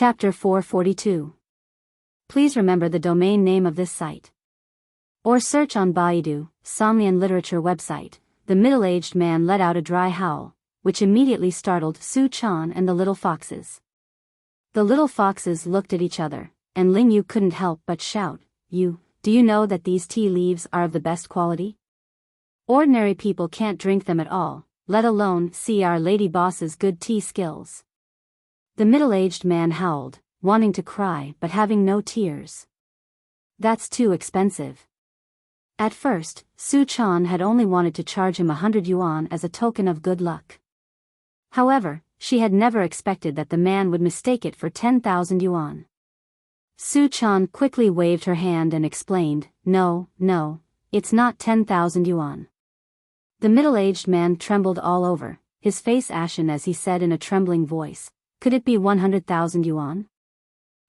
Chapter 442. Please remember the domain name of this site. Or search on Baidu, Somnian literature website. The middle-aged man let out a dry howl, which immediately startled Su Chan and the little foxes. The little foxes looked at each other, and Ling Yu couldn't help but shout, Do you know that these tea leaves are of the best quality? Ordinary people can't drink them at all, let alone see our lady boss's good tea skills. The middle-aged man howled, wanting to cry but having no tears. That's too expensive. At first, Su Chan had only wanted to charge him 100 yuan as a token of good luck. However, she had never expected that the man would mistake it for 10,000 yuan. Su Chan quickly waved her hand and explained, No, it's not 10,000 yuan. The middle-aged man trembled all over, his face ashen as he said in a trembling voice, Could it be 100,000 yuan?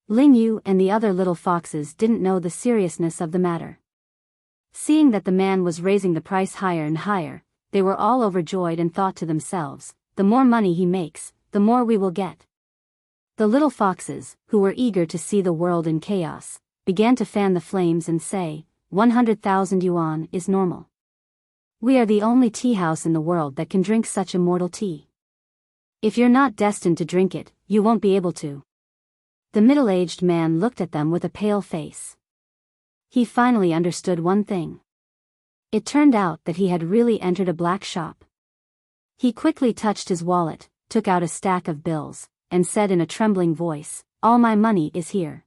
Ling Yu and the other little foxes didn't know the seriousness of the matter. Seeing that the man was raising the price higher and higher, they were all overjoyed and thought to themselves, The more money he makes, the more we will get. The little foxes, who were eager to see the world in chaos, began to fan the flames and say, 100,000 yuan is normal. We are the only tea house in the world that can drink such immortal tea. If you're not destined to drink it, you won't be able to. The middle-aged man looked at them with a pale face. He finally understood one thing. It turned out that he had really entered a black shop. He quickly touched his wallet, took out a stack of bills, and said in a trembling voice, All my money is here.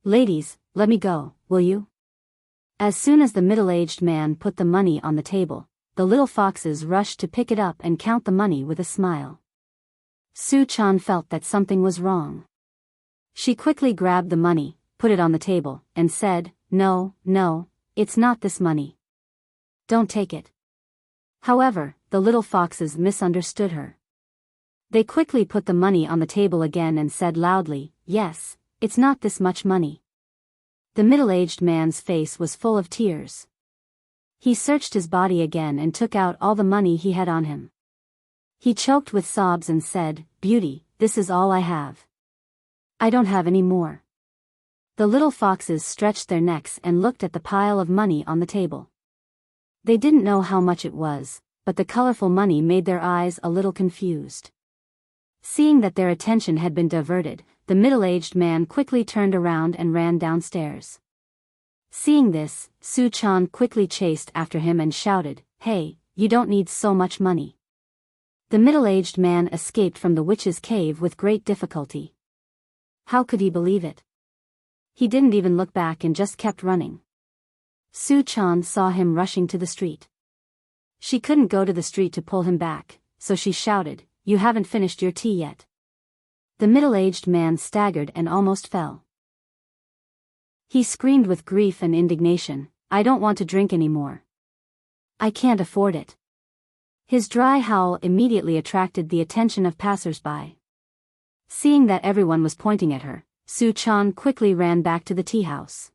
Ladies, let me go, will you? As soon as the middle-aged man put the money on the table, the little foxes rushed to pick it up and count the money with a smile. Su Chan felt that something was wrong. She quickly grabbed the money, put it on the table, and said, No, it's not this money. Don't take it. However, the little foxes misunderstood her. They quickly put the money on the table again and said loudly, Yes, it's not this much money. The middle-aged man's face was full of tears. He searched his body again and took out all the money he had on him. He choked with sobs and said, Beauty, this is all I have. I don't have any more. The little foxes stretched their necks and looked at the pile of money on the table. They didn't know how much it was, but the colorful money made their eyes a little confused. Seeing that their attention had been diverted, the middle-aged man quickly turned around and ran downstairs. Seeing this, Su Chan quickly chased after him and shouted, Hey, you don't need so much money. The middle-aged man escaped from the witch's cave with great difficulty. How could he believe it? He didn't even look back and just kept running. Su Chan saw him rushing to the street. She couldn't go to the street to pull him back, so she shouted, You haven't finished your tea yet. The middle-aged man staggered and almost fell. He screamed with grief and indignation, I don't want to drink anymore. I can't afford it. His dry howl immediately attracted the attention of passers-by. Seeing that everyone was pointing at her, Su Chan quickly ran back to the tea house.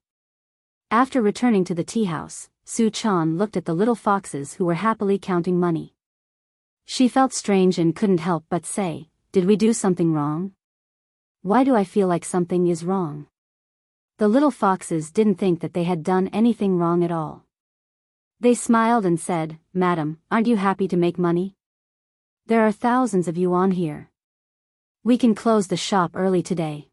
After returning to the tea house, Su Chan looked at the little foxes who were happily counting money. She felt strange and couldn't help but say, Did we do something wrong? Why do I feel like something is wrong? The little foxes didn't think that they had done anything wrong at all. They smiled and said, Madam, aren't you happy to make money? There are thousands of yuan here. We can close the shop early today.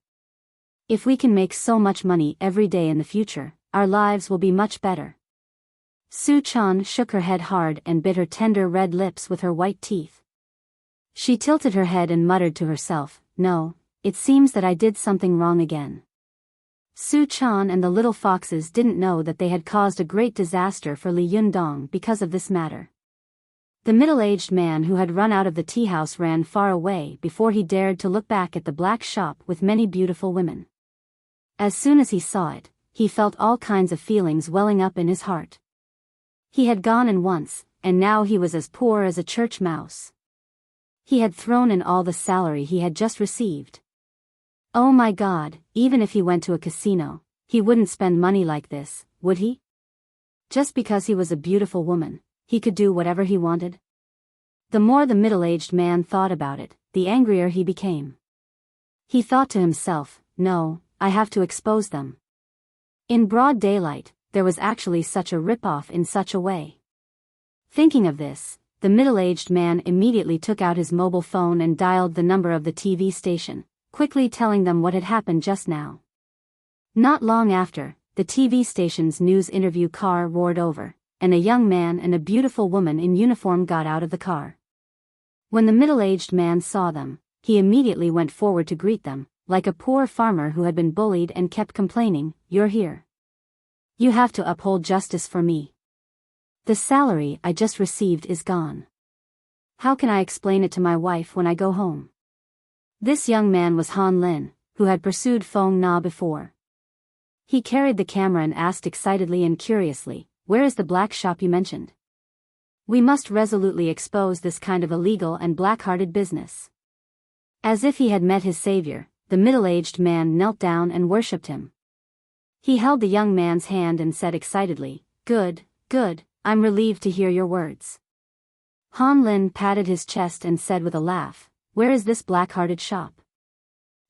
If we can make so much money every day in the future, our lives will be much better. Su Chan shook her head hard and bit her tender red lips with her white teeth. She tilted her head and muttered to herself, No, it seems that I did something wrong again. Su Chan and the little foxes didn't know that they had caused a great disaster for Li Yundong because of this matter. The middle-aged man who had run out of the tea house ran far away before he dared to look back at the black shop with many beautiful women. As soon as he saw it, he felt all kinds of feelings welling up in his heart. He had gone in once, and now he was as poor as a church mouse. He had thrown in all the salary he had just received. Oh my God, even if he went to a casino, he wouldn't spend money like this, would he? Just because he was a beautiful woman, he could do whatever he wanted? The more the middle-aged man thought about it, the angrier he became. He thought to himself, no, I have to expose them. In broad daylight, there was actually such a rip-off in such a way. Thinking of this, the middle-aged man immediately took out his mobile phone and dialed the number of the TV station, quickly telling them what had happened just now. Not long after, the TV station's news interview car roared over, and a young man and a beautiful woman in uniform got out of the car. When the middle-aged man saw them, he immediately went forward to greet them, like a poor farmer who had been bullied and kept complaining, "You're here. You have to uphold justice for me. The salary I just received is gone. How can I explain it to my wife when I go home?" This young man was Han Lin, who had pursued Feng Na before. He carried the camera and asked excitedly and curiously, "Where is the black shop you mentioned? We must resolutely expose this kind of illegal and black-hearted business." As if he had met his savior, the middle-aged man knelt down and worshipped him. He held the young man's hand and said excitedly, "Good, good, I'm relieved to hear your words." Han Lin patted his chest and said with a laugh, "Where is this black-hearted shop?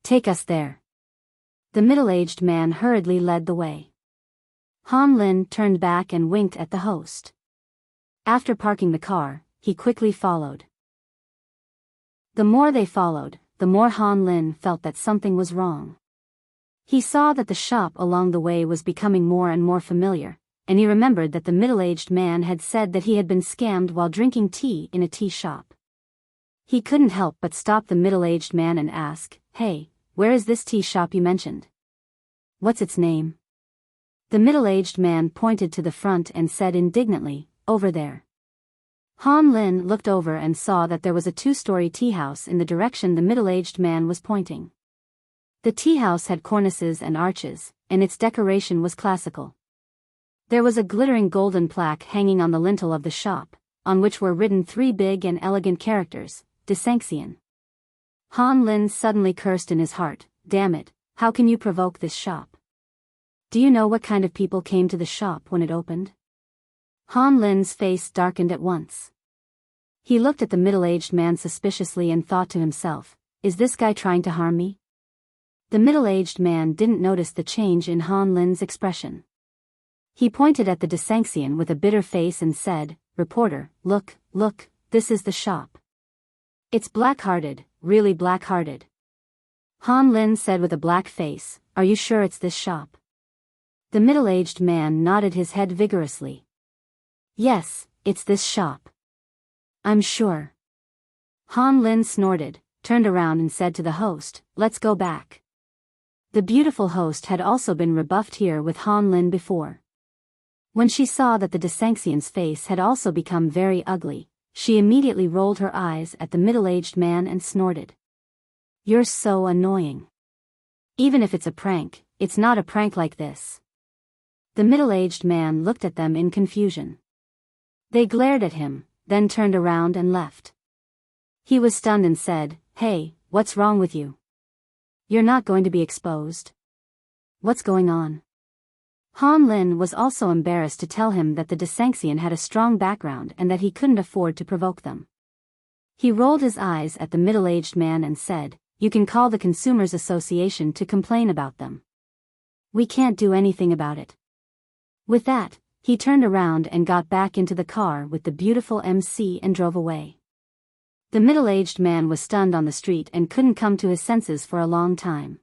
Take us there." The middle-aged man hurriedly led the way. Han Lin turned back and winked at the host. After parking the car, he quickly followed. The more they followed, the more Han Lin felt that something was wrong. He saw that the shop along the way was becoming more and more familiar, and he remembered that the middle-aged man had said that he had been scammed while drinking tea in a tea shop. He couldn't help but stop the middle-aged man and ask, "Hey, where is this tea shop you mentioned? What's its name?" The middle-aged man pointed to the front and said indignantly, "Over there." Han Lin looked over and saw that there was a two-story tea house in the direction the middle-aged man was pointing. The tea house had cornices and arches, and its decoration was classical. There was a glittering golden plaque hanging on the lintel of the shop, on which were written 3 big and elegant characters, "Desanxian." Han Lin suddenly cursed in his heart, "Damn it, how can you provoke this shop? Do you know what kind of people came to the shop when it opened?" Han Lin's face darkened at once. He looked at the middle-aged man suspiciously and thought to himself, "Is this guy trying to harm me?" The middle-aged man didn't notice the change in Han Lin's expression. He pointed at the Desanxian with a bitter face and said, "Reporter, look, this is the shop. It's black-hearted, really black-hearted." Han Lin said with a black face, "Are you sure it's this shop?" The middle-aged man nodded his head vigorously. "Yes, it's this shop. I'm sure." Han Lin snorted, turned around and said to the host, "Let's go back." The beautiful host had also been rebuffed here with Han Lin before. When she saw that the Desanxian's face had also become very ugly, she immediately rolled her eyes at the middle-aged man and snorted. "You're so annoying. Even if it's a prank, it's not a prank like this." The middle-aged man looked at them in confusion. They glared at him, then turned around and left. He was stunned and said, "Hey, what's wrong with you? You're not going to be exposed? What's going on?" Han Lin was also embarrassed to tell him that the Desanxian had a strong background and that he couldn't afford to provoke them. He rolled his eyes at the middle-aged man and said, "You can call the Consumers Association to complain about them. We can't do anything about it." With that, he turned around and got back into the car with the beautiful MC and drove away. The middle-aged man was stunned on the street and couldn't come to his senses for a long time.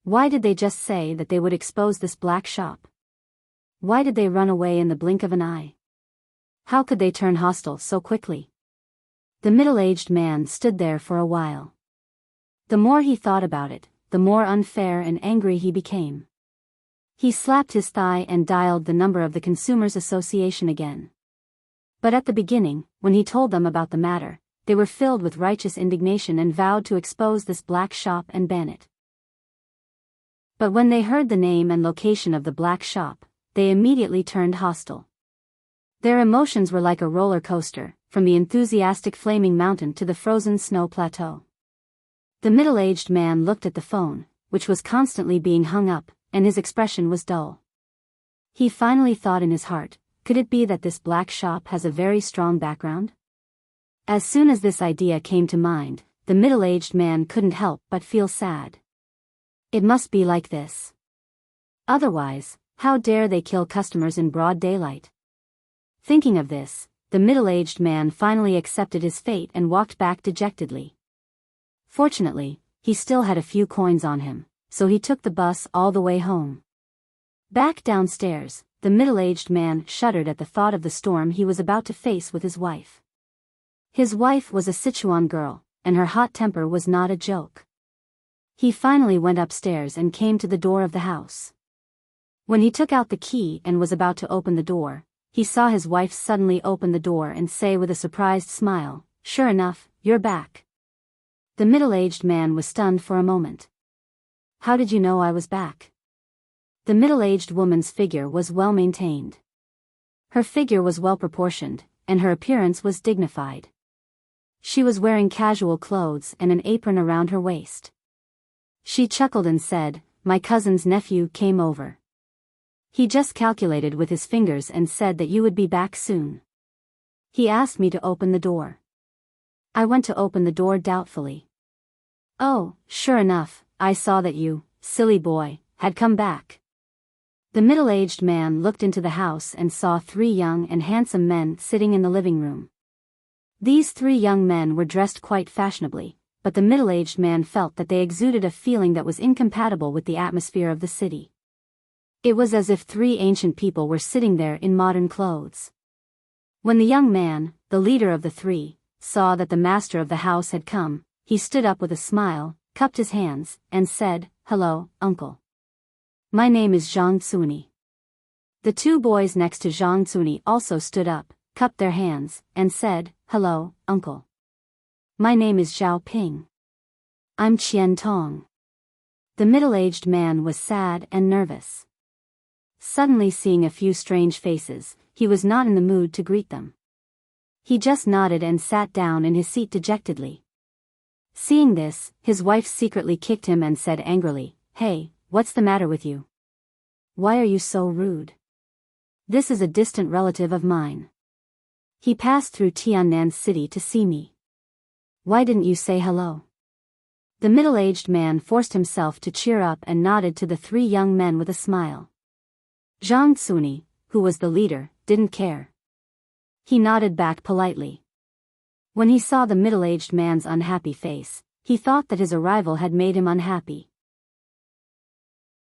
Why did they just say that they would expose this black shop? Why did they run away in the blink of an eye? How could they turn hostile so quickly? The middle-aged man stood there for a while. The more he thought about it, the more unfair and angry he became. He slapped his thigh and dialed the number of the Consumers Association again. But at the beginning, when he told them about the matter, they were filled with righteous indignation and vowed to expose this black shop and ban it. But when they heard the name and location of the black shop, they immediately turned hostile. Their emotions were like a roller coaster, from the enthusiastic flaming mountain to the frozen snow plateau. The middle-aged man looked at the phone, which was constantly being hung up, and his expression was dull. He finally thought in his heart, could it be that this black shop has a very strong background? As soon as this idea came to mind, the middle-aged man couldn't help but feel sad. It must be like this. Otherwise, how dare they kill customers in broad daylight? Thinking of this, the middle-aged man finally accepted his fate and walked back dejectedly. Fortunately, he still had a few coins on him, so he took the bus all the way home. Back downstairs, the middle-aged man shuddered at the thought of the storm he was about to face with his wife. His wife was a Sichuan girl, and her hot temper was not a joke. He finally went upstairs and came to the door of the house. When he took out the key and was about to open the door, he saw his wife suddenly open the door and say with a surprised smile, "Sure enough, you're back." The middle-aged man was stunned for a moment. "How did you know I was back?" The middle-aged woman's figure was well maintained. Her figure was well proportioned, and her appearance was dignified. She was wearing casual clothes and an apron around her waist. She chuckled and said, "My cousin's nephew came over. He just calculated with his fingers and said that you would be back soon. He asked me to open the door." I went to open the door doubtfully. "Oh, sure enough, I saw that you, silly boy, had come back." The middle-aged man looked into the house and saw 3 young and handsome men sitting in the living room. These 3 young men were dressed quite fashionably, but the middle-aged man felt that they exuded a feeling that was incompatible with the atmosphere of the city. It was as if 3 ancient people were sitting there in modern clothes. When the young man, the leader of the 3, saw that the master of the house had come, he stood up with a smile, cupped his hands, and said, "Hello, uncle. My name is Zhang Tsuni." The 2 boys next to Zhang Tsuni also stood up, cupped their hands, and said, "Hello, uncle. My name is Zhao Ping. I'm Qian Tong." The middle-aged man was sad and nervous. Suddenly seeing a few strange faces, he was not in the mood to greet them. He just nodded and sat down in his seat dejectedly. Seeing this, his wife secretly kicked him and said angrily, "Hey, what's the matter with you? Why are you so rude? This is a distant relative of mine. He passed through Tiannan City to see me. Why didn't you say hello?" The middle-aged man forced himself to cheer up and nodded to the 3 young men with a smile. Zhang Tsuni, who was the leader, didn't care. He nodded back politely. When he saw the middle-aged man's unhappy face, he thought that his arrival had made him unhappy.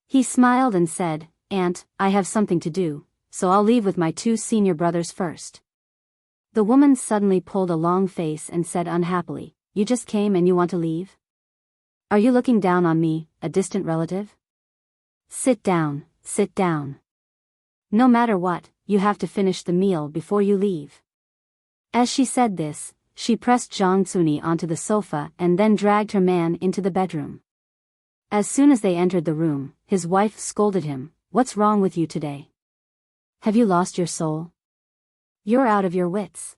He smiled and said, "Aunt, I have something to do, so I'll leave with my 2 senior brothers first." The woman suddenly pulled a long face and said unhappily, "You just came and you want to leave? Are you looking down on me, a distant relative? Sit down, sit down. No matter what, you have to finish the meal before you leave." As she said this, she pressed Zhang Tsuni onto the sofa and then dragged her man into the bedroom. As soon as they entered the room, his wife scolded him, "What's wrong with you today? Have you lost your soul? You're out of your wits.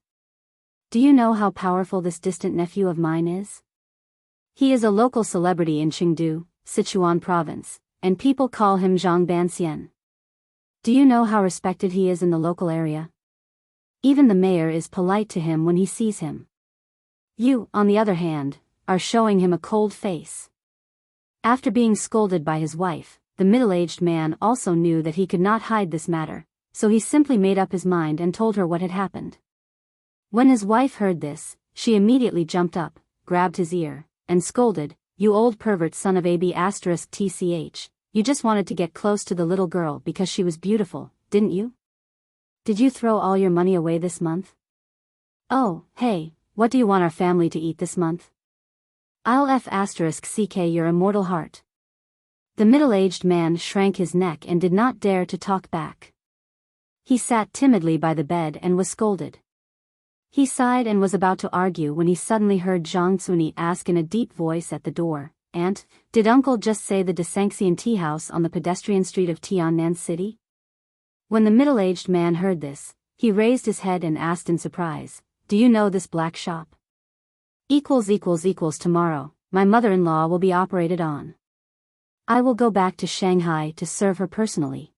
Do you know how powerful this distant nephew of mine is? He is a local celebrity in Chengdu, Sichuan province, and people call him Zhang Banxian. Do you know how respected he is in the local area? Even the mayor is polite to him when he sees him. You, on the other hand, are showing him a cold face." After being scolded by his wife, the middle-aged man also knew that he could not hide this matter, so he simply made up his mind and told her what had happened. When his wife heard this, she immediately jumped up, grabbed his ear, and scolded, "You old pervert son of AB*TCH. You just wanted to get close to the little girl because she was beautiful, didn't you? Did you throw all your money away this month? Oh, hey, what do you want our family to eat this month? I'll *CK your immortal heart." The middle-aged man shrank his neck and did not dare to talk back. He sat timidly by the bed and was scolded. He sighed and was about to argue when he suddenly heard Zhang Tsuni ask in a deep voice at the door, "Aunt, did uncle just say the Desanxian tea house on the pedestrian street of Tiannan City?" When the middle-aged man heard this, he raised his head and asked in surprise, "Do you know this black shop? Tomorrow, my mother-in-law will be operated on. I will go back to Shanghai to serve her personally.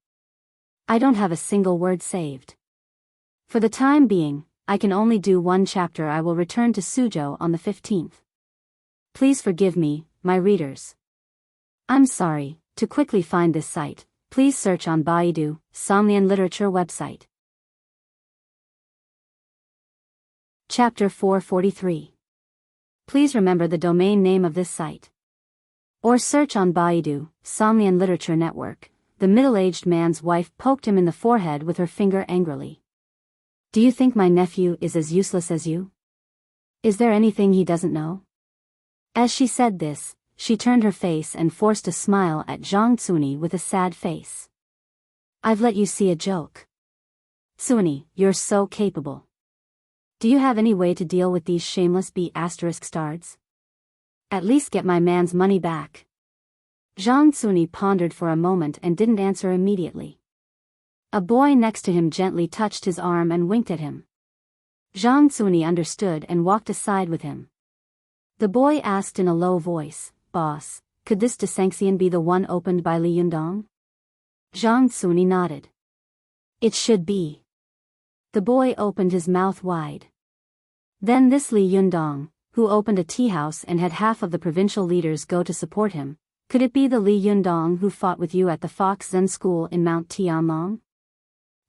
I don't have a single word saved. For the time being, I can only do 1 chapter. I will return to Suzhou on the 15th. Please forgive me, my readers. I'm sorry. To quickly find this site, please search on Baidu, Somnian Literature website. Chapter 443. Please remember the domain name of this site. Or search on Baidu, Somnian Literature Network. The middle-aged man's wife poked him in the forehead with her finger angrily. Do you think my nephew is as useless as you? Is there anything he doesn't know? As she said this, she turned her face and forced a smile at Zhang Tsuni with a sad face. I've let you see a joke. Tsuni, you're so capable. Do you have any way to deal with these shameless B***stards? At least get my man's money back. Zhang Tsuni pondered for a moment and didn't answer immediately. A boy next to him gently touched his arm and winked at him. Zhang Tsuni understood and walked aside with him. The boy asked in a low voice, Boss, could this Desanxian be the one opened by Li Yundong? Zhang Tsuni nodded. It should be. The boy opened his mouth wide. Then this Li Yundong, who opened a tea house and had half of the provincial leaders go to support him, could it be the Li Yundong who fought with you at the Fox Zen School in Mount Tianlong?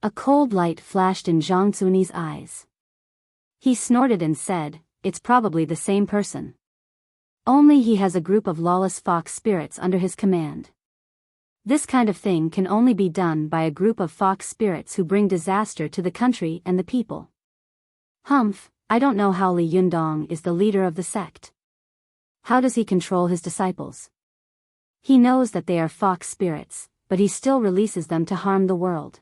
A cold light flashed in Zhang Tsuni's eyes. He snorted and said, It's probably the same person. Only he has a group of lawless fox spirits under his command. This kind of thing can only be done by a group of fox spirits who bring disaster to the country and the people. Humph, I don't know how Li Yundong is the leader of the sect. How does he control his disciples? He knows that they are fox spirits, but he still releases them to harm the world.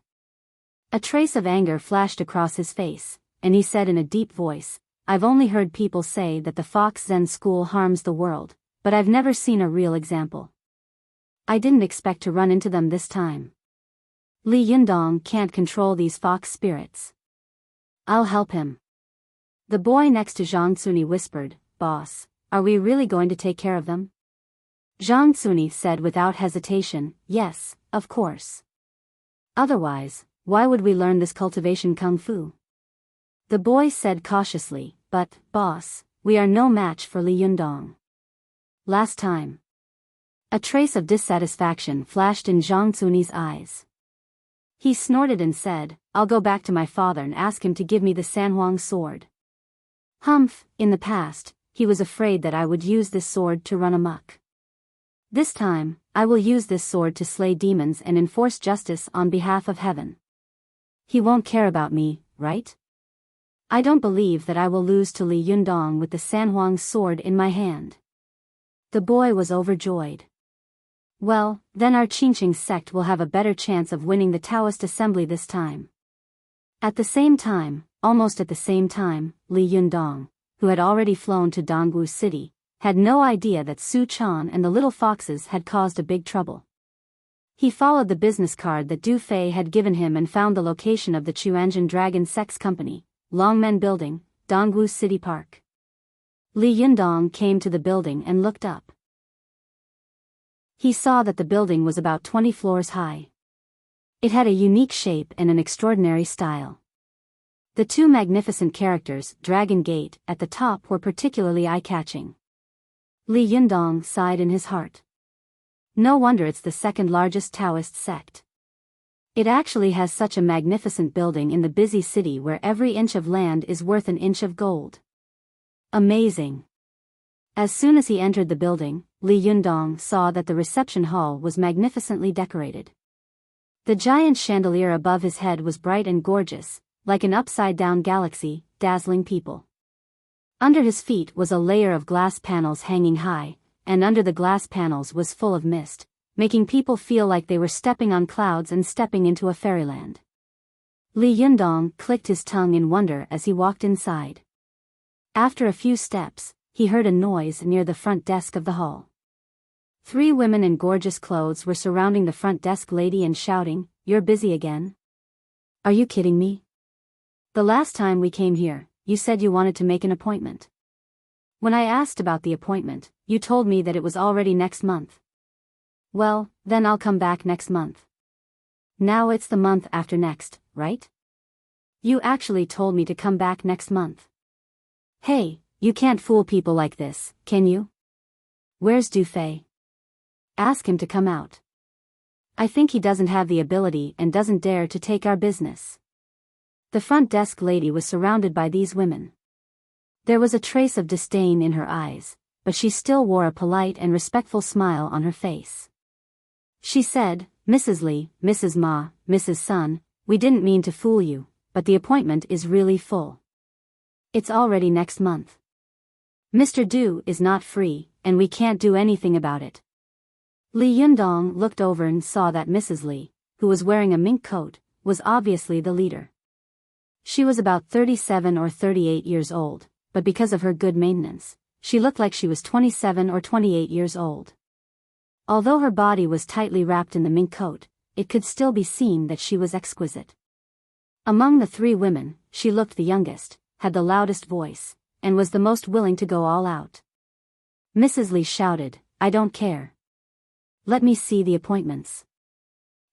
A trace of anger flashed across his face, and he said in a deep voice, I've only heard people say that the Fox Zen School harms the world, but I've never seen a real example. I didn't expect to run into them this time. Li Yundong can't control these fox spirits. I'll help him. The boy next to Zhang Tsuni whispered, Boss, are we really going to take care of them? Zhang Tsuni said without hesitation, Yes, of course. Otherwise, why would we learn this cultivation kung fu? The boy said cautiously, But, boss, we are no match for Li Yundong. Last time. A trace of dissatisfaction flashed in Zhang Tsuni's eyes. He snorted and said, I'll go back to my father and ask him to give me the Sanhuang sword. Humph, in the past, he was afraid that I would use this sword to run amok. This time, I will use this sword to slay demons and enforce justice on behalf of heaven. He won't care about me, right? I don't believe that I will lose to Li Yundong with the Sanhuang sword in my hand. The boy was overjoyed. Well, then our Qingqing sect will have a better chance of winning the Taoist assembly this time. At the same time, almost at the same time, Li Yundong, who had already flown to Dongwu City, had no idea that Su Chan and the little foxes had caused a big trouble. He followed the business card that Du Fei had given him and found the location of the Chuanjin Dragon Sex Company, Longmen Building, Dongwu City Park. Li Yundong came to the building and looked up. He saw that the building was about 20 floors high. It had a unique shape and an extraordinary style. The two magnificent characters, Dragon Gate, at the top were particularly eye-catching. Li Yundong sighed in his heart. No wonder it's the second largest Taoist sect. It actually has such a magnificent building in the busy city where every inch of land is worth an inch of gold. Amazing. As soon as he entered the building, Li Yundong saw that the reception hall was magnificently decorated. The giant chandelier above his head was bright and gorgeous, like an upside-down galaxy, dazzling people. Under his feet was a layer of glass panels hanging high, and under the glass panels was full of mist, making people feel like they were stepping on clouds and stepping into a fairyland. Li Yundong clicked his tongue in wonder as he walked inside. After a few steps, he heard a noise near the front desk of the hall. 3 women in gorgeous clothes were surrounding the front desk lady and shouting, You're busy again? Are you kidding me? The last time we came here, you said you wanted to make an appointment. When I asked about the appointment, you told me that it was already next month. Well, then I'll come back next month. Now it's the month after next, right? You actually told me to come back next month. Hey, you can't fool people like this, can you? Where's Du Fei? Ask him to come out. I think he doesn't have the ability and doesn't dare to take our business. The front desk lady was surrounded by these women. There was a trace of disdain in her eyes, but she still wore a polite and respectful smile on her face. She said, Mrs. Li, Mrs. Ma, Mrs. Sun, we didn't mean to fool you, but the appointment is really full. It's already next month. Mr. Du is not free, and we can't do anything about it. Li Yundong looked over and saw that Mrs. Li, who was wearing a mink coat, was obviously the leader. She was about 37 or 38 years old, but because of her good maintenance, she looked like she was 27 or 28 years old. Although her body was tightly wrapped in the mink coat, it could still be seen that she was exquisite. Among the three women, she looked the youngest, had the loudest voice, and was the most willing to go all out. Mrs. Li shouted, I don't care. Let me see the appointments.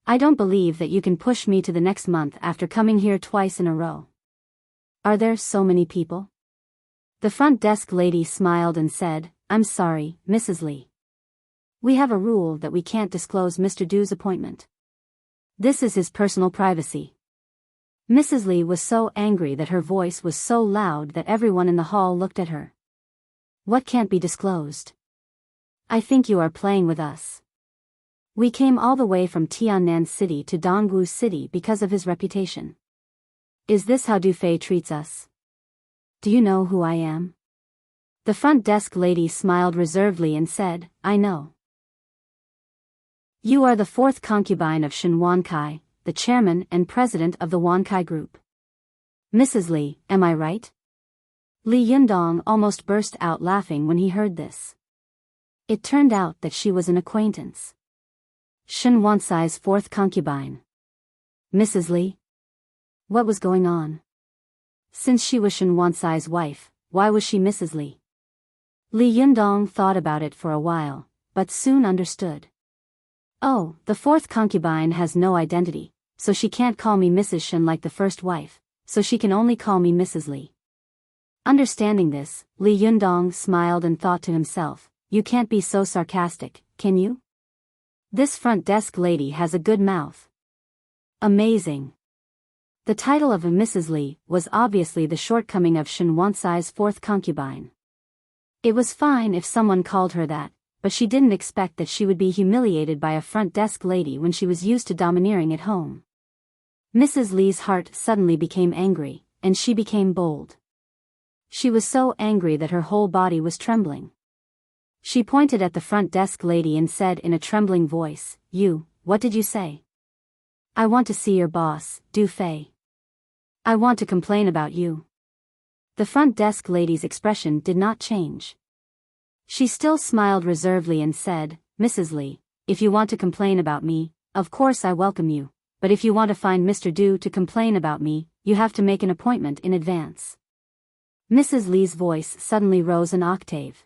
I don't believe that you can push me to the next month after coming here twice in a row. Are there so many people? The front desk lady smiled and said, I'm sorry, Mrs. Li. We have a rule that we can't disclose Mr. Du's appointment. This is his personal privacy. Mrs. Li was so angry that her voice was so loud that everyone in the hall looked at her. What can't be disclosed? I think you are playing with us. We came all the way from Tiannan City to Dongwu City because of his reputation. Is this how Du Fei treats us? Do you know who I am? The front desk lady smiled reservedly and said, I know. You are the fourth concubine of Shen Wankai, the chairman and president of the Wankai Group. Mrs. Li, am I right? Li Yundong almost burst out laughing when he heard this. It turned out that she was an acquaintance. Shen Wansai's fourth concubine. Mrs. Li? What was going on? Since she was Shen Wansai's wife, why was she Mrs. Li? Li Yundong thought about it for a while, but soon understood. Oh, the fourth concubine has no identity, so she can't call me Mrs. Shen like the first wife, so she can only call me Mrs. Li. Understanding this, Li Yundong smiled and thought to himself, you can't be so sarcastic, can you? This front desk lady has a good mouth. Amazing. The title of a Mrs. Li was obviously the shortcoming of Shen Wansai's fourth concubine. It was fine if someone called her that, but she didn't expect that she would be humiliated by a front desk lady when she was used to domineering at home. Mrs. Li's heart suddenly became angry, and she became bold. She was so angry that her whole body was trembling. She pointed at the front desk lady and said in a trembling voice, You, what did you say? I want to see your boss, Du Fei. I want to complain about you. The front desk lady's expression did not change. She still smiled reservedly and said, Mrs. Li, if you want to complain about me, of course I welcome you, but if you want to find Mr. Du to complain about me, you have to make an appointment in advance. Mrs. Li's voice suddenly rose an octave.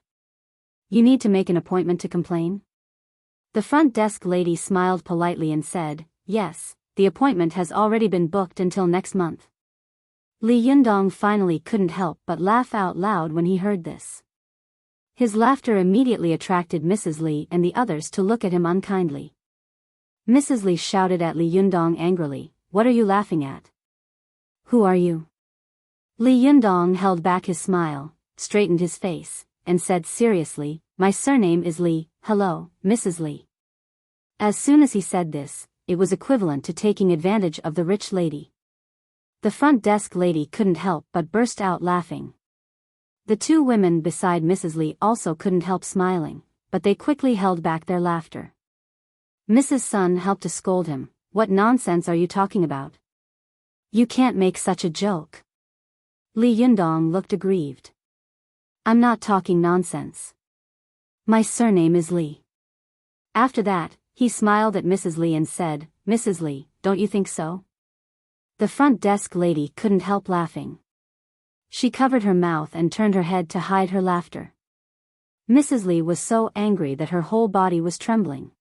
You need to make an appointment to complain? The front desk lady smiled politely and said, Yes, the appointment has already been booked until next month. Li Yundong finally couldn't help but laugh out loud when he heard this. His laughter immediately attracted Mrs. Li and the others to look at him unkindly. Mrs. Li shouted at Li Yundong angrily, What are you laughing at? Who are you? Li Yundong held back his smile, straightened his face, and said seriously, My surname is Li, hello, Mrs. Li. As soon as he said this, it was equivalent to taking advantage of the rich lady. The front desk lady couldn't help but burst out laughing. The two women beside Mrs. Li also couldn't help smiling, but they quickly held back their laughter. Mrs. Sun helped to scold him, What nonsense are you talking about? You can't make such a joke. Li Yundong looked aggrieved. I'm not talking nonsense. My surname is Li. After that, he smiled at Mrs. Li and said, Mrs. Li, don't you think so? The front desk lady couldn't help laughing. She covered her mouth and turned her head to hide her laughter. Mrs. Li was so angry that her whole body was trembling.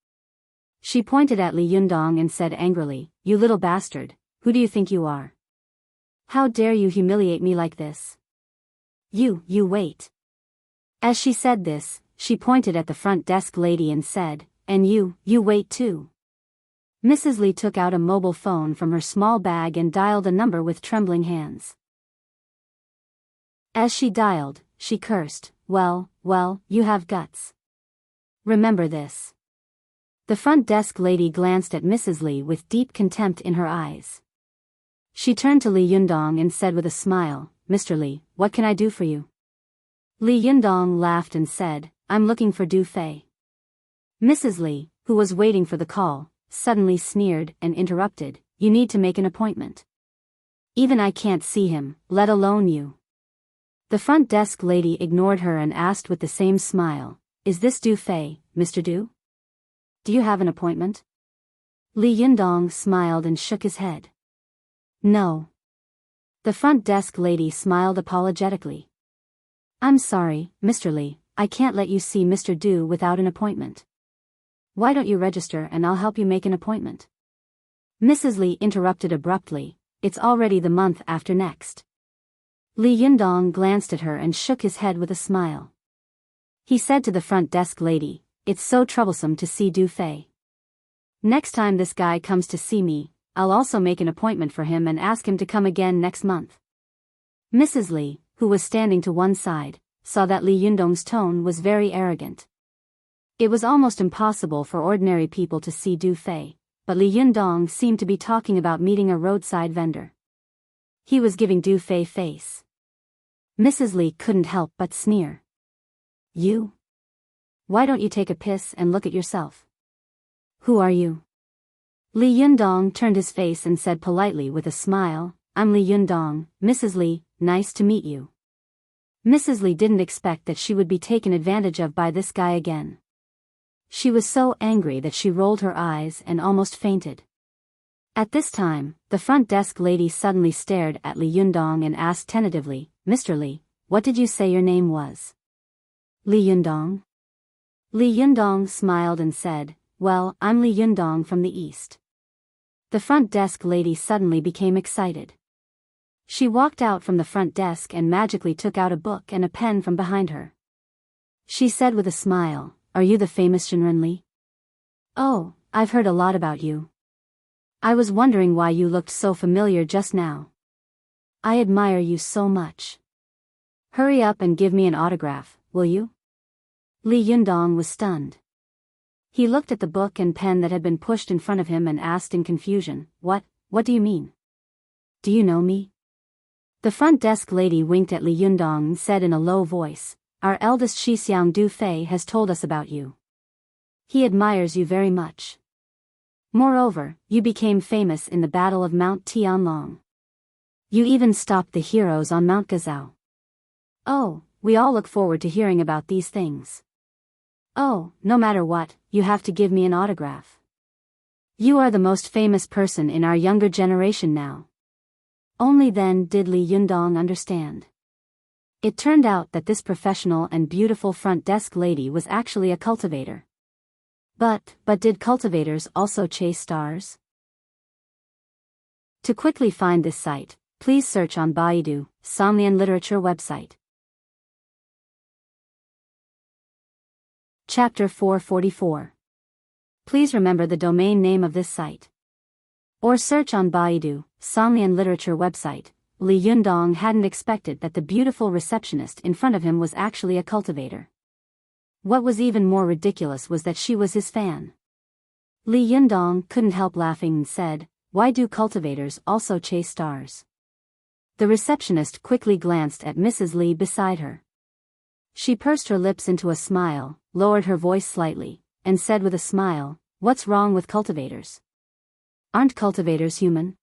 She pointed at Li Yundong and said angrily, You little bastard, who do you think you are? How dare you humiliate me like this? You wait. As she said this, she pointed at the front desk lady and said, "And you wait too." Mrs. Li took out a mobile phone from her small bag and dialed a number with trembling hands. As she dialed, she cursed, well, you have guts. Remember this." The front desk lady glanced at Mrs. Li with deep contempt in her eyes. She turned to Li Yundong and said with a smile, "Mr. Li, what can I do for you?" Li Yundong laughed and said, "I'm looking for Du Fei." Mrs. Li, who was waiting for the call, suddenly sneered and interrupted, "You need to make an appointment. Even I can't see him, let alone you." The front desk lady ignored her and asked with the same smile, "Is this Du Fei, Mr. Du? Do you have an appointment?" Li Yundong smiled and shook his head. "No." The front desk lady smiled apologetically. "I'm sorry, Mr. Li, I can't let you see Mr. Du without an appointment. Why don't you register and I'll help you make an appointment?" Mrs. Li interrupted abruptly, "It's already the month after next." Li Yundong glanced at her and shook his head with a smile. He said to the front desk lady, "It's so troublesome to see Du Fei. Next time this guy comes to see me, I'll also make an appointment for him and ask him to come again next month." Mrs. Li, who was standing to one side, saw that Li Yundong's tone was very arrogant. It was almost impossible for ordinary people to see Du Fei, but Li Yundong seemed to be talking about meeting a roadside vendor. He was giving Du Fei face. Mrs. Li couldn't help but sneer. "You? Why don't you take a piss and look at yourself? Who are you?" Li Yundong turned his face and said politely with a smile, "I'm Li Yundong, Mrs. Li, nice to meet you." Mrs. Li didn't expect that she would be taken advantage of by this guy again. She was so angry that she rolled her eyes and almost fainted. At this time, the front desk lady suddenly stared at Li Yundong and asked tentatively, "Mr. Li, what did you say your name was?" "Li Yundong." Li Yundong smiled and said, "Well, I'm Li Yundong from the East." The front desk lady suddenly became excited. She walked out from the front desk and magically took out a book and a pen from behind her. She said with a smile, "Are you the famous Shinren Li? Oh, I've heard a lot about you. I was wondering why you looked so familiar just now. I admire you so much. Hurry up and give me an autograph, will you?" Li Yundong was stunned. He looked at the book and pen that had been pushed in front of him and asked in confusion, What do you mean? Do you know me?" The front desk lady winked at Li Yundong and said in a low voice, "Our eldest Shixiang Du Fei has told us about you. He admires you very much. Moreover, you became famous in the Battle of Mount Tianlong. You even stopped the heroes on Mount Gazao. Oh, we all look forward to hearing about these things. Oh, no matter what, you have to give me an autograph. You are the most famous person in our younger generation now." Only then did Li Yundong understand. It turned out that this professional and beautiful front desk lady was actually a cultivator. But did cultivators also chase stars? To quickly find this site, please search on Baidu, Somnian Literature website. Chapter 444. Please remember the domain name of this site. Or search on Baidu, Somnian Literature website. Li Yundong hadn't expected that the beautiful receptionist in front of him was actually a cultivator. What was even more ridiculous was that she was his fan. Li Yundong couldn't help laughing and said, "Why do cultivators also chase stars?" The receptionist quickly glanced at Mrs. Li beside her. She pursed her lips into a smile, lowered her voice slightly, and said with a smile, "What's wrong with cultivators? Aren't cultivators human?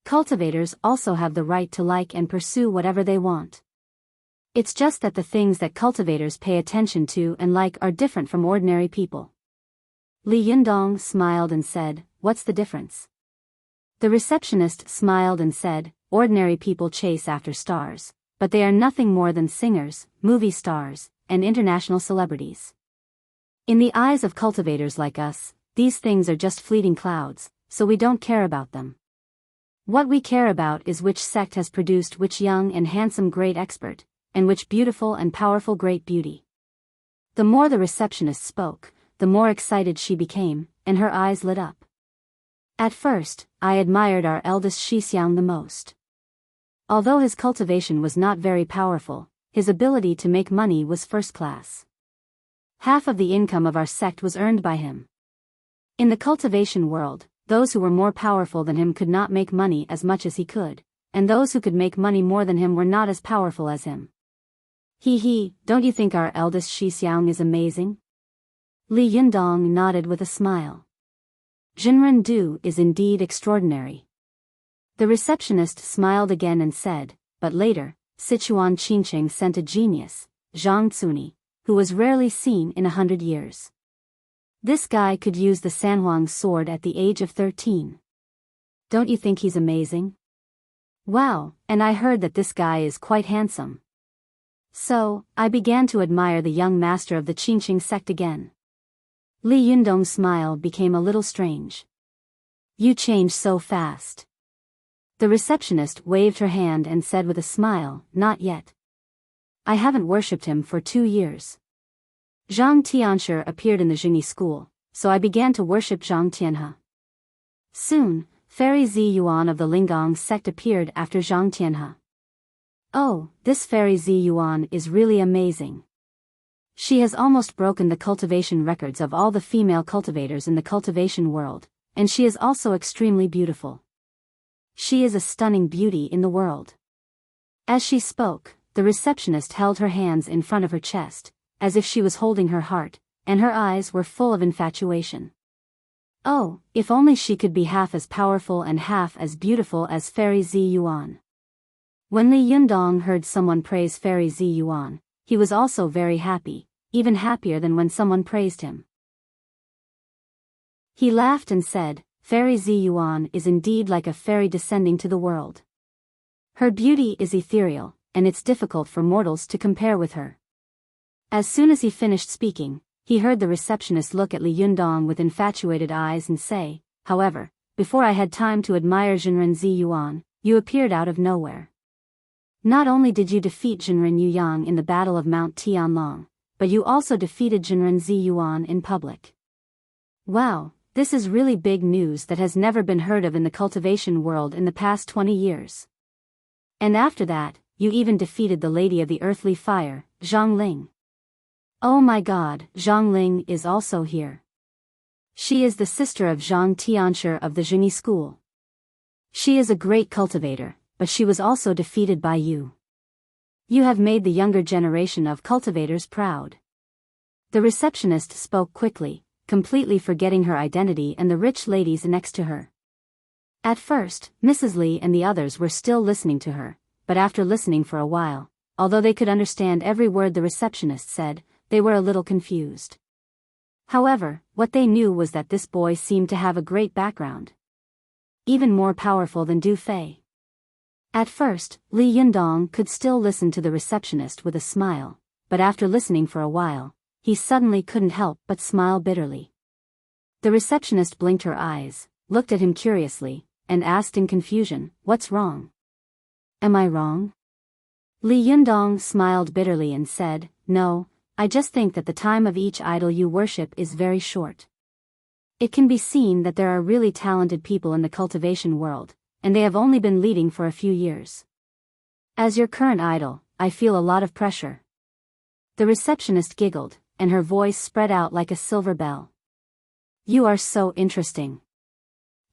Cultivators also have the right to like and pursue whatever they want. It's just that the things that cultivators pay attention to and like are different from ordinary people." Li Yundong smiled and said, "What's the difference?" The receptionist smiled and said, "Ordinary people chase after stars, but they are nothing more than singers, movie stars, and international celebrities. In the eyes of cultivators like us, these things are just fleeting clouds, so we don't care about them. What we care about is which sect has produced which young and handsome great expert, and which beautiful and powerful great beauty. The more the receptionist spoke, the more excited she became, and her eyes lit up. At first, I admired our eldest Shixiang the most. Although his cultivation was not very powerful, his ability to make money was first class. Half of the income of our sect was earned by him. In the cultivation world, those who were more powerful than him could not make money as much as he could, and those who could make money more than him were not as powerful as him. He, don't you think our eldest Shixiang is amazing? Li Yundong nodded with a smile. Jinren Du is indeed extraordinary. The receptionist smiled again and said, but later, Sichuan Qingqing sent a genius, Zhang Cuni, who was rarely seen in 100 years. This guy could use the Sanhuang sword at the age of 13. Don't you think he's amazing? Wow, and I heard that this guy is quite handsome. So, I began to admire the young master of the Qingqing sect again. Li Yundong's smile became a little strange. You changed so fast. The receptionist waved her hand and said with a smile, not yet. I haven't worshipped him for 2 years. Zhang Tianshi appeared in the Jingyi school, so I began to worship Zhang Tianhe. Soon, Fairy Zi Yuan of the Linggong sect appeared after Zhang Tianhe. Oh, this Fairy Zi Yuan is really amazing. She has almost broken the cultivation records of all the female cultivators in the cultivation world, and she is also extremely beautiful. She is a stunning beauty in the world. As she spoke, the receptionist held her hands in front of her chest, as if she was holding her heart, and her eyes were full of infatuation. Oh, if only she could be half as powerful and half as beautiful as Fairy Zi Yuan. When Li Yundong heard someone praise Fairy Zi Yuan, he was also very happy, even happier than when someone praised him. He laughed and said, Fairy Zi Yuan is indeed like a fairy descending to the world. Her beauty is ethereal, and it's difficult for mortals to compare with her. As soon as he finished speaking, he heard the receptionist look at Li Yundong with infatuated eyes and say, however, before I had time to admire Jinren Zi Yuan, you appeared out of nowhere. Not only did you defeat Jinren Yuyang in the Battle of Mount Tianlong, but you also defeated Jinren Zi Yuan in public. Wow, this is really big news that has never been heard of in the cultivation world in the past 20 years. And after that, you even defeated the Lady of the Earthly Fire, Zhang Ling. Oh my god, Zhang Ling is also here. She is the sister of Zhang Tianshi of the Jingyi school. She is a great cultivator, but she was also defeated by you. You have made the younger generation of cultivators proud. The receptionist spoke quickly, completely forgetting her identity and the rich ladies next to her. At first, Mrs. Li and the others were still listening to her, but after listening for a while, although they could understand every word the receptionist said, they were a little confused. However, what they knew was that this boy seemed to have a great background. Even more powerful than Du Fei. At first, Li Yundong could still listen to the receptionist with a smile, but after listening for a while, he suddenly couldn't help but smile bitterly. The receptionist blinked her eyes, looked at him curiously, and asked in confusion, "What's wrong? Am I wrong?" Li Yundong smiled bitterly and said, "No, I just think that the time of each idol you worship is very short. It can be seen that there are really talented people in the cultivation world, and they have only been leading for a few years. As your current idol, I feel a lot of pressure." The receptionist giggled, and her voice spread out like a silver bell. "You are so interesting."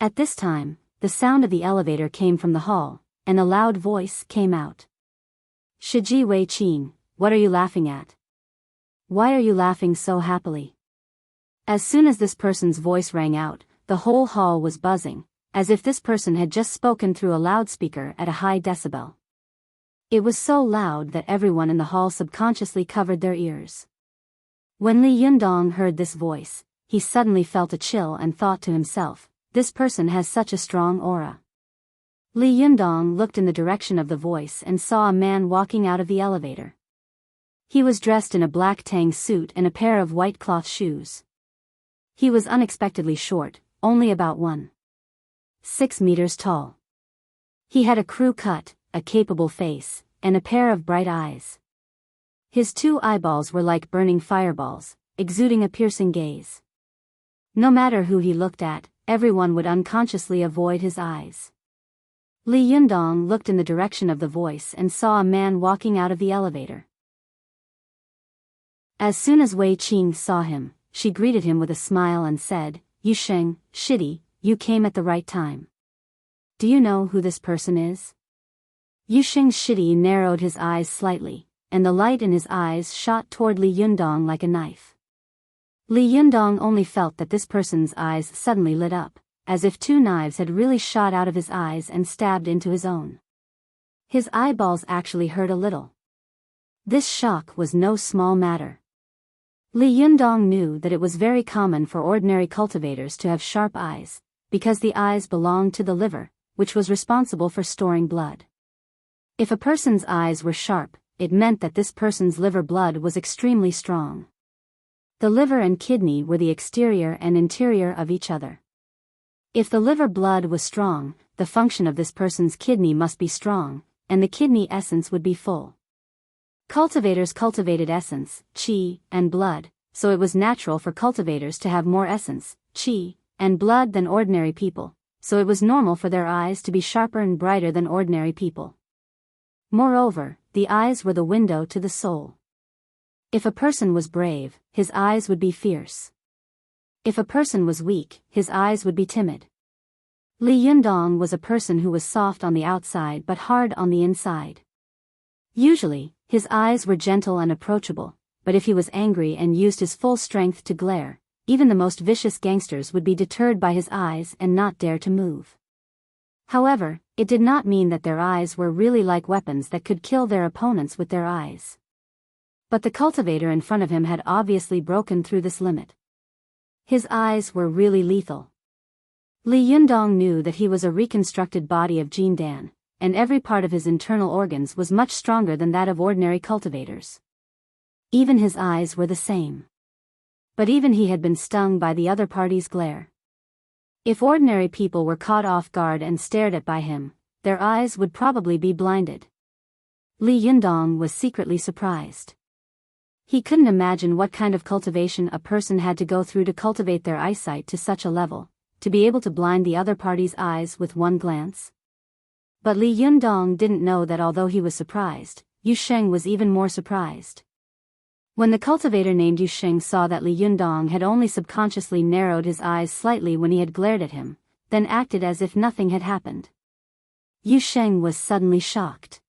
At this time, the sound of the elevator came from the hall, and a loud voice came out. "Shiji Wei Qing, what are you laughing at? Why are you laughing so happily?" As soon as this person's voice rang out, the whole hall was buzzing, as if this person had just spoken through a loudspeaker at a high decibel. It was so loud that everyone in the hall subconsciously covered their ears. When Li Yundong heard this voice, he suddenly felt a chill and thought to himself, this person has such a strong aura. Li Yundong looked in the direction of the voice and saw a man walking out of the elevator. He was dressed in a black tang suit and a pair of white cloth shoes. He was unexpectedly short, only about 1.6 meters tall. He had a crew cut, a capable face, and a pair of bright eyes. His 2 eyeballs were like burning fireballs, exuding a piercing gaze. No matter who he looked at, everyone would unconsciously avoid his eyes. Li Yundong looked in the direction of the voice and saw a man walking out of the elevator. As soon as Wei Qing saw him, she greeted him with a smile and said, "Yu Sheng, Shitty, you came at the right time. Do you know who this person is?" Yu Sheng's Shitty narrowed his eyes slightly, and the light in his eyes shot toward Li Yundong like a knife. Li Yundong only felt that this person's eyes suddenly lit up, as if 2 knives had really shot out of his eyes and stabbed into his own. His eyeballs actually hurt a little. This shock was no small matter. Li Yundong knew that it was very common for ordinary cultivators to have sharp eyes, because the eyes belonged to the liver, which was responsible for storing blood. If a person's eyes were sharp, it meant that this person's liver blood was extremely strong. The liver and kidney were the exterior and interior of each other. If the liver blood was strong, the function of this person's kidney must be strong, and the kidney essence would be full. Cultivators cultivated essence, qi, and blood, so it was natural for cultivators to have more essence, qi, and blood than ordinary people, so it was normal for their eyes to be sharper and brighter than ordinary people. Moreover, the eyes were the window to the soul. If a person was brave, his eyes would be fierce. If a person was weak, his eyes would be timid. Li Yundong was a person who was soft on the outside but hard on the inside. Usually, his eyes were gentle and approachable, but if he was angry and used his full strength to glare, even the most vicious gangsters would be deterred by his eyes and not dare to move. However, it did not mean that their eyes were really like weapons that could kill their opponents with their eyes. But the cultivator in front of him had obviously broken through this limit. His eyes were really lethal. Li Yundong knew that he was a reconstructed body of Jindan, and every part of his internal organs was much stronger than that of ordinary cultivators. Even his eyes were the same. But even he had been stung by the other party's glare. If ordinary people were caught off guard and stared at by him, their eyes would probably be blinded. Li Yundong was secretly surprised. He couldn't imagine what kind of cultivation a person had to go through to cultivate their eyesight to such a level, to be able to blind the other party's eyes with one glance. But Li Yundong didn't know that although he was surprised, Yu Sheng was even more surprised. When the cultivator named Yu Sheng saw that Li Yundong had only subconsciously narrowed his eyes slightly when he had glared at him, then acted as if nothing had happened, Yu Sheng was suddenly shocked.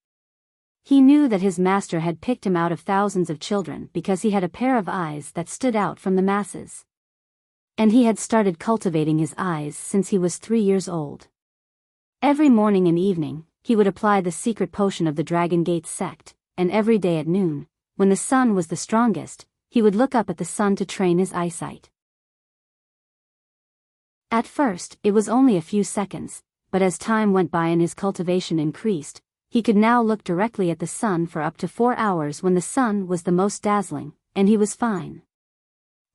He knew that his master had picked him out of thousands of children because he had a pair of eyes that stood out from the masses. And he had started cultivating his eyes since he was 3 years old. Every morning and evening, he would apply the secret potion of the Dragon Gate sect, and every day at noon, when the sun was the strongest, he would look up at the sun to train his eyesight. At first, it was only a few seconds, but as time went by and his cultivation increased, he could now look directly at the sun for up to 4 hours when the sun was the most dazzling, and he was fine.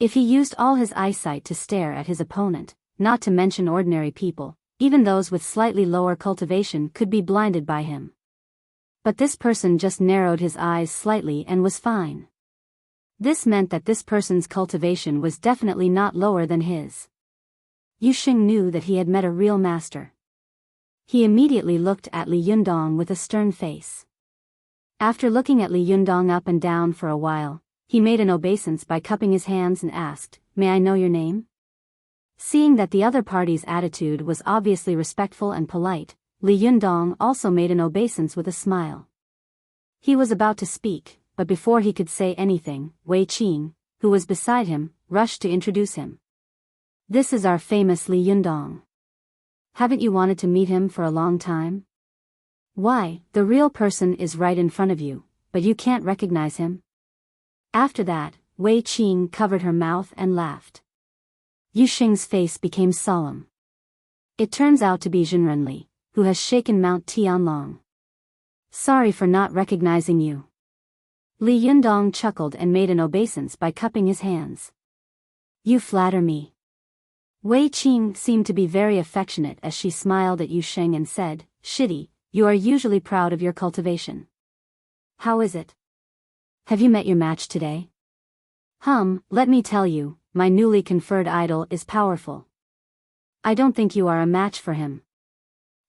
If he used all his eyesight to stare at his opponent, not to mention ordinary people, even those with slightly lower cultivation could be blinded by him. But this person just narrowed his eyes slightly and was fine. This meant that this person's cultivation was definitely not lower than his. Yu Sheng knew that he had met a real master. He immediately looked at Li Yundong with a stern face. After looking at Li Yundong up and down for a while, he made an obeisance by cupping his hands and asked, "May I know your name?" Seeing that the other party's attitude was obviously respectful and polite, Li Yundong also made an obeisance with a smile. He was about to speak, but before he could say anything, Wei Qing, who was beside him, rushed to introduce him. "This is our famous Li Yundong. Haven't you wanted to meet him for a long time? Why, the real person is right in front of you, but you can't recognize him?" After that, Wei Qing covered her mouth and laughed. Yu Sheng's face became solemn. "It turns out to be Zhenrenli, who has shaken Mount Tianlong. Sorry for not recognizing you." Li Yundong chuckled and made an obeisance by cupping his hands. "You flatter me." Wei Qing seemed to be very affectionate as she smiled at Yu Sheng and said, "Shitty, you are usually proud of your cultivation. How is it?" Have you met your match today? Let me tell you, my newly conferred idol is powerful. I don't think you are a match for him.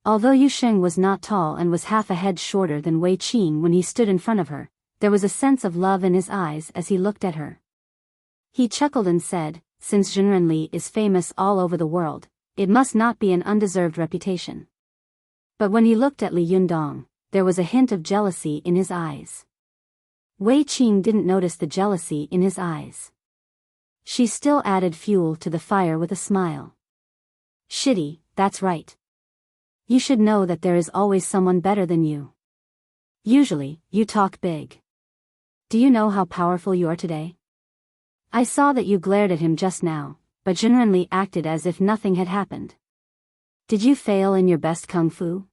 Although Yu Sheng was not tall and was half a head shorter than Wei Qing when he stood in front of her, there was a sense of love in his eyes as he looked at her. He chuckled and said, since Junrenli is famous all over the world, it must not be an undeserved reputation. But when he looked at Li Yundong, there was a hint of jealousy in his eyes. Wei Qing didn't notice the jealousy in his eyes. She still added fuel to the fire with a smile. Shitty, that's right. You should know that there is always someone better than you. Usually, you talk big. Do you know how powerful you are today? I saw that you glared at him just now, but Junrenli acted as if nothing had happened. Did you fail in your best kung fu?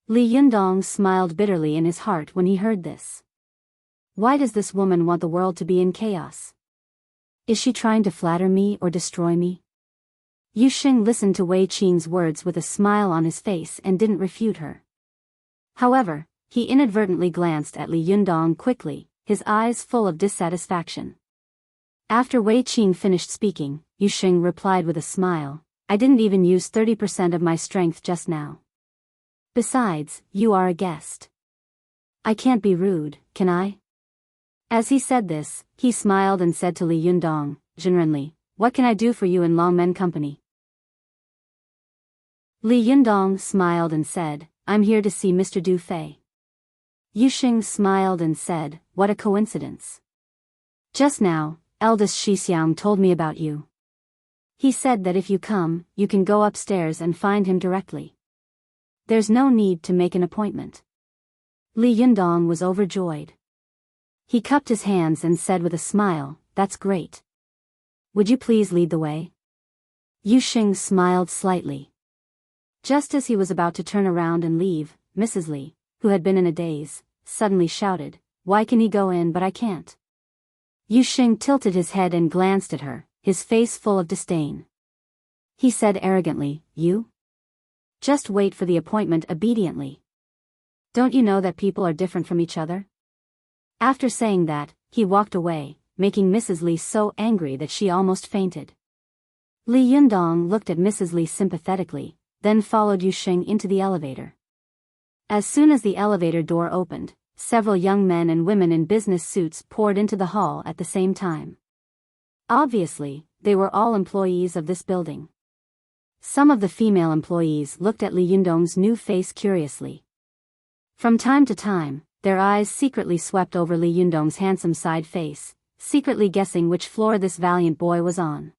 Li Yundong smiled bitterly in his heart when he heard this. Why does this woman want the world to be in chaos? Is she trying to flatter me or destroy me? Yu Sheng listened to Wei Qing's words with a smile on his face and didn't refute her. However, he inadvertently glanced at Li Yundong quickly, his eyes full of dissatisfaction. After Wei Qing finished speaking, Yu Sheng replied with a smile, I didn't even use 30% of my strength just now. Besides, you are a guest. I can't be rude, can I? As he said this, he smiled and said to Li Yundong, Junrenli, what can I do for you in Longmen Company? Li Yundong smiled and said, I'm here to see Mr. Du Fei. Yu Sheng smiled and said, what a coincidence. Just now, eldest Shixiang told me about you. He said that if you come, you can go upstairs and find him directly. There's no need to make an appointment. Li Yundong was overjoyed. He cupped his hands and said with a smile, that's great. Would you please lead the way? Yu Sheng smiled slightly. Just as he was about to turn around and leave, Mrs. Li, who had been in a daze, suddenly shouted, why can he go in but I can't? Yu Sheng tilted his head and glanced at her, his face full of disdain. He said arrogantly, you? Just wait for the appointment obediently. Don't you know that people are different from each other? After saying that, he walked away, making Mrs. Li so angry that she almost fainted. Li Yundong looked at Mrs. Li sympathetically, then followed Yu Sheng into the elevator. As soon as the elevator door opened, several young men and women in business suits poured into the hall at the same time. Obviously, they were all employees of this building. Some of the female employees looked at Li Yundong's new face curiously. From time to time, their eyes secretly swept over Li Yundong's handsome side face, secretly guessing which floor this valiant boy was on.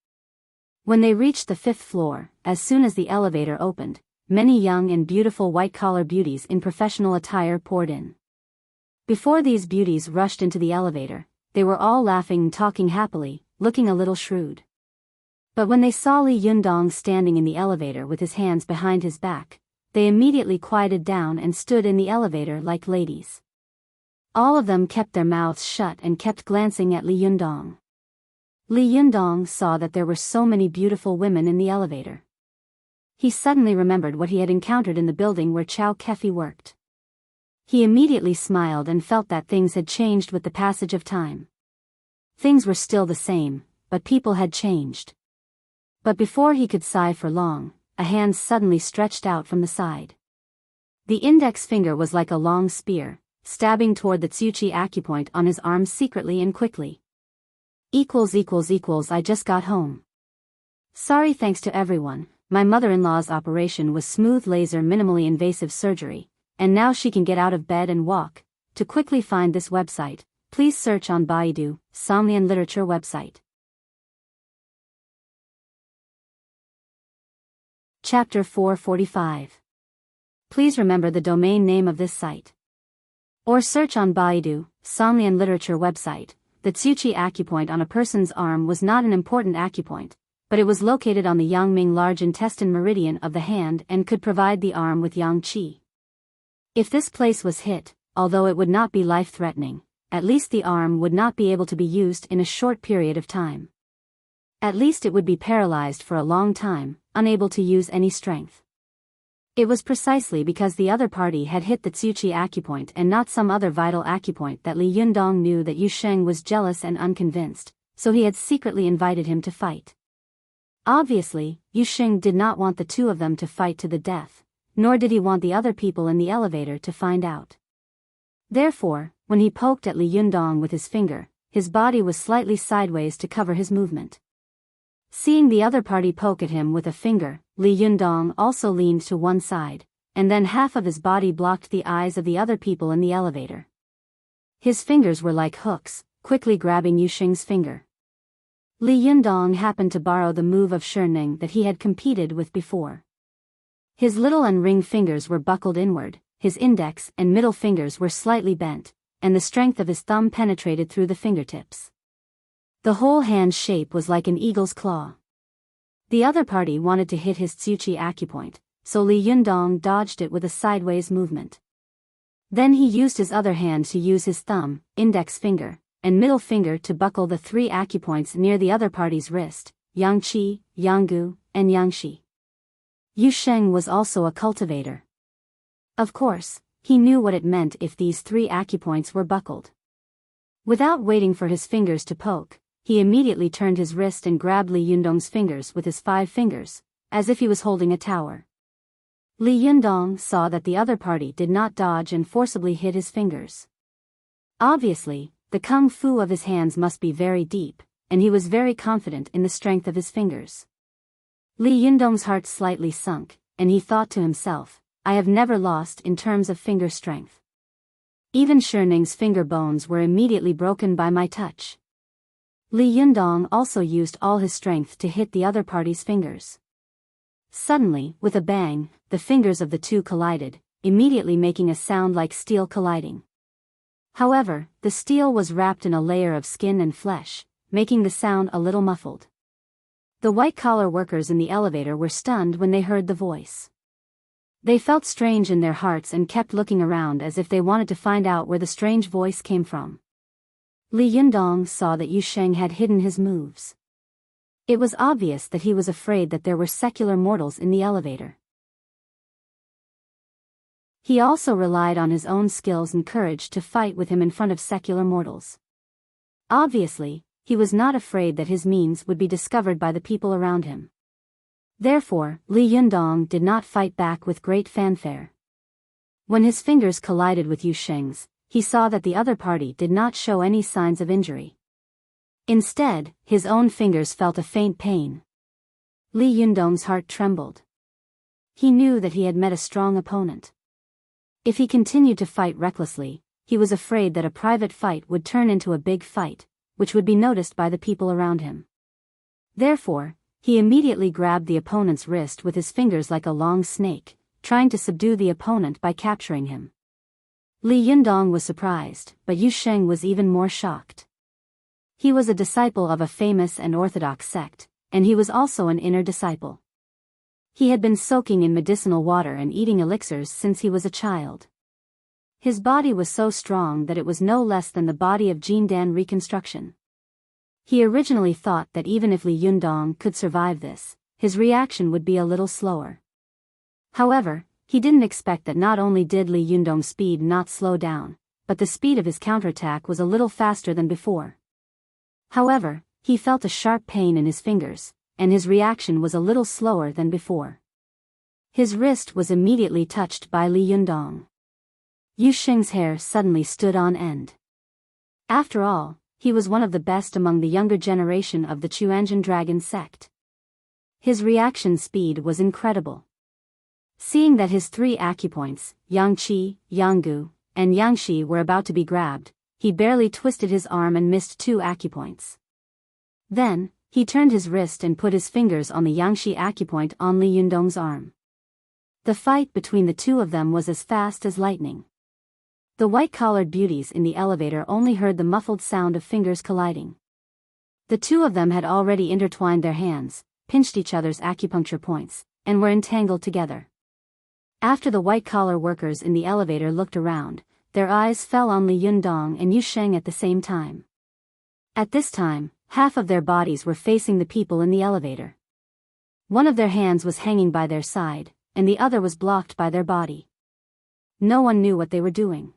When they reached the 5th floor, as soon as the elevator opened, many young and beautiful white-collar beauties in professional attire poured in. Before these beauties rushed into the elevator, they were all laughing and talking happily, looking a little shrewd. But when they saw Li Yundong standing in the elevator with his hands behind his back, they immediately quieted down and stood in the elevator like ladies. All of them kept their mouths shut and kept glancing at Li Yundong. Li Yundong saw that there were so many beautiful women in the elevator. He suddenly remembered what he had encountered in the building where Chow Kefi worked. He immediately smiled and felt that things had changed with the passage of time. Things were still the same, but people had changed. But before he could sigh for long, a hand suddenly stretched out from the side. The index finger was like a long spear, stabbing toward the Tsuchi acupoint on his arm secretly and quickly. I just got home. Sorry, thanks to everyone, my mother-in-law's operation was smooth laser minimally invasive surgery, and now she can get out of bed and walk. To quickly find this website, please search on Baidu, Somnian Literature website. Chapter 445. Please remember the domain name of this site. Or search on Baidu, Somnian Literature website. The Tsuchi acupoint on a person's arm was not an important acupoint, but it was located on the Yangming large intestine meridian of the hand and could provide the arm with yang qi. If this place was hit, although it would not be life-threatening, at least the arm would not be able to be used in a short period of time. At least it would be paralyzed for a long time, unable to use any strength. It was precisely because the other party had hit the Tsuchi acupoint and not some other vital acupoint that Li Yundong knew that Yu Sheng was jealous and unconvinced, so he had secretly invited him to fight. Obviously, Yu Sheng did not want the two of them to fight to the death, nor did he want the other people in the elevator to find out. Therefore, when he poked at Li Yundong with his finger, his body was slightly sideways to cover his movement. Seeing the other party poke at him with a finger, Li Yundong also leaned to one side, and then half of his body blocked the eyes of the other people in the elevator. His fingers were like hooks, quickly grabbing Yu Sheng's finger. Li Yundong happened to borrow the move of Shurning that he had competed with before. His little and ring fingers were buckled inward, his index and middle fingers were slightly bent, and the strength of his thumb penetrated through the fingertips. The whole hand's shape was like an eagle's claw. The other party wanted to hit his Tsuchi acupoint, so Li Yundong dodged it with a sideways movement. Then he used his other hand to use his thumb, index finger, and middle finger to buckle the 3 acupoints near the other party's wrist, Yangqi, Yanggu, and Yangshi. Yu Sheng was also a cultivator. Of course, he knew what it meant if these 3 acupoints were buckled. Without waiting for his fingers to poke, he immediately turned his wrist and grabbed Li Yundong's fingers with his 5 fingers, as if he was holding a tower. Li Yundong saw that the other party did not dodge and forcibly hit his fingers. Obviously, the kung fu of his hands must be very deep, and he was very confident in the strength of his fingers. Li Yundong's heart slightly sunk, and he thought to himself, I have never lost in terms of finger strength. Even Shurning's finger bones were immediately broken by my touch. Li Yundong also used all his strength to hit the other party's fingers. Suddenly, with a bang, the fingers of the two collided, immediately making a sound like steel colliding. However, the steel was wrapped in a layer of skin and flesh, making the sound a little muffled. The white-collar workers in the elevator were stunned when they heard the voice. They felt strange in their hearts and kept looking around as if they wanted to find out where the strange voice came from. Li Yundong saw that Yu Sheng had hidden his moves. It was obvious that he was afraid that there were secular mortals in the elevator. He also relied on his own skills and courage to fight with him in front of secular mortals. Obviously, he was not afraid that his means would be discovered by the people around him. Therefore, Li Yundong did not fight back with great fanfare. When his fingers collided with Yu Sheng's, he saw that the other party did not show any signs of injury. Instead, his own fingers felt a faint pain. Li Yundong's heart trembled. He knew that he had met a strong opponent. If he continued to fight recklessly, he was afraid that a private fight would turn into a big fight, which would be noticed by the people around him. Therefore, he immediately grabbed the opponent's wrist with his fingers like a long snake, trying to subdue the opponent by capturing him. Li Yundong was surprised, but Yu Sheng was even more shocked. He was a disciple of a famous and orthodox sect, and he was also an inner disciple. He had been soaking in medicinal water and eating elixirs since he was a child. His body was so strong that it was no less than the body of Jindan reconstruction. He originally thought that even if Li Yundong could survive this, his reaction would be a little slower. However, he didn't expect that not only did Li Yundong's speed not slow down, but the speed of his counterattack was a little faster than before. However, he felt a sharp pain in his fingers, and his reaction was a little slower than before. His wrist was immediately touched by Li Yundong. Yu Sheng's hair suddenly stood on end. After all, he was one of the best among the younger generation of the Chuanjin Dragon sect. His reaction speed was incredible. Seeing that his 3 acupoints, Yangqi, Yanggu, and Yangshi were about to be grabbed, he barely twisted his arm and missed 2 acupoints. Then, he turned his wrist and put his fingers on the Yangshi acupoint on Li Yundong's arm. The fight between the two of them was as fast as lightning. The white-collared beauties in the elevator only heard the muffled sound of fingers colliding. The two of them had already intertwined their hands, pinched each other's acupuncture points, and were entangled together. After the white-collar workers in the elevator looked around, their eyes fell on Li Yundong and Yu Sheng at the same time. At this time, half of their bodies were facing the people in the elevator. One of their hands was hanging by their side, and the other was blocked by their body. No one knew what they were doing.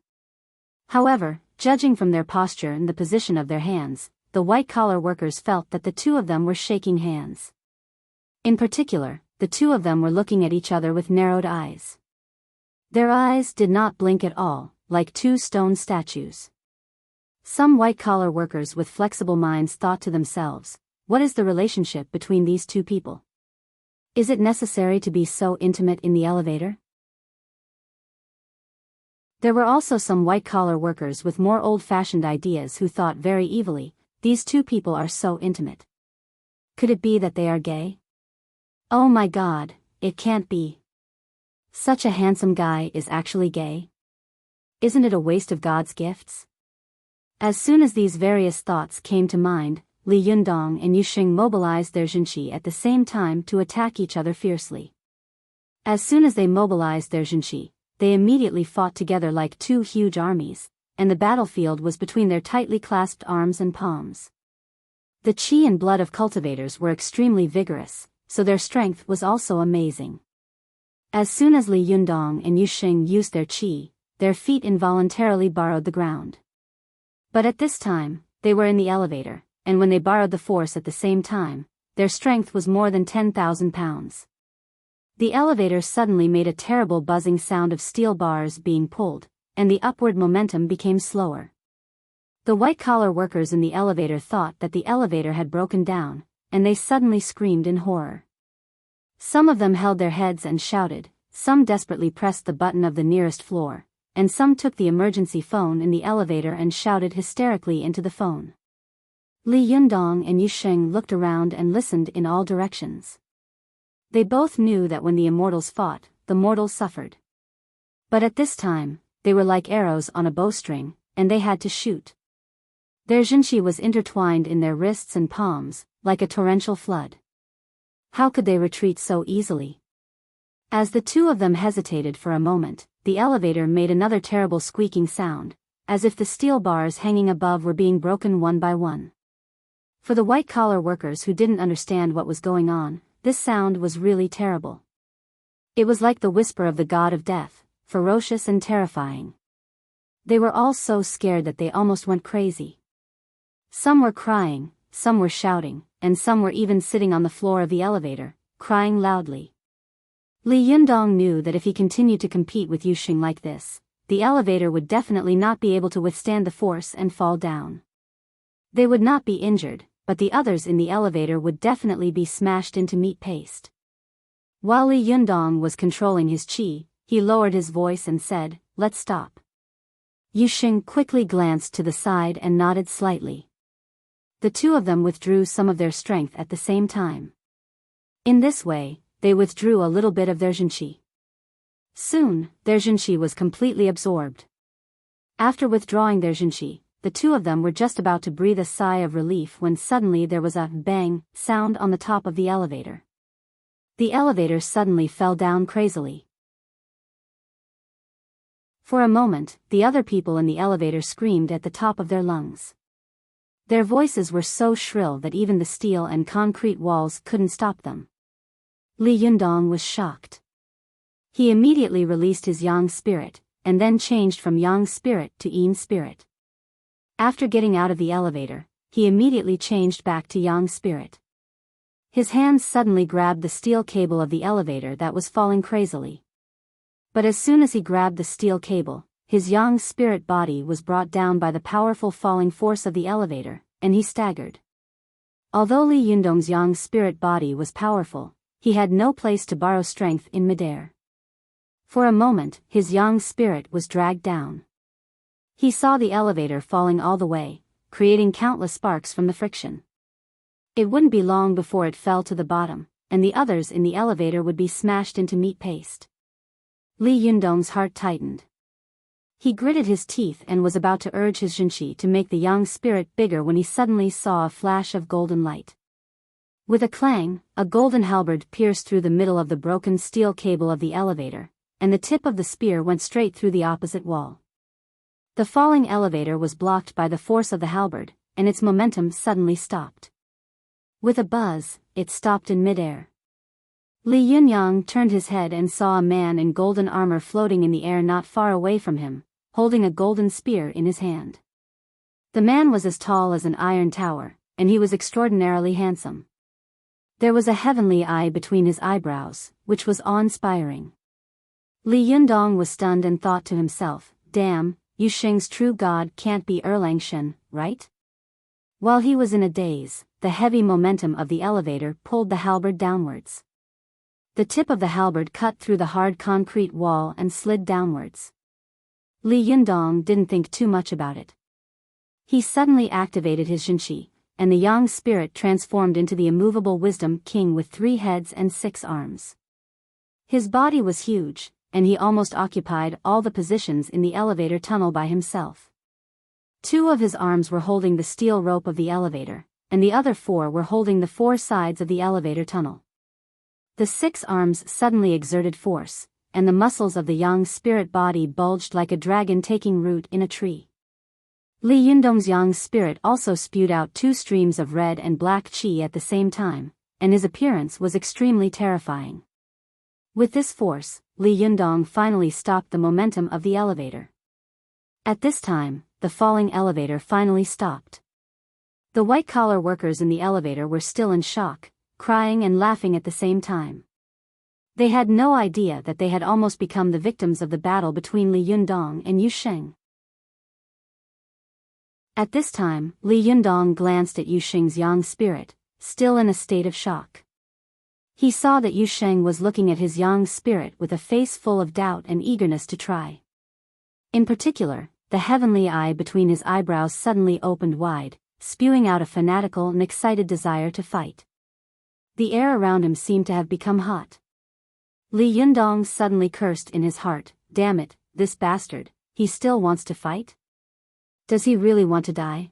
However, judging from their posture and the position of their hands, the white-collar workers felt that the two of them were shaking hands. In particular, the two of them were looking at each other with narrowed eyes. Their eyes did not blink at all, like two stone statues. Some white-collar workers with flexible minds thought to themselves, what is the relationship between these two people? Is it necessary to be so intimate in the elevator? There were also some white-collar workers with more old-fashioned ideas who thought very evilly, these two people are so intimate. Could it be that they are gay? Oh my God, it can't be. Such a handsome guy is actually gay? Isn't it a waste of God's gifts? As soon as these various thoughts came to mind, Li Yundong and Yuxing mobilized their Jinqi at the same time to attack each other fiercely. As soon as they mobilized their Jinqi, they immediately fought together like two huge armies, and the battlefield was between their tightly clasped arms and palms. The qi and blood of cultivators were extremely vigorous, so their strength was also amazing. As soon as Li Yundong and Yuxing used their qi, their feet involuntarily borrowed the ground. But at this time, they were in the elevator, and when they borrowed the force at the same time, their strength was more than 10,000 pounds. The elevator suddenly made a terrible buzzing sound of steel bars being pulled, and the upward momentum became slower. The white-collar workers in the elevator thought that the elevator had broken down, and they suddenly screamed in horror. Some of them held their heads and shouted, some desperately pressed the button of the nearest floor, and some took the emergency phone in the elevator and shouted hysterically into the phone. Li Yundong and Yuxing looked around and listened in all directions. They both knew that when the immortals fought, the mortals suffered. But at this time, they were like arrows on a bowstring, and they had to shoot. Their Jinqi was intertwined in their wrists and palms, like a torrential flood. How could they retreat so easily? As the two of them hesitated for a moment, the elevator made another terrible squeaking sound, as if the steel bars hanging above were being broken one by one. For the white-collar workers who didn't understand what was going on, this sound was really terrible. It was like the whisper of the god of death, ferocious and terrifying. They were all so scared that they almost went crazy. Some were crying, some were shouting, and some were even sitting on the floor of the elevator, crying loudly. Li Yundong knew that if he continued to compete with Yuxing like this, the elevator would definitely not be able to withstand the force and fall down. They would not be injured, but the others in the elevator would definitely be smashed into meat paste. While Li Yundong was controlling his qi, he lowered his voice and said, "Let's stop." Yuxing quickly glanced to the side and nodded slightly. The two of them withdrew some of their strength at the same time. In this way, they withdrew a little bit of their Jinqi. Soon, their Jinqi was completely absorbed. After withdrawing their Jinqi, the two of them were just about to breathe a sigh of relief when suddenly there was a bang sound on the top of the elevator. The elevator suddenly fell down crazily. For a moment, the other people in the elevator screamed at the top of their lungs. Their voices were so shrill that even the steel and concrete walls couldn't stop them. Li Yundong was shocked. He immediately released his yang spirit, and then changed from yang spirit to yin spirit. After getting out of the elevator, he immediately changed back to yang spirit. His hands suddenly grabbed the steel cable of the elevator that was falling crazily. But as soon as he grabbed the steel cable, his yang spirit body was brought down by the powerful falling force of the elevator, and he staggered. Although Li Yundong's yang spirit body was powerful, he had no place to borrow strength in midair. For a moment, his yang spirit was dragged down. He saw the elevator falling all the way, creating countless sparks from the friction. It wouldn't be long before it fell to the bottom, and the others in the elevator would be smashed into meat paste. Li Yundong's heart tightened. He gritted his teeth and was about to urge his Jinqi to make the yang spirit bigger when he suddenly saw a flash of golden light. With a clang, a golden halberd pierced through the middle of the broken steel cable of the elevator, and the tip of the spear went straight through the opposite wall. The falling elevator was blocked by the force of the halberd, and its momentum suddenly stopped. With a buzz, it stopped in midair. Li Yunyang turned his head and saw a man in golden armor floating in the air not far away from him, holding a golden spear in his hand. The man was as tall as an iron tower, and he was extraordinarily handsome. There was a heavenly eye between his eyebrows, which was awe-inspiring. Li Yundong was stunned and thought to himself, damn, Yu Xing's true god can't be Erlangshen, right? While he was in a daze, the heavy momentum of the elevator pulled the halberd downwards. The tip of the halberd cut through the hard concrete wall and slid downwards. Li Yundong didn't think too much about it. He suddenly activated his Jinqi, and the yang spirit transformed into the immovable wisdom king with 3 heads and 6 arms. His body was huge, and he almost occupied all the positions in the elevator tunnel by himself. 2 of his arms were holding the steel rope of the elevator, and the other 4 were holding the 4 sides of the elevator tunnel. The 6 arms suddenly exerted force, and the muscles of the yang spirit body bulged like a dragon taking root in a tree. Li Yundong's yang spirit also spewed out 2 streams of red and black qi at the same time, and his appearance was extremely terrifying. With this force, Li Yundong finally stopped the momentum of the elevator. At this time, the falling elevator finally stopped. The white-collar workers in the elevator were still in shock, crying and laughing at the same time. They had no idea that they had almost become the victims of the battle between Li Yundong and Yu Xing. At this time, Li Yundong glanced at Yu Xing's yang spirit, still in a state of shock. He saw that Yu Xing was looking at his yang spirit with a face full of doubt and eagerness to try. In particular, the heavenly eye between his eyebrows suddenly opened wide, spewing out a fanatical and excited desire to fight. The air around him seemed to have become hot. Li Yundong suddenly cursed in his heart, damn it, this bastard, he still wants to fight? Does he really want to die?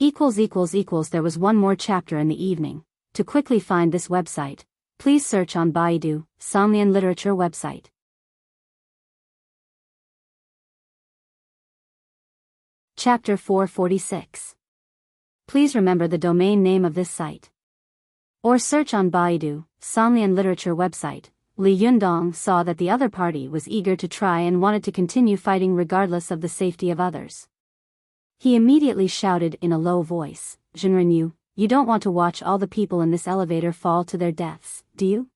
There was one more chapter in the evening. To quickly find this website, please search on Baidu, Somnian Literature website. Chapter 446. Please remember the domain name of this site. Or search on Baidu, Somnian Literature website. Li Yundong saw that the other party was eager to try and wanted to continue fighting regardless of the safety of others. He immediately shouted in a low voice, Jinren, you don't want to watch all the people in this elevator fall to their deaths, do you?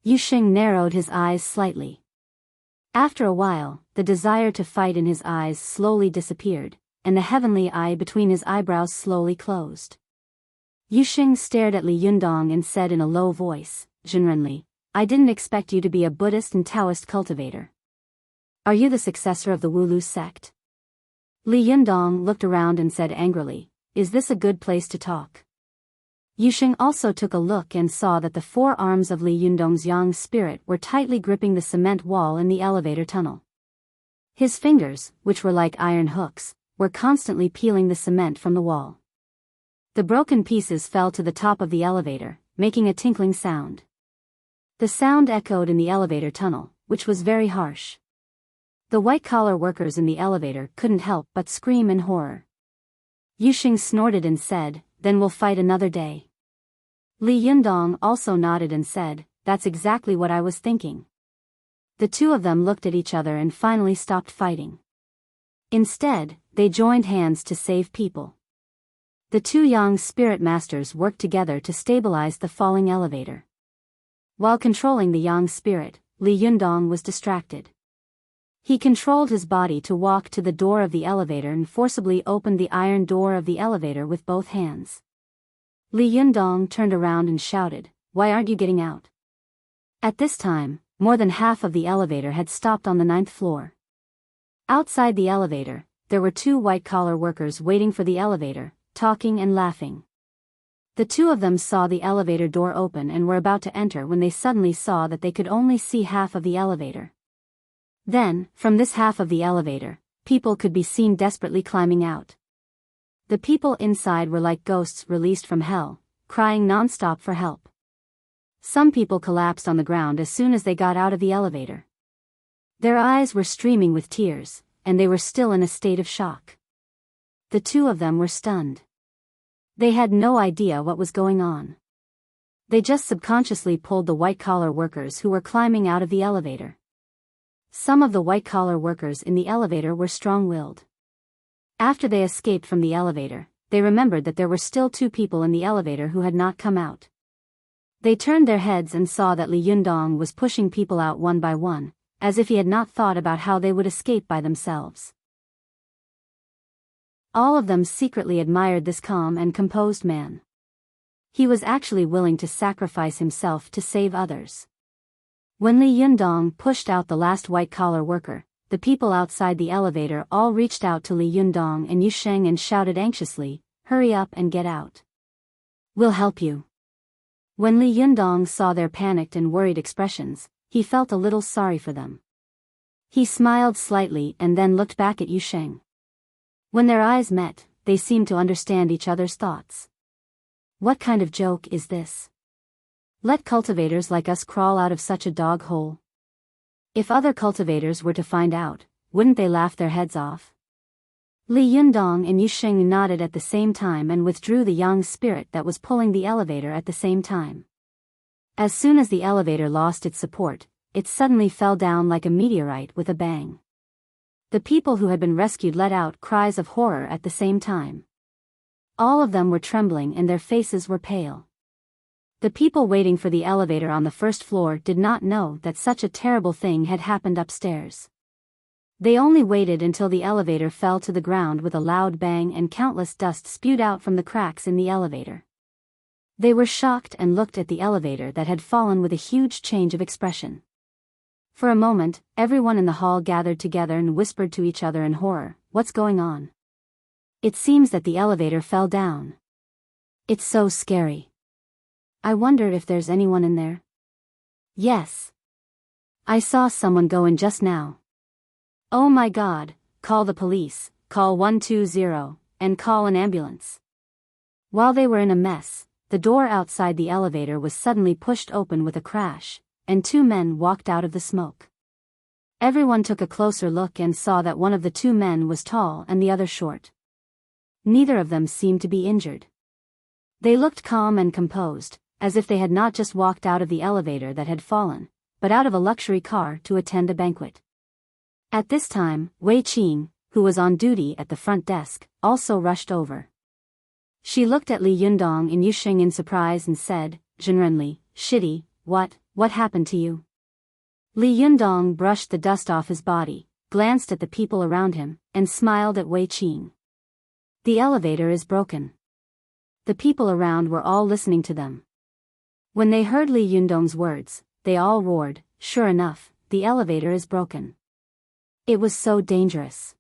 Yu Xing narrowed his eyes slightly. After a while, the desire to fight in his eyes slowly disappeared, and the heavenly eye between his eyebrows slowly closed. Yu Xing stared at Li Yundong and said in a low voice, Jinrenli, I didn't expect you to be a Buddhist and Taoist cultivator. Are you the successor of the Wulu sect? Li Yundong looked around and said angrily, is this a good place to talk? Yu Xing also took a look and saw that the 4 arms of Li Yundong's yang spirit were tightly gripping the cement wall in the elevator tunnel. His fingers, which were like iron hooks, were constantly peeling the cement from the wall. The broken pieces fell to the top of the elevator, making a tinkling sound. The sound echoed in the elevator tunnel, which was very harsh. The white-collar workers in the elevator couldn't help but scream in horror. Yu Xing snorted and said, then we'll fight another day. Li Yundong also nodded and said, that's exactly what I was thinking. The 2 of them looked at each other and finally stopped fighting. Instead, they joined hands to save people. The 2 yang spirit masters worked together to stabilize the falling elevator. While controlling the yang spirit, Li Yundong was distracted. He controlled his body to walk to the door of the elevator and forcibly opened the iron door of the elevator with both hands. Li Yundong turned around and shouted, why aren't you getting out? At this time, more than half of the elevator had stopped on the 9th floor. Outside the elevator, there were 2 white-collar workers waiting for the elevator, talking and laughing. The 2 of them saw the elevator door open and were about to enter when they suddenly saw that they could only see half of the elevator. Then, from this half of the elevator, people could be seen desperately climbing out. The people inside were like ghosts released from hell, crying non-stop for help. Some people collapsed on the ground as soon as they got out of the elevator. Their eyes were streaming with tears, and they were still in a state of shock. The 2 of them were stunned. They had no idea what was going on. They just subconsciously pulled the white-collar workers who were climbing out of the elevator. Some of the white-collar workers in the elevator were strong-willed. After they escaped from the elevator, they remembered that there were still 2 people in the elevator who had not come out. They turned their heads and saw that Li Yundong was pushing people out one by one, as if he had not thought about how they would escape by themselves. All of them secretly admired this calm and composed man. He was actually willing to sacrifice himself to save others. When Li Yundong pushed out the last white-collar worker, the people outside the elevator all reached out to Li Yundong and Yu Sheng and shouted anxiously, "Hurry up and get out. We'll help you." When Li Yundong saw their panicked and worried expressions, he felt a little sorry for them. He smiled slightly and then looked back at Yu Sheng. When their eyes met, they seemed to understand each other's thoughts. What kind of joke is this? Let cultivators like us crawl out of such a dog hole? If other cultivators were to find out, wouldn't they laugh their heads off? Li Yundong and Yu Sheng nodded at the same time and withdrew the yang spirit that was pulling the elevator at the same time. As soon as the elevator lost its support, it suddenly fell down like a meteorite with a bang. The people who had been rescued let out cries of horror at the same time. All of them were trembling and their faces were pale. The people waiting for the elevator on the first floor did not know that such a terrible thing had happened upstairs. They only waited until the elevator fell to the ground with a loud bang and countless dust spewed out from the cracks in the elevator. They were shocked and looked at the elevator that had fallen with a huge change of expression. For a moment, everyone in the hall gathered together and whispered to each other in horror, "What's going on? It seems that the elevator fell down. It's so scary. I wonder if there's anyone in there." "Yes. I saw someone go in just now." "Oh my God, call the police, call 120, and call an ambulance." While they were in a mess, the door outside the elevator was suddenly pushed open with a crash, and 2 men walked out of the smoke. Everyone took a closer look and saw that one of the 2 men was tall and the other short. Neither of them seemed to be injured. They looked calm and composed, as if they had not just walked out of the elevator that had fallen, but out of a luxury car to attend a banquet. At this time, Wei Qing, who was on duty at the front desk, also rushed over. She looked at Li Yundong and Yu Sheng in surprise and said, "Zhenrenli, shitty, what happened to you?" Li Yundong brushed the dust off his body, glanced at the people around him, and smiled at Wei Qing. "The elevator is broken." The people around were all listening to them. When they heard Li Yundong's words, they all roared, "Sure enough, the elevator is broken." It was so dangerous.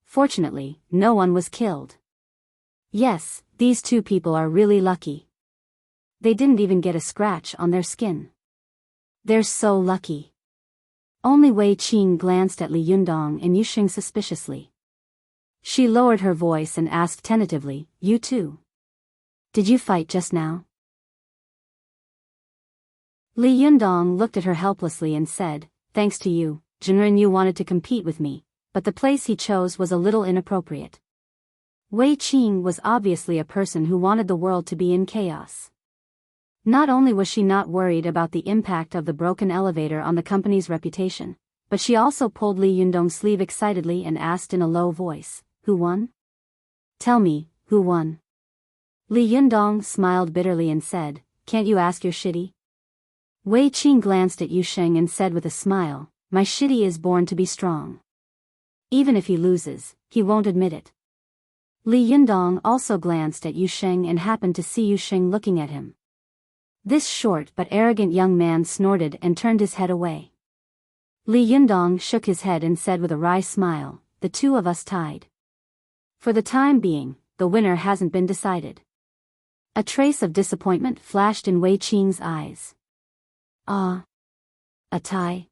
Fortunately, no one was killed. Yes, these 2 people are really lucky. They didn't even get a scratch on their skin. They're so lucky. Only Wei Qing glanced at Li Yundong and Yu Sheng suspiciously. She lowered her voice and asked tentatively, "You too? Did you fight just now?" Li Yundong looked at her helplessly and said, "Thanks to you, Zhenren Yu wanted to compete with me, but the place he chose was a little inappropriate." Wei Qing was obviously a person who wanted the world to be in chaos. Not only was she not worried about the impact of the broken elevator on the company's reputation, but she also pulled Li Yundong's sleeve excitedly and asked in a low voice, "Who won? Tell me, who won?" Li Yundong smiled bitterly and said, "Can't you ask your shitty?" Wei Qing glanced at Yu Sheng and said with a smile, "My shitty is born to be strong. Even if he loses, he won't admit it." Li Yundong also glanced at Yu Sheng and happened to see Yu Sheng looking at him. This short but arrogant young man snorted and turned his head away. Li Yundong shook his head and said with a wry smile, "The 2 of us tied. For the time being, the winner hasn't been decided." A trace of disappointment flashed in Wei Qing's eyes. "Ah. A tie?"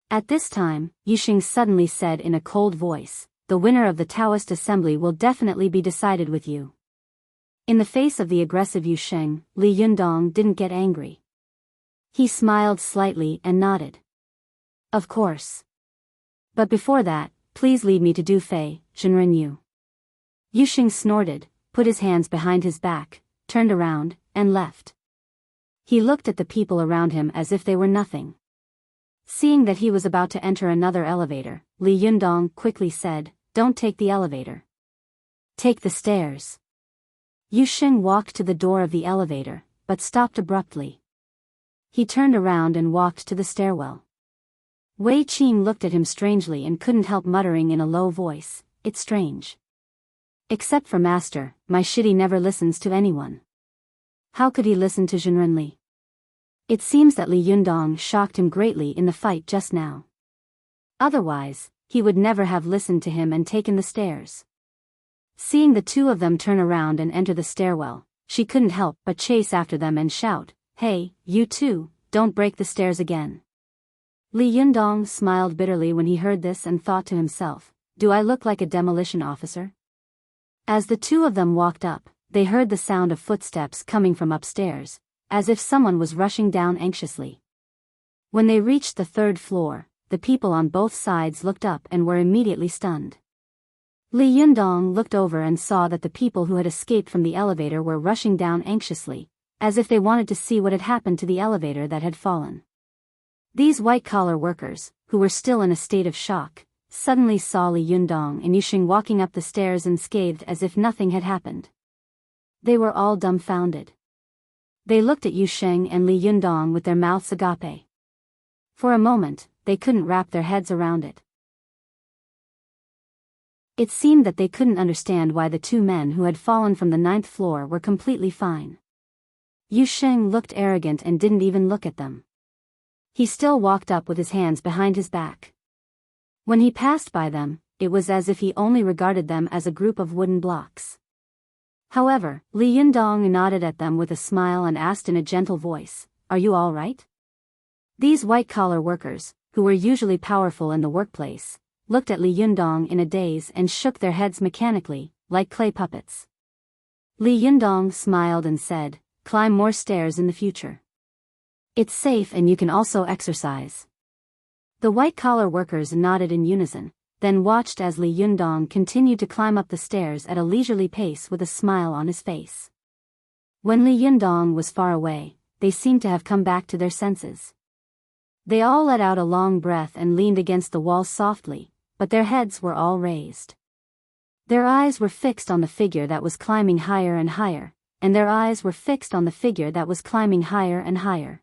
At this time, Yu Sheng suddenly said in a cold voice, "The winner of the Taoist assembly will definitely be decided with you." In the face of the aggressive Yu Sheng, Li Yundong didn't get angry. He smiled slightly and nodded. "Of course. But before that, please lead me to Du Fei, Zhenren Yu." Yu Sheng snorted, put his hands behind his back, turned around, and left. He looked at the people around him as if they were nothing. Seeing that he was about to enter another elevator, Li Yundong quickly said, "Don't take the elevator. Take the stairs." Yu Xing walked to the door of the elevator, but stopped abruptly. He turned around and walked to the stairwell. Wei Qing looked at him strangely and couldn't help muttering in a low voice, "It's strange. Except for Master, my shitty never listens to anyone. How could he listen to Zhenrenli?" It seems that Li Yundong shocked him greatly in the fight just now. Otherwise, he would never have listened to him and taken the stairs. Seeing the two of them turn around and enter the stairwell, she couldn't help but chase after them and shout, "Hey, you two, don't break the stairs again." Li Yundong smiled bitterly when he heard this and thought to himself, "Do I look like a demolition officer?" As the two of them walked up, they heard the sound of footsteps coming from upstairs, as if someone was rushing down anxiously. When they reached the third floor, the people on both sides looked up and were immediately stunned. Li Yundong looked over and saw that the people who had escaped from the elevator were rushing down anxiously, as if they wanted to see what had happened to the elevator that had fallen. These white-collar workers, who were still in a state of shock, suddenly saw Li Yundong and Yu Xing walking up the stairs unscathed as if nothing had happened. They were all dumbfounded. They looked at Yu Xing and Li Yundong with their mouths agape. For a moment, they couldn't wrap their heads around it. It seemed that they couldn't understand why the two men who had fallen from the 9th floor were completely fine. Yu Xing looked arrogant and didn't even look at them. He still walked up with his hands behind his back. When he passed by them, it was as if he only regarded them as a group of wooden blocks. However, Li Yundong nodded at them with a smile and asked in a gentle voice, "Are you all right?" These white-collar workers, who were usually powerful in the workplace, looked at Li Yundong in a daze and shook their heads mechanically, like clay puppets. Li Yundong smiled and said, "Climb more stairs in the future. It's safe and you can also exercise." The white-collar workers nodded in unison, then watched as Li Yundong continued to climb up the stairs at a leisurely pace with a smile on his face. When Li Yundong was far away, they seemed to have come back to their senses. They all let out a long breath and leaned against the wall softly, but their heads were all raised. Their eyes were fixed on the figure that was climbing higher and higher, and their eyes were fixed on the figure that was climbing higher and higher.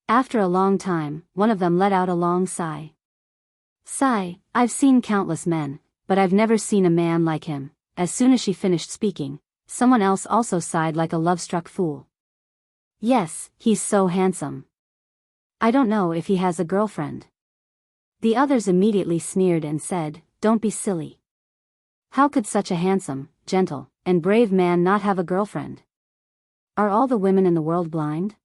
After a long time, one of them let out a long sigh. "Sigh, I've seen countless men, but I've never seen a man like him." As soon as she finished speaking, someone else also sighed like a love-struck fool. "Yes, he's so handsome. I don't know if he has a girlfriend." The others immediately sneered and said, "Don't be silly. How could such a handsome, gentle, and brave man not have a girlfriend? Are all the women in the world blind?"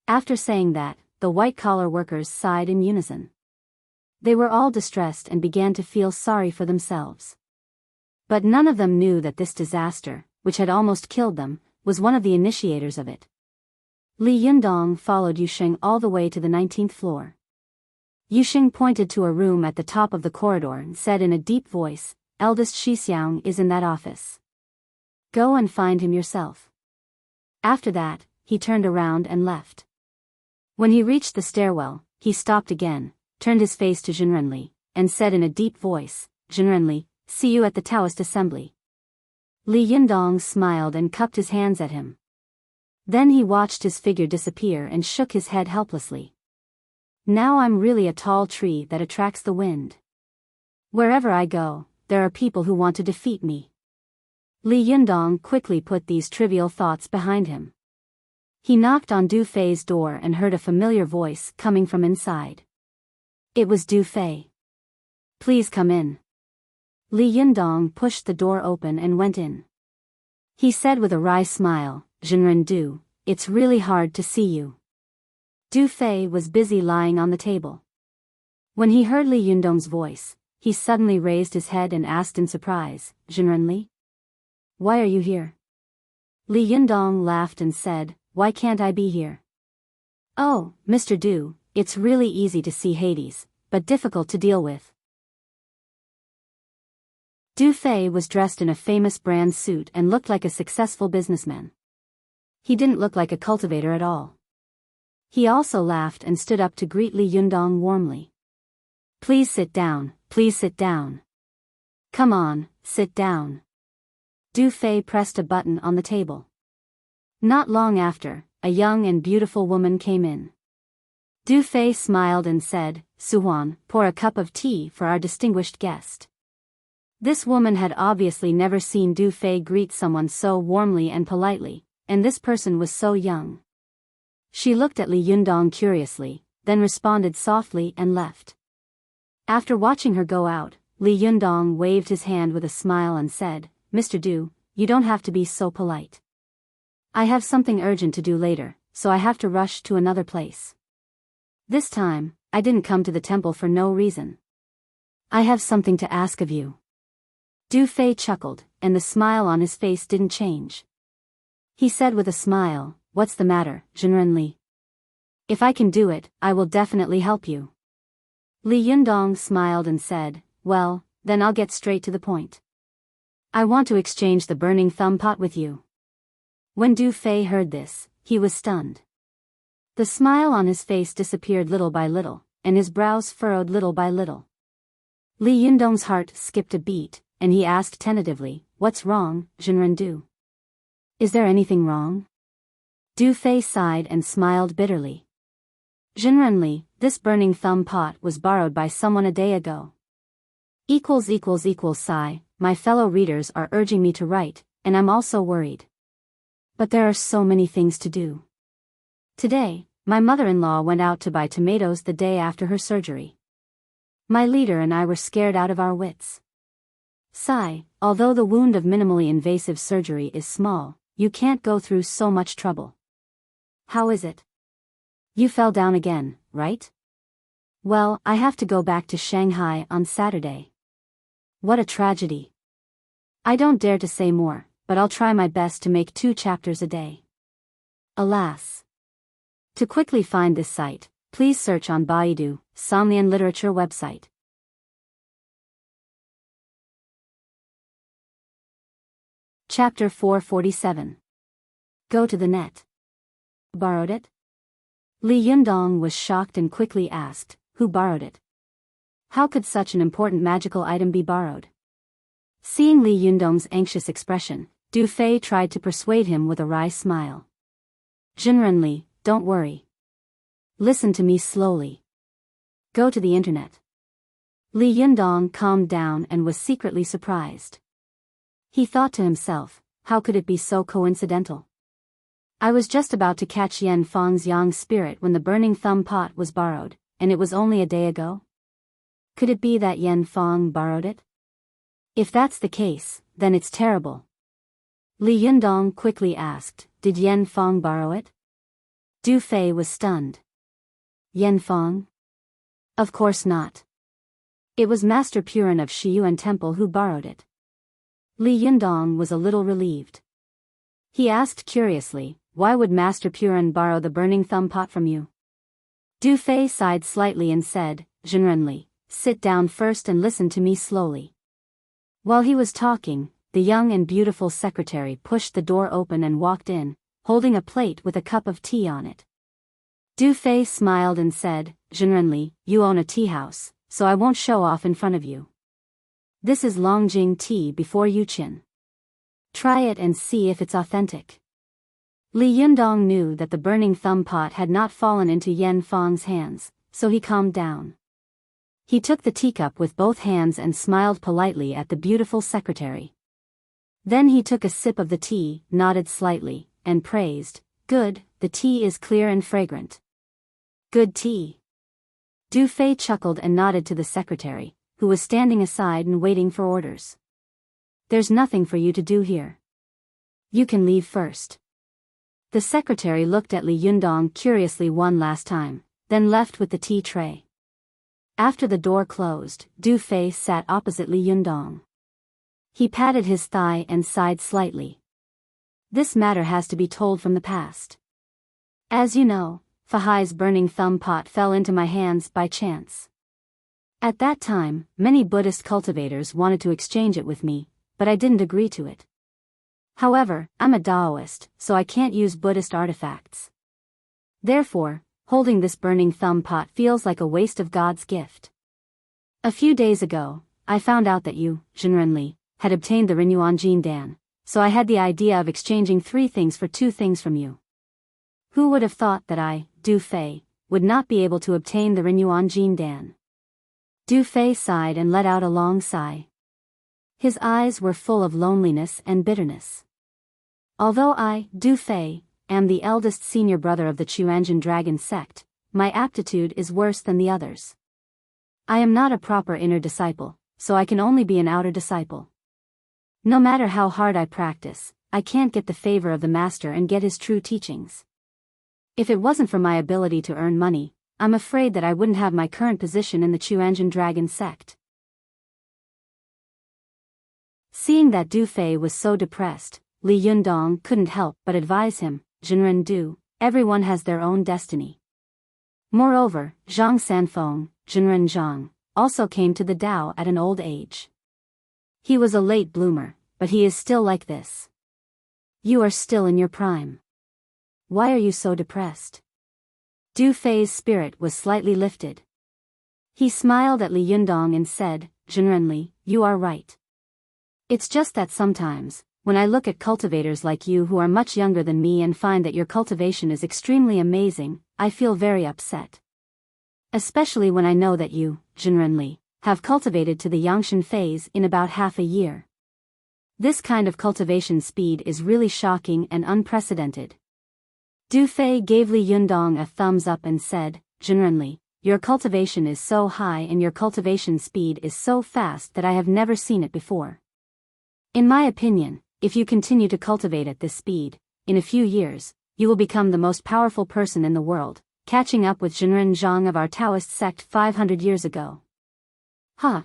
After saying that, the white-collar workers sighed in unison. They were all distressed and began to feel sorry for themselves. But none of them knew that this disaster, which had almost killed them, was one of the initiators of it. Li Yundong followed Yu Xing all the way to the 19th floor. Yu Xing pointed to a room at the top of the corridor and said in a deep voice, "Eldest Shixiang is in that office. Go and find him yourself." After that, he turned around and left. When he reached the stairwell, he stopped again, turned his face to Zhenrenli, and said in a deep voice, "Zhenrenli, see you at the Taoist assembly." Li Yundong smiled and cupped his hands at him. Then he watched his figure disappear and shook his head helplessly. "Now I'm really a tall tree that attracts the wind. Wherever I go, there are people who want to defeat me." Li Yundong quickly put these trivial thoughts behind him. He knocked on Du Fei's door and heard a familiar voice coming from inside. It was Du Fei. "Please come in." Li Yundong pushed the door open and went in. He said with a wry smile, "Zhenren Du, it's really hard to see you." Du Fei was busy lying on the table. When he heard Li Yundong's voice, he suddenly raised his head and asked in surprise, "Zhenrenli? Why are you here?" Li Yundong laughed and said, "Why can't I be here?" "Oh, Mr. Du, it's really easy to see Hades, but difficult to deal with." Du Fei was dressed in a famous brand suit and looked like a successful businessman. He didn't look like a cultivator at all. He also laughed and stood up to greet Li Yundong warmly. Please sit down, please sit down. Come on, sit down. Du Fei pressed a button on the table. Not long after, a young and beautiful woman came in. Du Fei smiled and said, Suhuan, pour a cup of tea for our distinguished guest. This woman had obviously never seen Du Fei greet someone so warmly and politely, and this person was so young. She looked at Li Yundong curiously, then responded softly and left. After watching her go out, Li Yundong waved his hand with a smile and said, Mr. Du, you don't have to be so polite. I have something urgent to do later, so I have to rush to another place. This time, I didn't come to the temple for no reason. I have something to ask of you. Du Fei chuckled, and the smile on his face didn't change. He said with a smile, What's the matter, Jinren Li? If I can do it, I will definitely help you. Li Yundong smiled and said, Well, then I'll get straight to the point. I want to exchange the burning thumb pot with you. When Du Fei heard this, he was stunned. The smile on his face disappeared little by little, and his brows furrowed little by little. Li Yundong's heart skipped a beat, and he asked tentatively, What's wrong, Jinren Du? Is there anything wrong? Du Fei sighed and smiled bitterly. Jinren Li, this burning thumb pot was borrowed by someone a day ago. Sigh, my fellow readers are urging me to write, and I'm also worried. But there are so many things to do. Today, my mother-in-law went out to buy tomatoes the day after her surgery. My leader and I were scared out of our wits. Sigh, although the wound of minimally invasive surgery is small, you can't go through so much trouble. How is it? You fell down again, right? Well, I have to go back to Shanghai on Saturday. What a tragedy. I don't dare to say more, but I'll try my best to make 2 chapters a day. Alas. To quickly find this site, please search on Baidu, Somnian Literature website. Chapter 447. Go to the net. Borrowed it? Li Yundong was shocked and quickly asked, Who borrowed it? How could such an important magical item be borrowed? Seeing Li Yundong's anxious expression, Du Fei tried to persuade him with a wry smile. Jinren Li, don't worry. Listen to me slowly. Go to the internet. Li Yundong calmed down and was secretly surprised. He thought to himself, how could it be so coincidental? I was just about to catch Yan Fang's yang spirit when the burning thumb pot was borrowed, and it was only a day ago? Could it be that Yan Fang borrowed it? If that's the case, then it's terrible. Li Yundong quickly asked, Did Yan Fang borrow it? Du Fei was stunned. Yan Fang? Of course not. It was Master Purin of Shiyuan Temple who borrowed it. Li Yundong was a little relieved. He asked curiously, Why would Master Purin borrow the burning thumb pot from you? Du Fei sighed slightly and said, Jinren Li, sit down first and listen to me slowly. While he was talking, the young and beautiful secretary pushed the door open and walked in, holding a plate with a cup of tea on it. Du Fei smiled and said, Jinren Li, you own a tea house, so I won't show off in front of you. This is Longjing tea before Yuqin. Try it and see if it's authentic. Li Yundong knew that the burning thumb pot had not fallen into Yan Fang's hands, so he calmed down. He took the teacup with both hands and smiled politely at the beautiful secretary. Then he took a sip of the tea, nodded slightly, and praised, Good, the tea is clear and fragrant. Good tea. Du Fei chuckled and nodded to the secretary, who was standing aside and waiting for orders. There's nothing for you to do here. You can leave first. The secretary looked at Li Yundong curiously one last time, then left with the tea tray. After the door closed, Du Fei sat opposite Li Yundong. He patted his thigh and sighed slightly. This matter has to be told from the past. As you know, Fahai's burning thumb pot fell into my hands by chance. At that time, many Buddhist cultivators wanted to exchange it with me, but I didn't agree to it. However, I'm a Taoist, so I can't use Buddhist artifacts. Therefore, holding this burning thumb pot feels like a waste of God's gift. A few days ago, I found out that you, Jinrenli, had obtained the Renyuan Jin Dan, so I had the idea of exchanging 3 things for 2 things from you. Who would have thought that I, Du Fei, would not be able to obtain the Renyuan Jin Dan? Du Fei sighed and let out a long sigh. His eyes were full of loneliness and bitterness. Although I, Du Fei, am the eldest senior brother of the Chuanjin Dragon sect, my aptitude is worse than the others. I am not a proper inner disciple, so I can only be an outer disciple. No matter how hard I practice, I can't get the favor of the master and get his true teachings. If it wasn't for my ability to earn money, I'm afraid that I wouldn't have my current position in the Chuanjin Dragon sect. Seeing that Du Fei was so depressed, Li Yundong couldn't help but advise him, Jinren Du, everyone has their own destiny. Moreover, Zhang Sanfeng, Jinren Zhang, also came to the Tao at an old age. He was a late bloomer, but he is still like this. You are still in your prime. Why are you so depressed? Du Fei's spirit was slightly lifted. He smiled at Li Yundong and said, Jinrenli, you are right. It's just that sometimes, when I look at cultivators like you who are much younger than me and find that your cultivation is extremely amazing, I feel very upset. Especially when I know that you, Jinrenli, have cultivated to the Yangshan phase in about half a year. This kind of cultivation speed is really shocking and unprecedented. Du Fei gave Li Yundong a thumbs up and said, Jinrenli, your cultivation is so high and your cultivation speed is so fast that I have never seen it before. In my opinion, if you continue to cultivate at this speed, in a few years, you will become the most powerful person in the world, catching up with Jinren Zhang of our Taoist sect 500 years ago.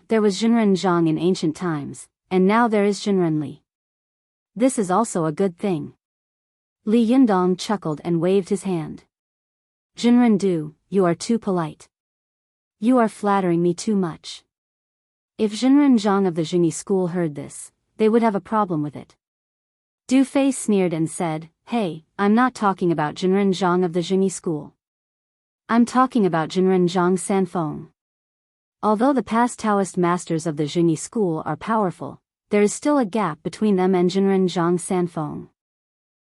There was Jinren Zhang in ancient times, and now there is Jinrenli. This is also a good thing. Li Yundong chuckled and waved his hand. Jinren Du, you are too polite. You are flattering me too much. If Jinren Zhang of the Jingyi school heard this, they would have a problem with it. Du Fei sneered and said, Hey, I'm not talking about Jinren Zhang of the Jingyi school. I'm talking about Jinren Zhang Sanfeng. Although the past Taoist masters of the Jingyi school are powerful, there is still a gap between them and Jinren Zhang Sanfeng.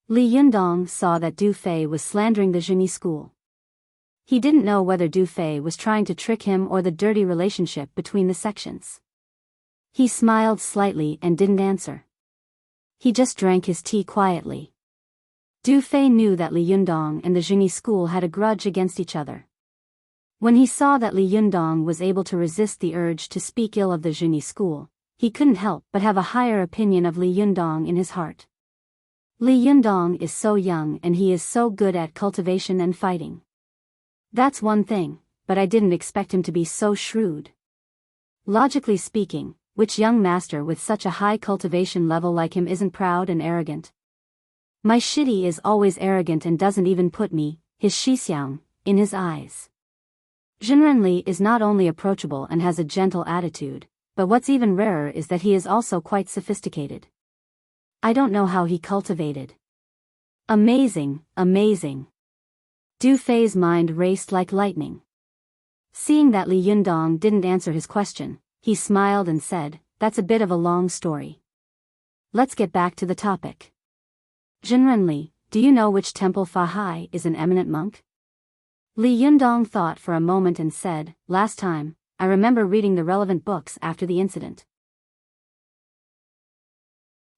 Li Yundong saw that Du Fei was slandering the Jingyi school. He didn't know whether Du Fei was trying to trick him or the dirty relationship between the sections. He smiled slightly and didn't answer. He just drank his tea quietly. Du Fei knew that Li Yundong and the Jingyi school had a grudge against each other. When he saw that Li Yundong was able to resist the urge to speak ill of the Jingyi school, he couldn't help but have a higher opinion of Li Yundong in his heart. Li Yundong is so young and he is so good at cultivation and fighting. That's one thing, but I didn't expect him to be so shrewd. Logically speaking, which young master with such a high cultivation level like him isn't proud and arrogant? My shitty is always arrogant and doesn't even put me, his Shixiang, in his eyes. Jinrenli is not only approachable and has a gentle attitude, but what's even rarer is that he is also quite sophisticated. I don't know how he cultivated. Amazing, amazing. Du Fei's mind raced like lightning. Seeing that Li Yundong didn't answer his question, he smiled and said, That's a bit of a long story. Let's get back to the topic. Jinrenli, do you know which temple Fa Hai is an eminent monk? Li Yundong thought for a moment and said, Last time, I remember reading the relevant books after the incident.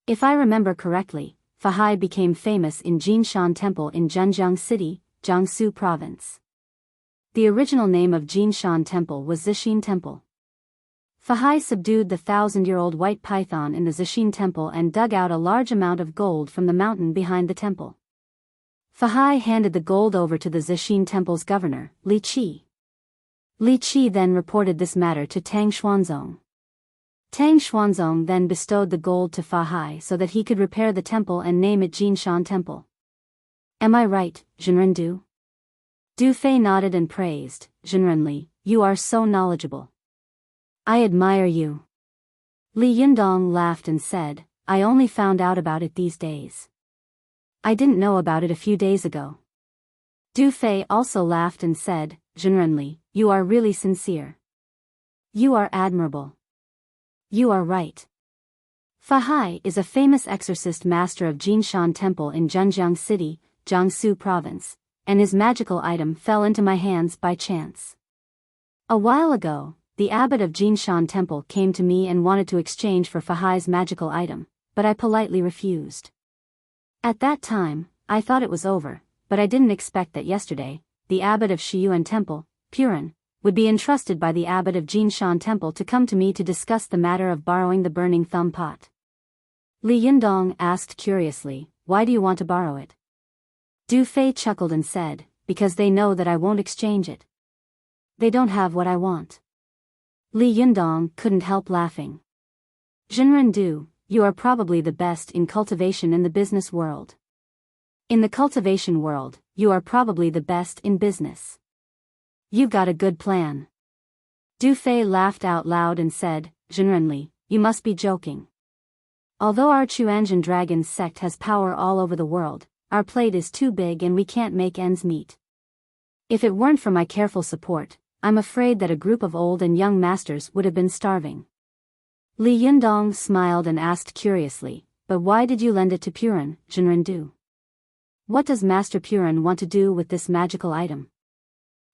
If I remember correctly, Fa Hai became famous in Jinshan Temple in Zhenjiang City, Jiangsu Province. The original name of Jinshan Temple was Zixin Temple. Fa Hai subdued the 1,000-year-old white python in the Zixin Temple and dug out a large amount of gold from the mountain behind the temple. Fa Hai handed the gold over to the Zixin Temple's governor, Li Qi. Li Qi then reported this matter to Tang Xuanzong. Tang Xuanzong then bestowed the gold to Fa Hai so that he could repair the temple and name it Jinshan Temple. Am I right, Jinrendu? Du Fei nodded and praised, Jinrenli, you are so knowledgeable. I admire you. Li Yundong laughed and said, I only found out about it these days. I didn't know about it a few days ago. Du Fei also laughed and said, "Zhenrenli, you are really sincere. You are admirable. You are right." Fa Hai is a famous exorcist master of Jinshan Temple in Zhenjiang City, Jiangsu Province, and his magical item fell into my hands by chance. A while ago, the abbot of Jinshan Temple came to me and wanted to exchange for Fa Hai's magical item, but I politely refused. At that time, I thought it was over, but I didn't expect that yesterday, the abbot of Shiyuan Temple, Purin, would be entrusted by the abbot of Jinshan Temple to come to me to discuss the matter of borrowing the burning thumb pot. Li Yundong asked curiously, "Why do you want to borrow it?" Du Fei chuckled and said, "Because they know that I won't exchange it. They don't have what I want." Li Yundong couldn't help laughing. "Zhenren Du, you are probably the best in cultivation in the business world. In the cultivation world, you are probably the best in business. You've got a good plan." Du Fei laughed out loud and said, "Zhenrenli, you must be joking. Although our Chuanjian dragon sect has power all over the world, our plate is too big and we can't make ends meet. If it weren't for my careful support, I'm afraid that a group of old and young masters would have been starving." Li Yundong smiled and asked curiously, "But why did you lend it to Purin, Zhenren Du? What does Master Purin want to do with this magical item?"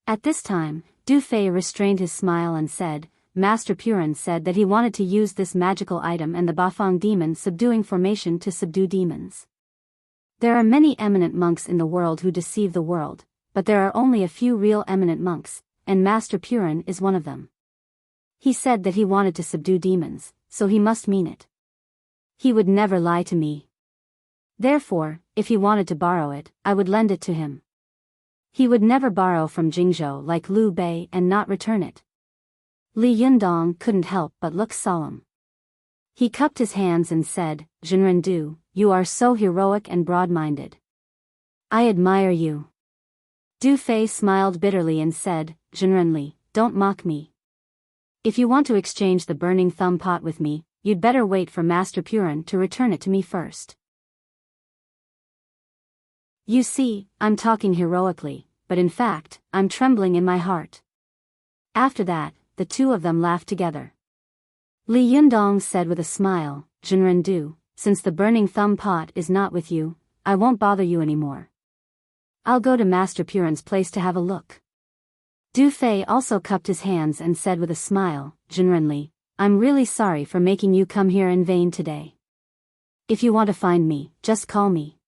At this time, Du Fei restrained his smile and said, "Master Purin said that he wanted to use this magical item and the Bafang demon subduing formation to subdue demons. There are many eminent monks in the world who deceive the world, but there are only a few real eminent monks, and Master Purin is one of them. He said that he wanted to subdue demons, so he must mean it. He would never lie to me. Therefore, if he wanted to borrow it, I would lend it to him. He would never borrow from Jingzhou like Liu Bei and not return it." Li Yundong couldn't help but look solemn. He cupped his hands and said, "Zhenren Du, you are so heroic and broad-minded. I admire you." Du Fei smiled bitterly and said, "Zhenrenli, don't mock me. If you want to exchange the burning thumb pot with me, you'd better wait for Master Purin to return it to me first." You see, I'm talking heroically, but in fact, I'm trembling in my heart. After that, the two of them laughed together. Li Yundong said with a smile, "Zhenren Du, since the burning thumb pot is not with you, I won't bother you anymore. I'll go to Master Purin's place to have a look." Du Fei also cupped his hands and said with a smile, "Zhenrenli, I'm really sorry for making you come here in vain today. If you want to find me, just call me.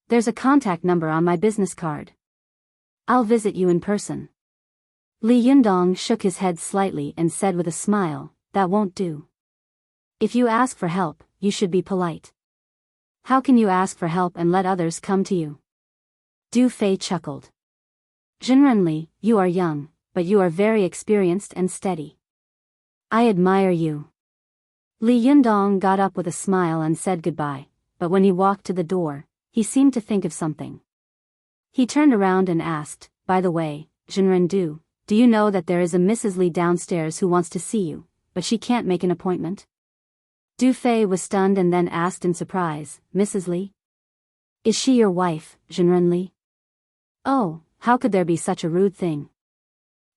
There's a contact number on my business card. I'll visit you in person." Li Yundong shook his head slightly and said with a smile, "That won't do. If you ask for help, you should be polite. How can you ask for help and let others come to you?" Du Fei chuckled. "Zhenrenli, you are young, but you are very experienced and steady. I admire you." Li Yundong got up with a smile and said goodbye, but when he walked to the door, he seemed to think of something. He turned around and asked, "By the way, Zhenren Du, do you know that there is a Mrs. Li downstairs who wants to see you, but she can't make an appointment?" Du Fei was stunned and then asked in surprise, "Mrs. Li? Is she your wife, Zhenrenli?" "Oh, how could there be such a rude thing?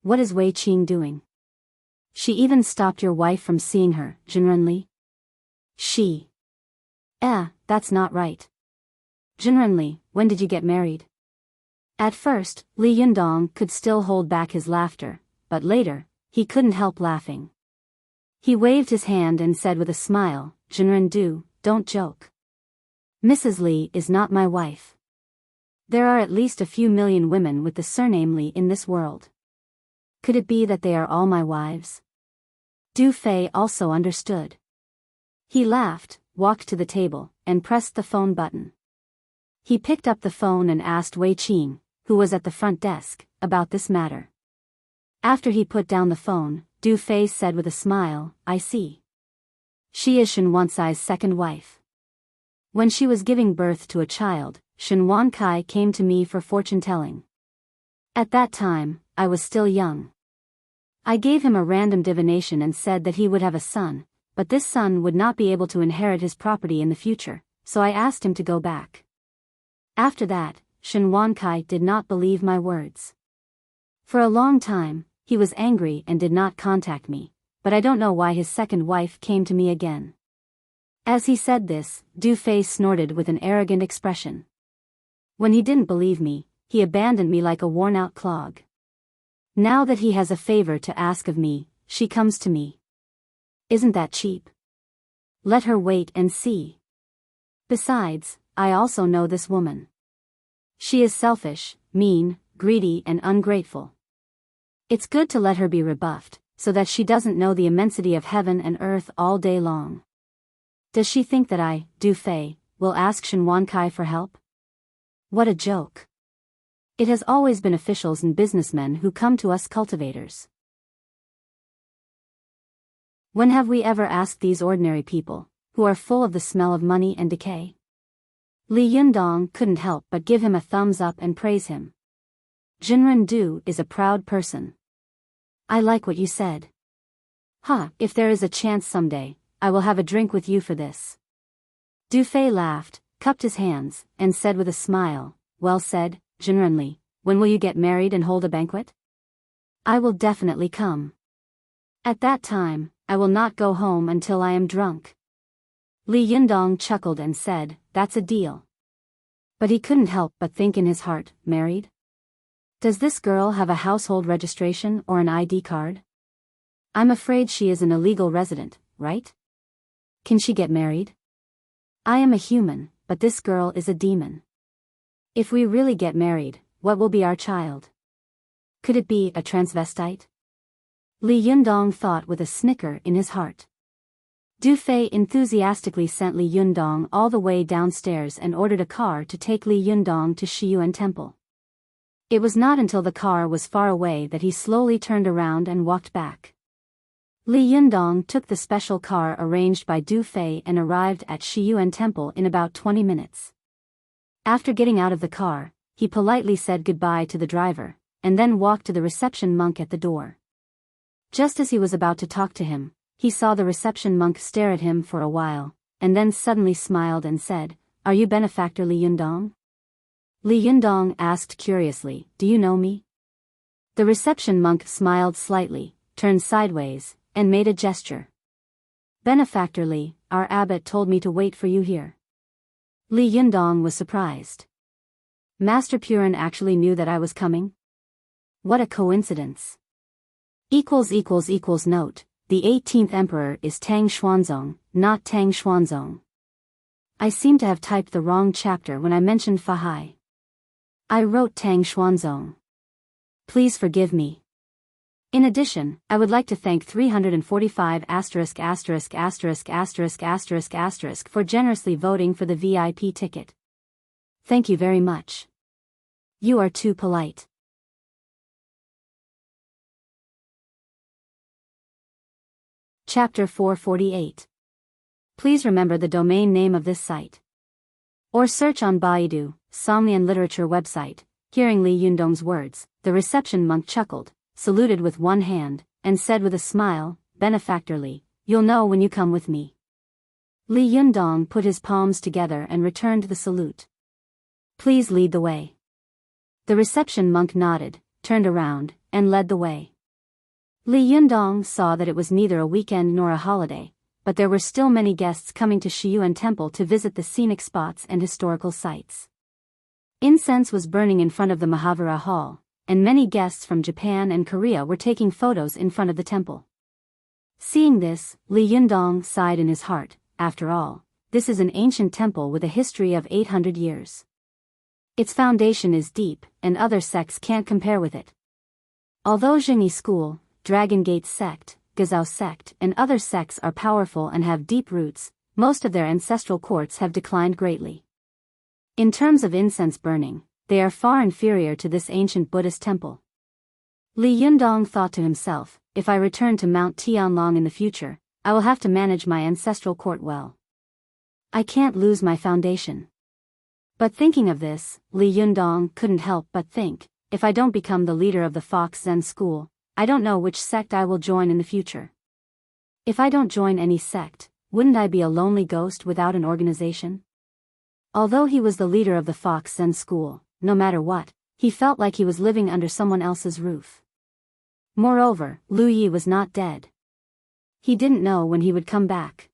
What is Wei Qing doing? She even stopped your wife from seeing her, Zhenrenli?" "She? That's not right. Zhenrenli, when did you get married?" At first, Li Yundong could still hold back his laughter, but later, he couldn't help laughing. He waved his hand and said with a smile, "Zhenren Du, don't joke. Mrs. Li is not my wife. There are at least a few million women with the surname Li in this world. Could it be that they are all my wives?" Du Fei also understood. He laughed, walked to the table, and pressed the phone button. He picked up the phone and asked Wei Qing, who was at the front desk, about this matter. After he put down the phone, Du Fei said with a smile, "I see. She is Shen Wancai's second wife. When she was giving birth to a child, Shen Wancai came to me for fortune-telling. At that time, I was still young. I gave him a random divination and said that he would have a son, but this son would not be able to inherit his property in the future, so I asked him to go back. After that, Shen Wankai did not believe my words. For a long time, he was angry and did not contact me, but I don't know why his second wife came to me again. As he said this, Du Fei snorted with an arrogant expression. When he didn't believe me, he abandoned me like a worn-out clog. Now that he has a favor to ask of me, she comes to me. Isn't that cheap? Let her wait and see. Besides, I also know this woman. She is selfish, mean, greedy and ungrateful. It's good to let her be rebuffed, so that she doesn't know the immensity of heaven and earth all day long. Does she think that I, Du Fei, will ask Shen Wankai for help? What a joke. It has always been officials and businessmen who come to us cultivators. When have we ever asked these ordinary people, who are full of the smell of money and decay? Li Yundong couldn't help but give him a thumbs up and praise him. Jinren Du is a proud person. I like what you said. If there is a chance someday, I will have a drink with you for this. Du Fei laughed, cupped his hands, and said with a smile, well said, Jinrenli, when will you get married and hold a banquet? I will definitely come. At that time, I will not go home until I am drunk. Li Yundong chuckled and said, that's a deal. But he couldn't help but think in his heart, married? Does this girl have a household registration or an ID card? I'm afraid she is an illegal resident, right? Can she get married? I am a human, but this girl is a demon. If we really get married, what will be our child? Could it be a transvestite? Li Yundong thought with a snicker in his heart. Du Fei enthusiastically sent Li Yundong all the way downstairs and ordered a car to take Li Yundong to Shiyuan Temple. It was not until the car was far away that he slowly turned around and walked back. Li Yundong took the special car arranged by Du Fei and arrived at Shiyuan Temple in about 20 minutes. After getting out of the car, he politely said goodbye to the driver, and then walked to the reception monk at the door. Just as he was about to talk to him, he saw the reception monk stare at him for a while, and then suddenly smiled and said, Are you benefactor Li Yundong? Li Yundong asked curiously, Do you know me? The reception monk smiled slightly, turned sideways, and made a gesture. Benefactor Li, our abbot told me to wait for you here. Li Yundong was surprised. Master Purin actually knew that I was coming? What a coincidence. Note, the 18th emperor is Tang Xuanzong, not Tang Xuanzong. I seem to have typed the wrong chapter when I mentioned Fahai. I wrote Tang Xuanzong. Please forgive me. In addition, I would like to thank 345 ***** for generously voting for the VIP ticket. Thank you very much. You are too polite. Chapter 448. Please remember the domain name of this site. Or search on Baidu, Somnian literature website. Hearing Li Yundong's words, the reception monk chuckled, saluted with one hand, and said with a smile, Benefactor Li, you'll know when you come with me. Li Yundong put his palms together and returned the salute. Please lead the way. The reception monk nodded, turned around, and led the way. Li Yundong saw that it was neither a weekend nor a holiday, but there were still many guests coming to Shiyuan Temple to visit the scenic spots and historical sites. Incense was burning in front of the Mahavira Hall, and many guests from Japan and Korea were taking photos in front of the temple. Seeing this, Li Yundong sighed in his heart. After all, this is an ancient temple with a history of 800 years. Its foundation is deep, and other sects can't compare with it. Although Zhengyi School, Dragon Gate sect, Gazao sect, and other sects are powerful and have deep roots, most of their ancestral courts have declined greatly. In terms of incense burning, they are far inferior to this ancient Buddhist temple. Li Yundong thought to himself, if I return to Mount Tianlong in the future, I will have to manage my ancestral court well. I can't lose my foundation. But thinking of this, Li Yundong couldn't help but think, if I don't become the leader of the Fox Zen school, I don't know which sect I will join in the future. If I don't join any sect, wouldn't I be a lonely ghost without an organization? Although he was the leader of the Fox Zen school, no matter what, he felt like he was living under someone else's roof. Moreover, Lu Yi was not dead. He didn't know when he would come back.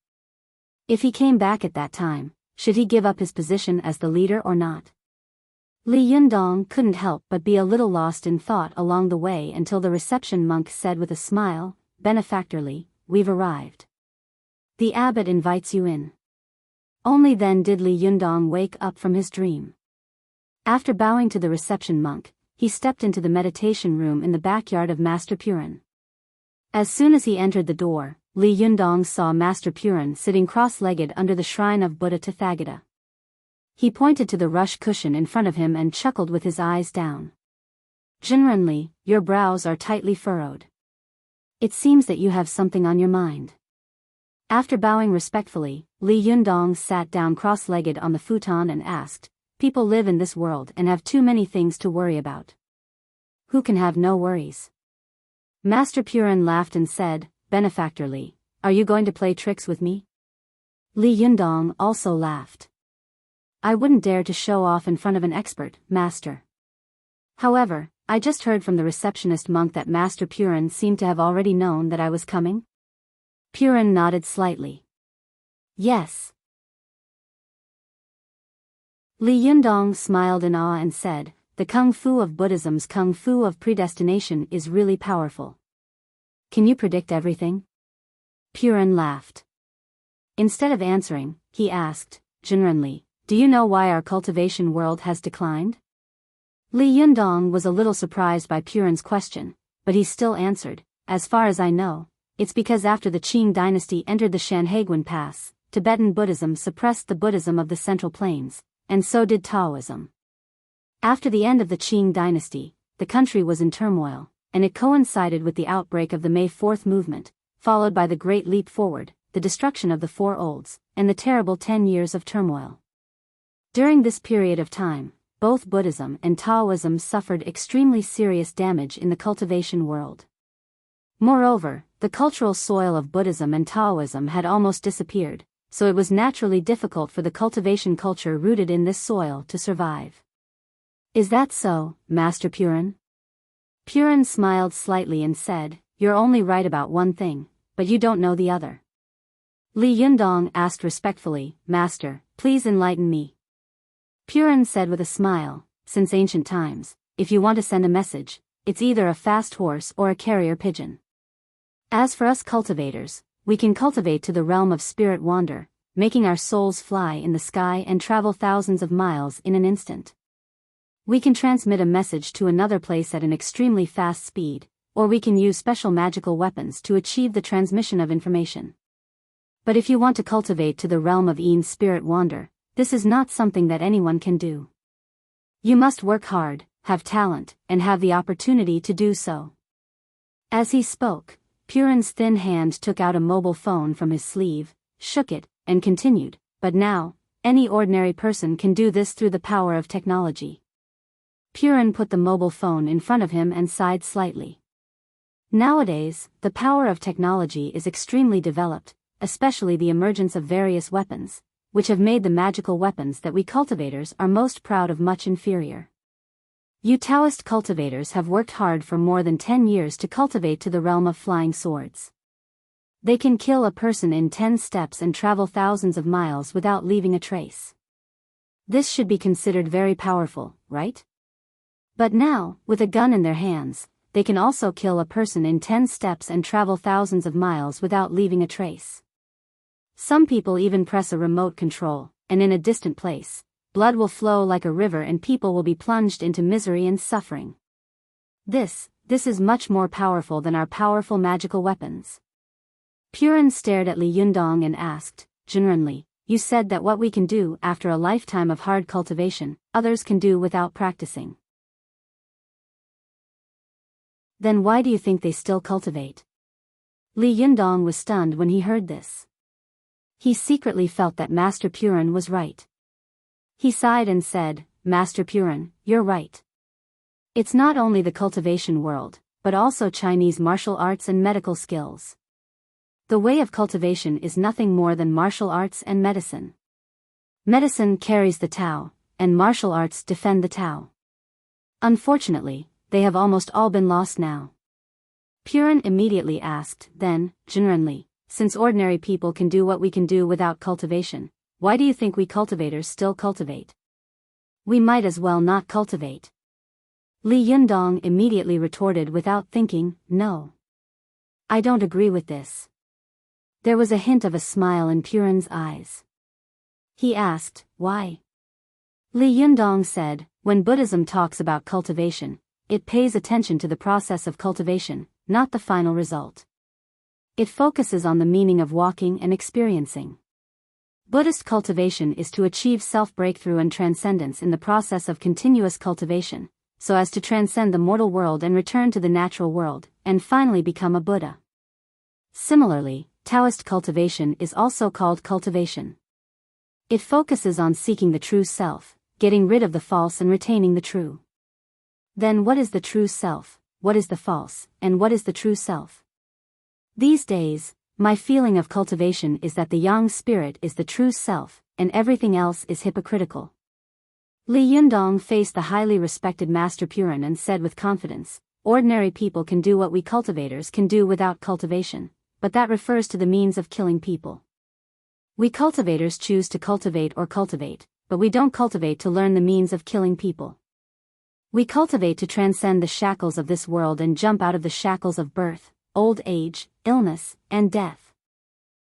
If he came back at that time, should he give up his position as the leader or not? Li Yundong couldn't help but be a little lost in thought along the way until the reception monk said with a smile, "Benefactorly, we've arrived. The abbot invites you in." Only then did Li Yundong wake up from his dream. After bowing to the reception monk, he stepped into the meditation room in the backyard of Master Purin. As soon as he entered the door, Li Yundong saw Master Purin sitting cross-legged under the shrine of Buddha Tathagata. He pointed to the rush cushion in front of him and chuckled with his eyes down. "Jinrenli, your brows are tightly furrowed. It seems that you have something on your mind." After bowing respectfully, Li Yundong sat down cross-legged on the futon and asked, "People live in this world and have too many things to worry about. Who can have no worries?" Master Purin laughed and said, "Benefactorly, are you going to play tricks with me?" Li Yundong also laughed. "I wouldn't dare to show off in front of an expert, Master. However, I just heard from the receptionist monk that Master Purin seemed to have already known that I was coming." Purin nodded slightly. "Yes." Li Yundong smiled in awe and said, "The Kung Fu of Buddhism's Kung Fu of predestination is really powerful. Can you predict everything?" Purin laughed. Instead of answering, he asked, "Jinrenli, do you know why our cultivation world has declined?" Li Yundong was a little surprised by Purin's question, but he still answered, "As far as I know, it's because after the Qing dynasty entered the Shanhaiguan Pass, Tibetan Buddhism suppressed the Buddhism of the Central Plains, and so did Taoism. After the end of the Qing dynasty, the country was in turmoil, and it coincided with the outbreak of the May 4th movement, followed by the Great Leap Forward, the destruction of the Four Olds, and the terrible 10 years of turmoil. During this period of time, both Buddhism and Taoism suffered extremely serious damage in the cultivation world. Moreover, the cultural soil of Buddhism and Taoism had almost disappeared, so it was naturally difficult for the cultivation culture rooted in this soil to survive. Is that so, Master Purin? Purin smiled slightly and said, "You're only right about one thing, but you don't know the other." Li Yundong asked respectfully, "Master, please enlighten me." Purin said with a smile, "Since ancient times, if you want to send a message, it's either a fast horse or a carrier pigeon. As for us cultivators, we can cultivate to the realm of spirit wander, making our souls fly in the sky and travel thousands of miles in an instant. We can transmit a message to another place at an extremely fast speed, or we can use special magical weapons to achieve the transmission of information. But if you want to cultivate to the realm of spirit wander, this is not something that anyone can do. You must work hard, have talent, and have the opportunity to do so." As he spoke, Purin's thin hand took out a mobile phone from his sleeve, shook it, and continued, "But now, any ordinary person can do this through the power of technology." Purin put the mobile phone in front of him and sighed slightly. Nowadays, the power of technology is extremely developed, especially the emergence of various weapons, which have made the magical weapons that we cultivators are most proud of much inferior. You Taoist cultivators have worked hard for more than 10 years to cultivate to the realm of flying swords. They can kill a person in 10 steps and travel thousands of miles without leaving a trace. This should be considered very powerful, right? But now, with a gun in their hands, they can also kill a person in 10 steps and travel thousands of miles without leaving a trace. Some people even press a remote control, and in a distant place, blood will flow like a river and people will be plunged into misery and suffering. This is much more powerful than our powerful magical weapons. Purin stared at Li Yundong and asked, "Jinrenli, you said that what we can do after a lifetime of hard cultivation, others can do without practicing. Then why do you think they still cultivate?" Li Yundong was stunned when he heard this. He secretly felt that Master Purin was right. He sighed and said, "Master Purin, you're right. It's not only the cultivation world, but also Chinese martial arts and medical skills. The way of cultivation is nothing more than martial arts and medicine. Medicine carries the Tao, and martial arts defend the Tao. Unfortunately, they have almost all been lost now. Purin immediately asked, then, genuinely, since ordinary people can do what we can do without cultivation, why do you think we cultivators still cultivate? We might as well not cultivate. Li Yundong immediately retorted without thinking, no. I don't agree with this. There was a hint of a smile in Purin's eyes. He asked, why? Li Yundong said, when Buddhism talks about cultivation, it pays attention to the process of cultivation, not the final result. It focuses on the meaning of walking and experiencing. Buddhist cultivation is to achieve self-breakthrough and transcendence in the process of continuous cultivation, so as to transcend the mortal world and return to the natural world, and finally become a Buddha. Similarly, Taoist cultivation is also called cultivation. It focuses on seeking the true self, getting rid of the false and retaining the true. Then what is the true self, what is the false, and what is the true self? These days, my feeling of cultivation is that the yang spirit is the true self, and everything else is hypocritical. Li Yundong faced the highly respected Master Purin and said with confidence, ordinary people can do what we cultivators can do without cultivation, but that refers to the means of killing people. We cultivators choose to cultivate or cultivate, but we don't cultivate to learn the means of killing people. We cultivate to transcend the shackles of this world and jump out of the shackles of birth, old age, illness, and death.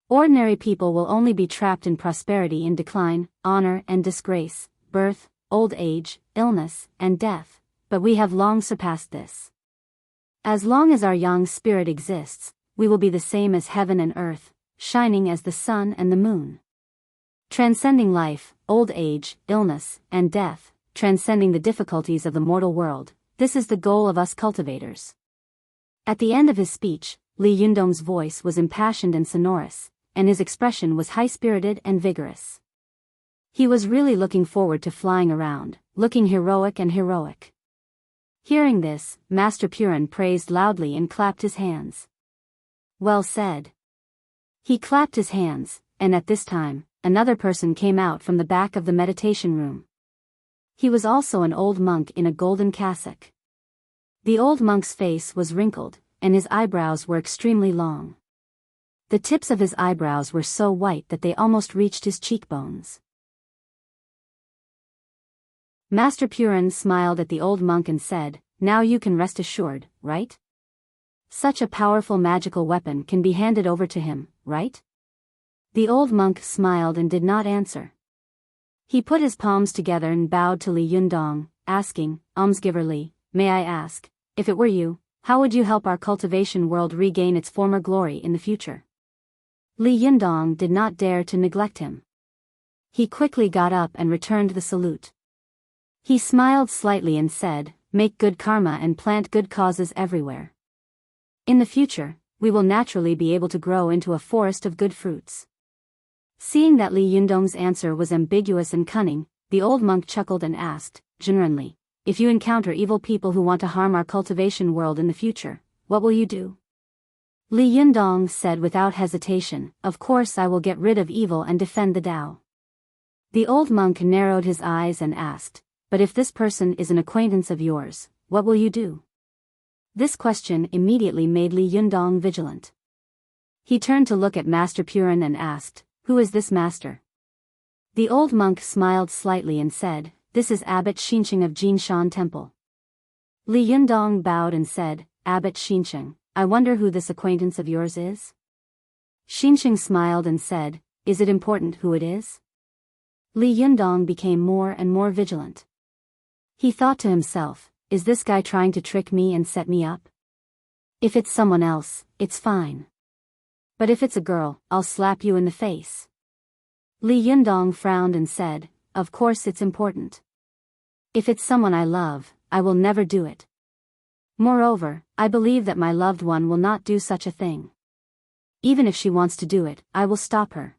Ordinary people will only be trapped in prosperity in decline, honor and disgrace, birth, old age, illness, and death, but we have long surpassed this. As long as our yang spirit exists, we will be the same as heaven and earth, shining as the sun and the moon. Transcending life, old age, illness, and death, transcending the difficulties of the mortal world, this is the goal of us cultivators. At the end of his speech, Li Yundong's voice was impassioned and sonorous, and his expression was high-spirited and vigorous. He was really looking forward to flying around, looking heroic and heroic. Hearing this, Master Purin praised loudly and clapped his hands. Well said. He clapped his hands, and at this time, another person came out from the back of the meditation room. He was also an old monk in a golden cassock. The old monk's face was wrinkled, and his eyebrows were extremely long. The tips of his eyebrows were so white that they almost reached his cheekbones. Master Purin smiled at the old monk and said, now you can rest assured, right? Such a powerful magical weapon can be handed over to him, right? The old monk smiled and did not answer. He put his palms together and bowed to Li Yundong, asking, almsgiver Li, may I ask, if it were you, how would you help our cultivation world regain its former glory in the future? Li Yundong did not dare to neglect him. He quickly got up and returned the salute. He smiled slightly and said, make good karma and plant good causes everywhere. In the future, we will naturally be able to grow into a forest of good fruits. Seeing that Li Yundong's answer was ambiguous and cunning, the old monk chuckled and asked, genuinely, if you encounter evil people who want to harm our cultivation world in the future, what will you do? Li Yundong said without hesitation, of course I will get rid of evil and defend the Tao. The old monk narrowed his eyes and asked, but if this person is an acquaintance of yours, what will you do? This question immediately made Li Yundong vigilant. He turned to look at Master Purin and asked, who is this master? The old monk smiled slightly and said, this is Abbot Xinsheng of Jinshan Temple. Li Yundong bowed and said, Abbot Xinsheng, I wonder who this acquaintance of yours is? Xinsheng smiled and said, is it important who it is? Li Yundong became more and more vigilant. He thought to himself, is this guy trying to trick me and set me up? If it's someone else, it's fine. But if it's a girl, I'll slap you in the face. Li Yundong frowned and said, of course it's important. If it's someone I love, I will never do it. Moreover, I believe that my loved one will not do such a thing. Even if she wants to do it, I will stop her.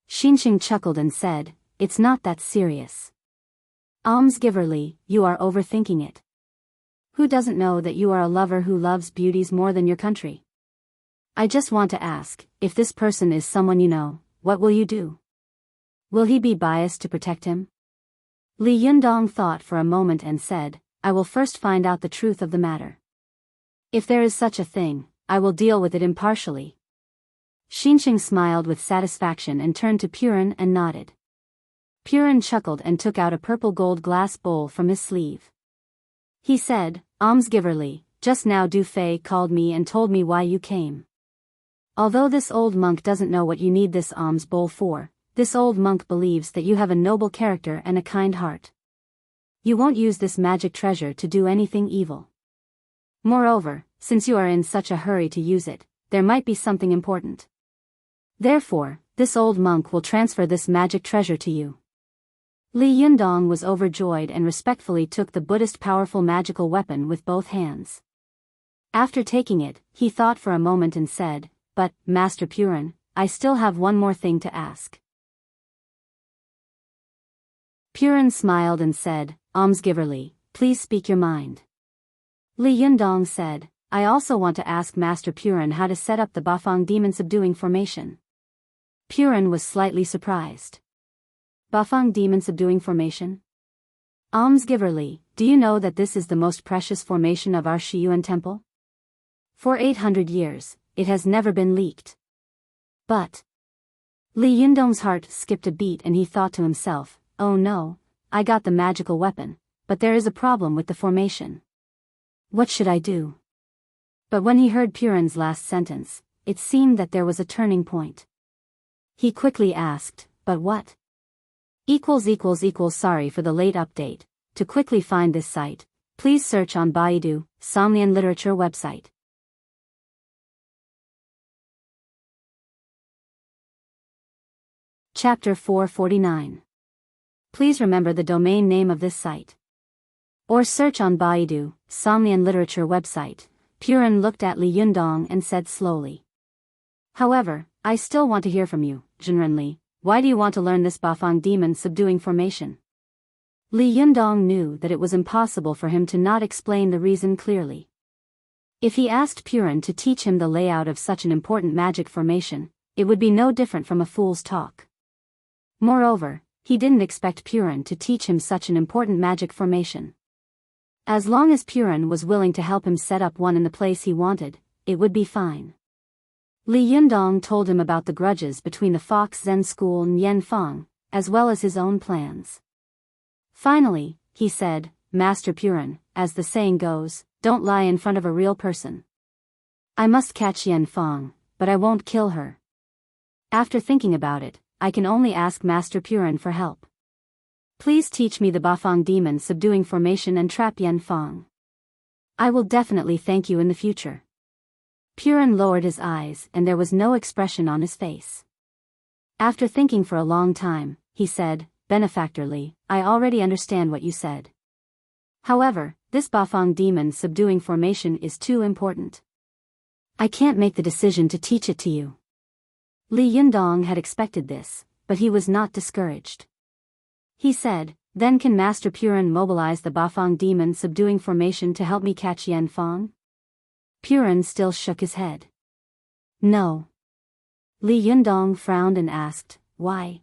Xinsheng chuckled and said, it's not that serious. Almsgiver Li, you are overthinking it. Who doesn't know that you are a lover who loves beauties more than your country? I just want to ask, if this person is someone you know, what will you do? Will he be biased to protect him? Li Yundong thought for a moment and said, I will first find out the truth of the matter. If there is such a thing, I will deal with it impartially. Xinqing smiled with satisfaction and turned to Purin and nodded. Purin chuckled and took out a purple gold glass bowl from his sleeve. He said, Almsgiver Li, just now Du Fei called me and told me why you came. Although this old monk doesn't know what you need this alms bowl for, this old monk believes that you have a noble character and a kind heart. You won't use this magic treasure to do anything evil. Moreover, since you are in such a hurry to use it, there might be something important. Therefore, this old monk will transfer this magic treasure to you. Li Yundong was overjoyed and respectfully took the Buddhist powerful magical weapon with both hands. After taking it, he thought for a moment and said, But, Master Purin, I still have one more thing to ask. Purin smiled and said, Almsgiver Li, please speak your mind. Li Yundong said, I also want to ask Master Purin how to set up the Bafang demon subduing formation. Purin was slightly surprised. Bafang demon subduing formation? Almsgiver Li, do you know that this is the most precious formation of our Shiyuan temple? For 800 years, it has never been leaked. But Li Yundong's heart skipped a beat and he thought to himself, oh no, I got the magical weapon, but there is a problem with the formation. What should I do? But when he heard Purin's last sentence, it seemed that there was a turning point. He quickly asked, but what? Sorry for the late update. To quickly find this site, please search on Baidu, Somnian Literature website. Chapter 449. Please remember the domain name of this site. Or search on Baidu, Somnian Literature website. Purin looked at Li Yundong and said slowly. However, I still want to hear from you, Jinren Li. Why do you want to learn this Bafang demon subduing formation? Li Yundong knew that it was impossible for him to not explain the reason clearly. If he asked Purin to teach him the layout of such an important magic formation, it would be no different from a fool's talk. Moreover, he didn't expect Purin to teach him such an important magic formation. As long as Purin was willing to help him set up one in the place he wanted, it would be fine. Li Yundong told him about the grudges between the Fox Zen School and Yanfang, as well as his own plans. Finally, he said, Master Purin, as the saying goes, don't lie in front of a real person. I must catch Yanfang, but I won't kill her. After thinking about it, I can only ask Master Purin for help. Please teach me the Bafang demon subduing formation and trap Yanfang. I will definitely thank you in the future. Purin lowered his eyes and there was no expression on his face. After thinking for a long time, he said, Benefactor Li, I already understand what you said. However, this Bafang demon subduing formation is too important. I can't make the decision to teach it to you. Li Yundong had expected this, but he was not discouraged. He said, Then can Master Purin mobilize the Bafang demon subduing formation to help me catch Yanfang? Purin still shook his head. No. Li Yundong frowned and asked, Why?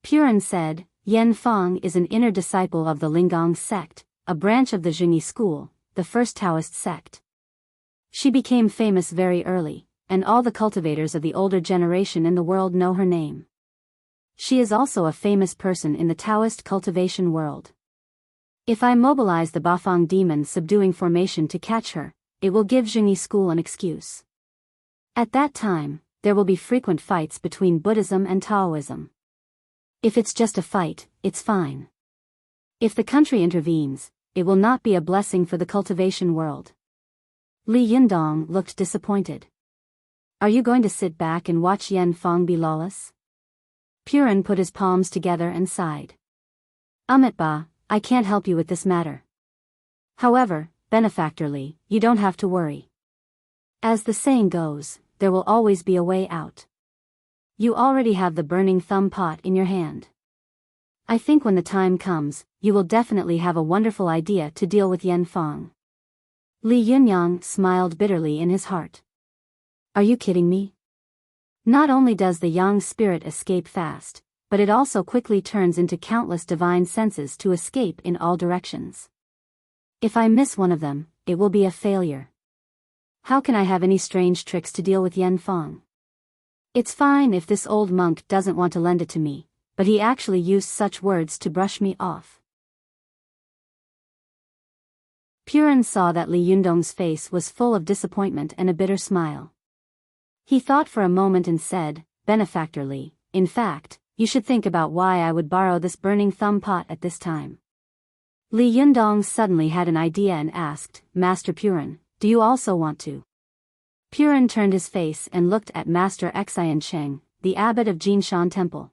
Purin said, Yanfang is an inner disciple of the Linggong sect, a branch of the Jingyi school, the first Taoist sect. She became famous very early, and all the cultivators of the older generation in the world know her name. She is also a famous person in the Taoist cultivation world. If I mobilize the Bafang demon subduing formation to catch her, it will give Jingyi school an excuse. At that time, there will be frequent fights between Buddhism and Taoism. If it's just a fight, it's fine. If the country intervenes, it will not be a blessing for the cultivation world. Li Yundong looked disappointed. Are you going to sit back and watch Yanfang be lawless? Purin put his palms together and sighed. Ba, I can't help you with this matter. However, Benefactor Li, you don't have to worry. As the saying goes, there will always be a way out. You already have the burning thumb pot in your hand. I think when the time comes, you will definitely have a wonderful idea to deal with Yanfang. Li Yunyang smiled bitterly in his heart. Are you kidding me? Not only does the yang spirit escape fast, but it also quickly turns into countless divine senses to escape in all directions. If I miss one of them, it will be a failure. How can I have any strange tricks to deal with Yen Fong? It's fine if this old monk doesn't want to lend it to me, but he actually used such words to brush me off. Purin saw that Li Yundong's face was full of disappointment and a bitter smile. He thought for a moment and said, "Benefactor Li, in fact, you should think about why I would borrow this burning thumb pot at this time." Li Yundong suddenly had an idea and asked, "Master Purin, do you also want to?" Purin turned his face and looked at Master Xian Cheng, the abbot of Jinshan Temple.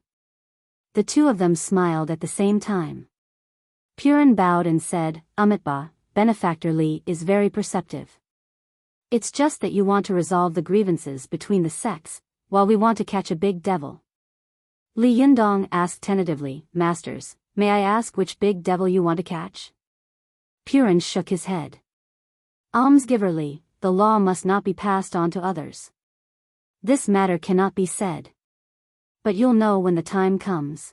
The two of them smiled at the same time. Purin bowed and said, "Amitba, Benefactor Li is very perceptive. It's just that you want to resolve the grievances between the sects, while we want to catch a big devil." Li Yundong asked tentatively, "Masters, may I ask which big devil you want to catch?" Purin shook his head. "Almsgiver Li, the law must not be passed on to others. This matter cannot be said. But you'll know when the time comes."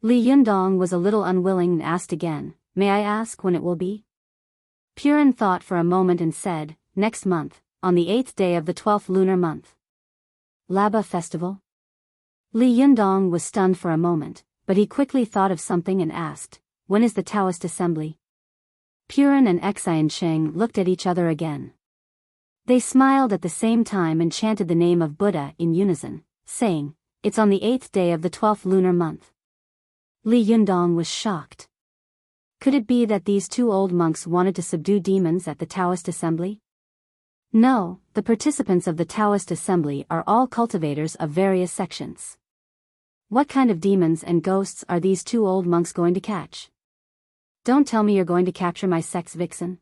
Li Yundong was a little unwilling and asked again, "May I ask when it will be?" Purin thought for a moment and said, "Next month, on the 8th day of the 12th lunar month." Laba Festival? Li Yundong was stunned for a moment, but he quickly thought of something and asked, "When is the Taoist assembly?" Purin and Xian Cheng looked at each other again. They smiled at the same time and chanted the name of Buddha in unison, saying, "It's on the 8th day of the 12th lunar month." Li Yundong was shocked. Could it be that these two old monks wanted to subdue demons at the Taoist assembly? No, the participants of the Taoist assembly are all cultivators of various sections. What kind of demons and ghosts are these two old monks going to catch? Don't tell me you're going to capture my sex vixen.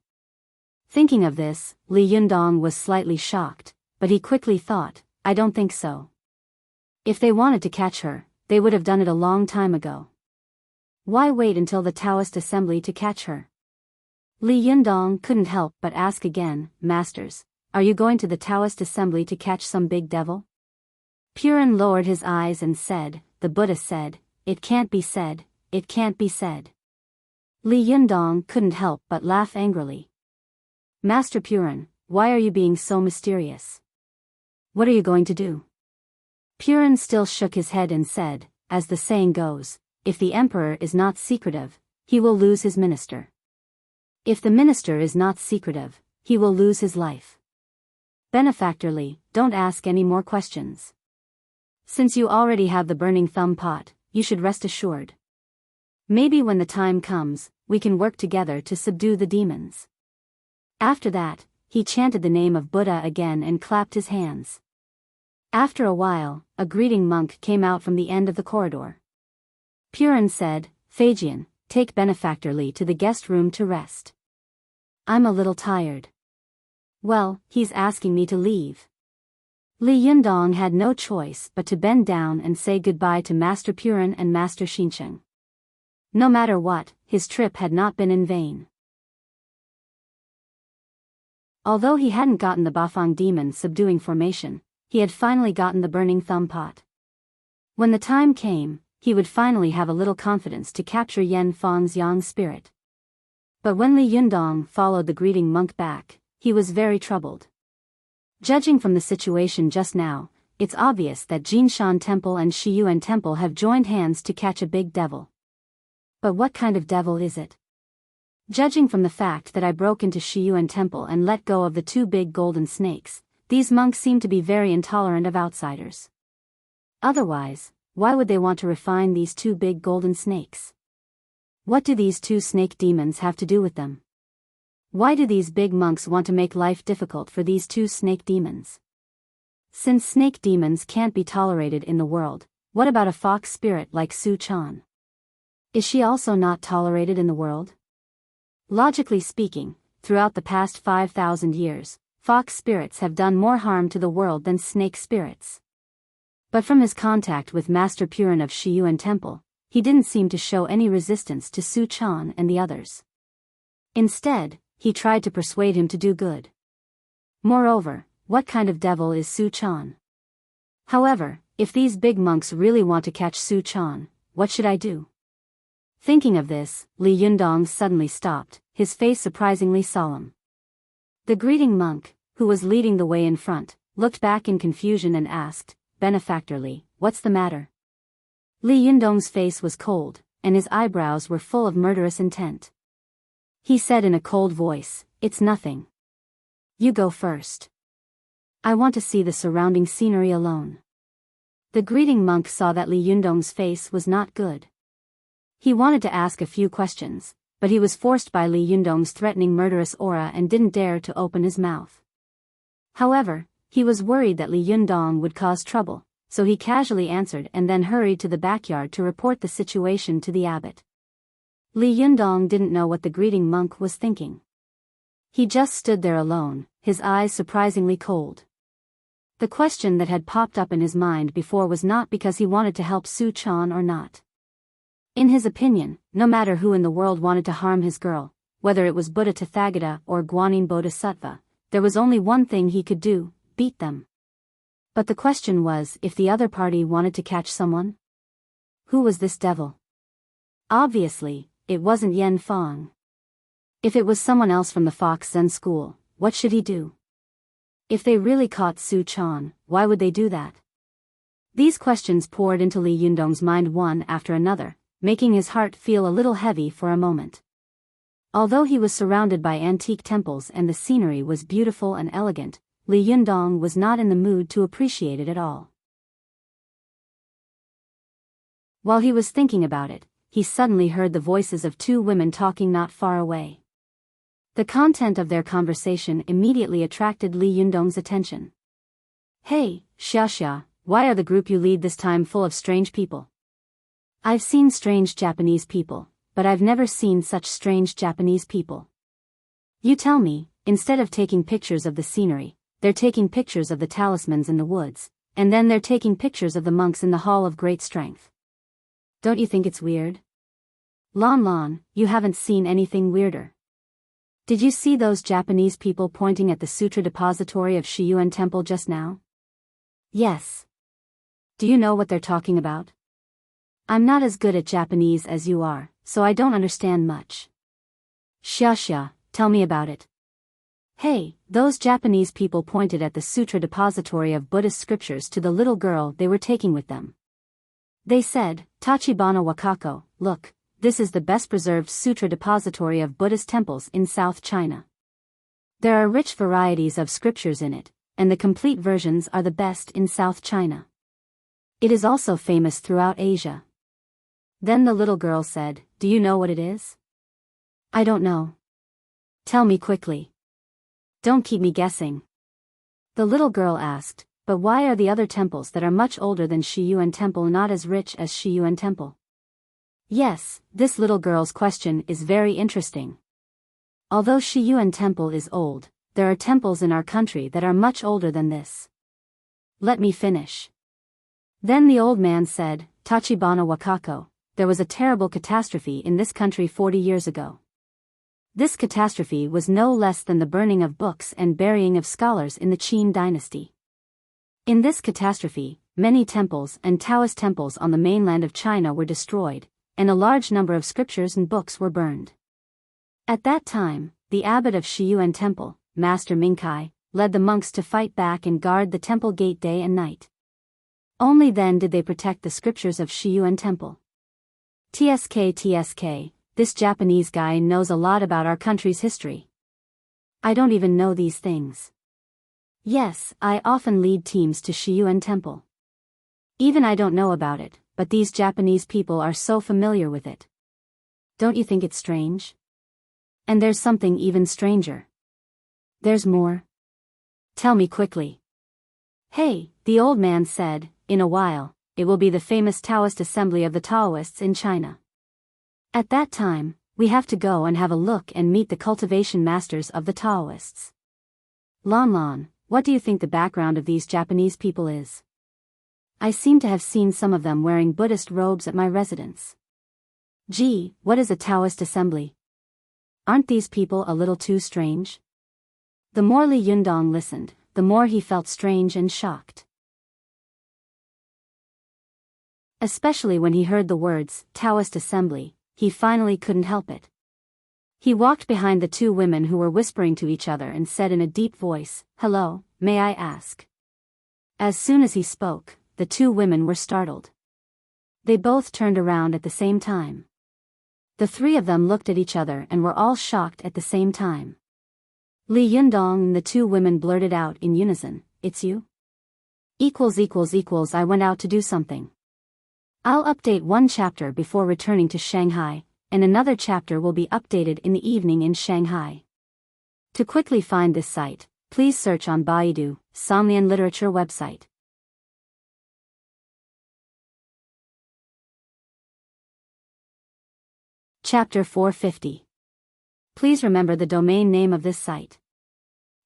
Thinking of this, Li Yundong was slightly shocked, but he quickly thought, "I don't think so. If they wanted to catch her, they would have done it a long time ago. Why wait until the Taoist assembly to catch her?" Li Yundong couldn't help but ask again, "Masters, are you going to the Taoist assembly to catch some big devil?" Purin lowered his eyes and said, "The Buddha said, it can't be said, it can't be said." Li Yundong couldn't help but laugh angrily. "Master Purin, why are you being so mysterious? What are you going to do?" Purin still shook his head and said, "As the saying goes, if the emperor is not secretive, he will lose his minister. If the minister is not secretive, he will lose his life. Benefactor Li, don't ask any more questions. Since you already have the burning thumb pot, you should rest assured. Maybe when the time comes, we can work together to subdue the demons." After that, he chanted the name of Buddha again and clapped his hands. After a while, a greeting monk came out from the end of the corridor. Purin said, "Fagian, take Benefactor Li to the guest room to rest. I'm a little tired." "Well, he's asking me to leave." Li Yundong had no choice but to bend down and say goodbye to Master Purin and Master Xincheng. No matter what, his trip had not been in vain. Although he hadn't gotten the Bafang demon subduing formation, he had finally gotten the burning thumb pot. When the time came, he would finally have a little confidence to capture Yen Fong's yang spirit. But when Li Yundong followed the greeting monk back, he was very troubled. Judging from the situation just now, it's obvious that Jinshan Temple and Shiyuan Temple have joined hands to catch a big devil. But what kind of devil is it? Judging from the fact that I broke into Shiyuan Temple and let go of the two big golden snakes, these monks seem to be very intolerant of outsiders. Otherwise, why would they want to refine these two big golden snakes? What do these two snake demons have to do with them? Why do these big monks want to make life difficult for these two snake demons? Since snake demons can't be tolerated in the world, what about a fox spirit like Su Chan? Is she also not tolerated in the world? Logically speaking, throughout the past 5,000 years, fox spirits have done more harm to the world than snake spirits. But from his contact with Master Purin of Shiyuan Temple, he didn't seem to show any resistance to Su Chan and the others. Instead, he tried to persuade him to do good. Moreover, what kind of devil is Su Chan? However, if these big monks really want to catch Su Chan, what should I do? Thinking of this, Li Yundong suddenly stopped, his face surprisingly solemn. The greeting monk, who was leading the way in front, looked back in confusion and asked, benefactorly, what's the matter? Li Yundong's face was cold, and his eyebrows were full of murderous intent. He said in a cold voice, it's nothing. You go first. I want to see the surrounding scenery alone. The greeting monk saw that Li Yundong's face was not good. He wanted to ask a few questions, but he was forced by Li Yundong's threatening murderous aura and didn't dare to open his mouth. However, he was worried that Li Yundong would cause trouble, so he casually answered and then hurried to the backyard to report the situation to the abbot. Li Yundong didn't know what the greeting monk was thinking. He just stood there alone, his eyes surprisingly cold. The question that had popped up in his mind before was not because he wanted to help Su Chan or not. In his opinion, no matter who in the world wanted to harm his girl, whether it was Buddha Tathagata or Guanyin Bodhisattva, there was only one thing he could do, beat them. But the question was if the other party wanted to catch someone? Who was this devil? Obviously, it wasn't Yen Fong. If it was someone else from the Fox Zen school, what should he do? If they really caught Su Chan, why would they do that? These questions poured into Li Yundong's mind one after another, making his heart feel a little heavy for a moment. Although he was surrounded by antique temples and the scenery was beautiful and elegant, Li Yundong was not in the mood to appreciate it at all. While he was thinking about it, he suddenly heard the voices of two women talking not far away. The content of their conversation immediately attracted Li Yundong's attention. Hey, Xia, why are the group you lead this time full of strange people? I've seen strange Japanese people, but I've never seen such strange Japanese people. You tell me, instead of taking pictures of the scenery, they're taking pictures of the talismans in the woods, and then they're taking pictures of the monks in the Hall of Great Strength. Don't you think it's weird? Lon, you haven't seen anything weirder. Did you see those Japanese people pointing at the Sutra Depository of Shiyuan Temple just now? Yes. Do you know what they're talking about? I'm not as good at Japanese as you are, so I don't understand much. Xia, tell me about it. Hey, those Japanese people pointed at the Sutra Depository of Buddhist scriptures to the little girl they were taking with them. They said, Tachibana Wakako, look, this is the best preserved Sutra Depository of Buddhist temples in South China. There are rich varieties of scriptures in it, and the complete versions are the best in South China. It is also famous throughout Asia. Then the little girl said, do you know what it is? I don't know. Tell me quickly. Don't keep me guessing. The little girl asked, but why are the other temples that are much older than Shiyuan Temple not as rich as Shiyuan Temple? Yes, this little girl's question is very interesting. Although Shiyuan Temple is old, there are temples in our country that are much older than this. Let me finish. Then the old man said, Tachibana Wakako, there was a terrible catastrophe in this country 40 years ago. This catastrophe was no less than the burning of books and burying of scholars in the Qin dynasty. In this catastrophe, many temples and Taoist temples on the mainland of China were destroyed, and a large number of scriptures and books were burned. At that time, the abbot of Shiyuan Temple, Master Mingkai, led the monks to fight back and guard the temple gate day and night. Only then did they protect the scriptures of Shiyuan Temple. TSK, this Japanese guy knows a lot about our country's history. I don't even know these things. Yes, I often lead teams to Shiyuan Temple. Even I don't know about it, but these Japanese people are so familiar with it. Don't you think it's strange? And there's something even stranger. There's more. Tell me quickly. Hey, the old man said, in a while, it will be the famous Taoist assembly of the Taoists in China. At that time, we have to go and have a look and meet the cultivation masters of the Taoists. Lon, what do you think the background of these Japanese people is? I seem to have seen some of them wearing Buddhist robes at my residence. Gee, what is a Taoist assembly? Aren't these people a little too strange? The more Li Yundong listened, the more he felt strange and shocked. Especially when he heard the words, Taoist Assembly, he finally couldn't help it. He walked behind the two women who were whispering to each other and said in a deep voice, "Hello, may I ask?" As soon as he spoke, the two women were startled. They both turned around at the same time. The three of them looked at each other and were all shocked at the same time. Li Yundong and the two women blurted out in unison, "It's you?" I went out to do something. I'll update one chapter before returning to Shanghai, and another chapter will be updated in the evening in Shanghai. To quickly find this site, please search on Baidu, Somnian Literature website. Chapter 450. Please remember the domain name of this site.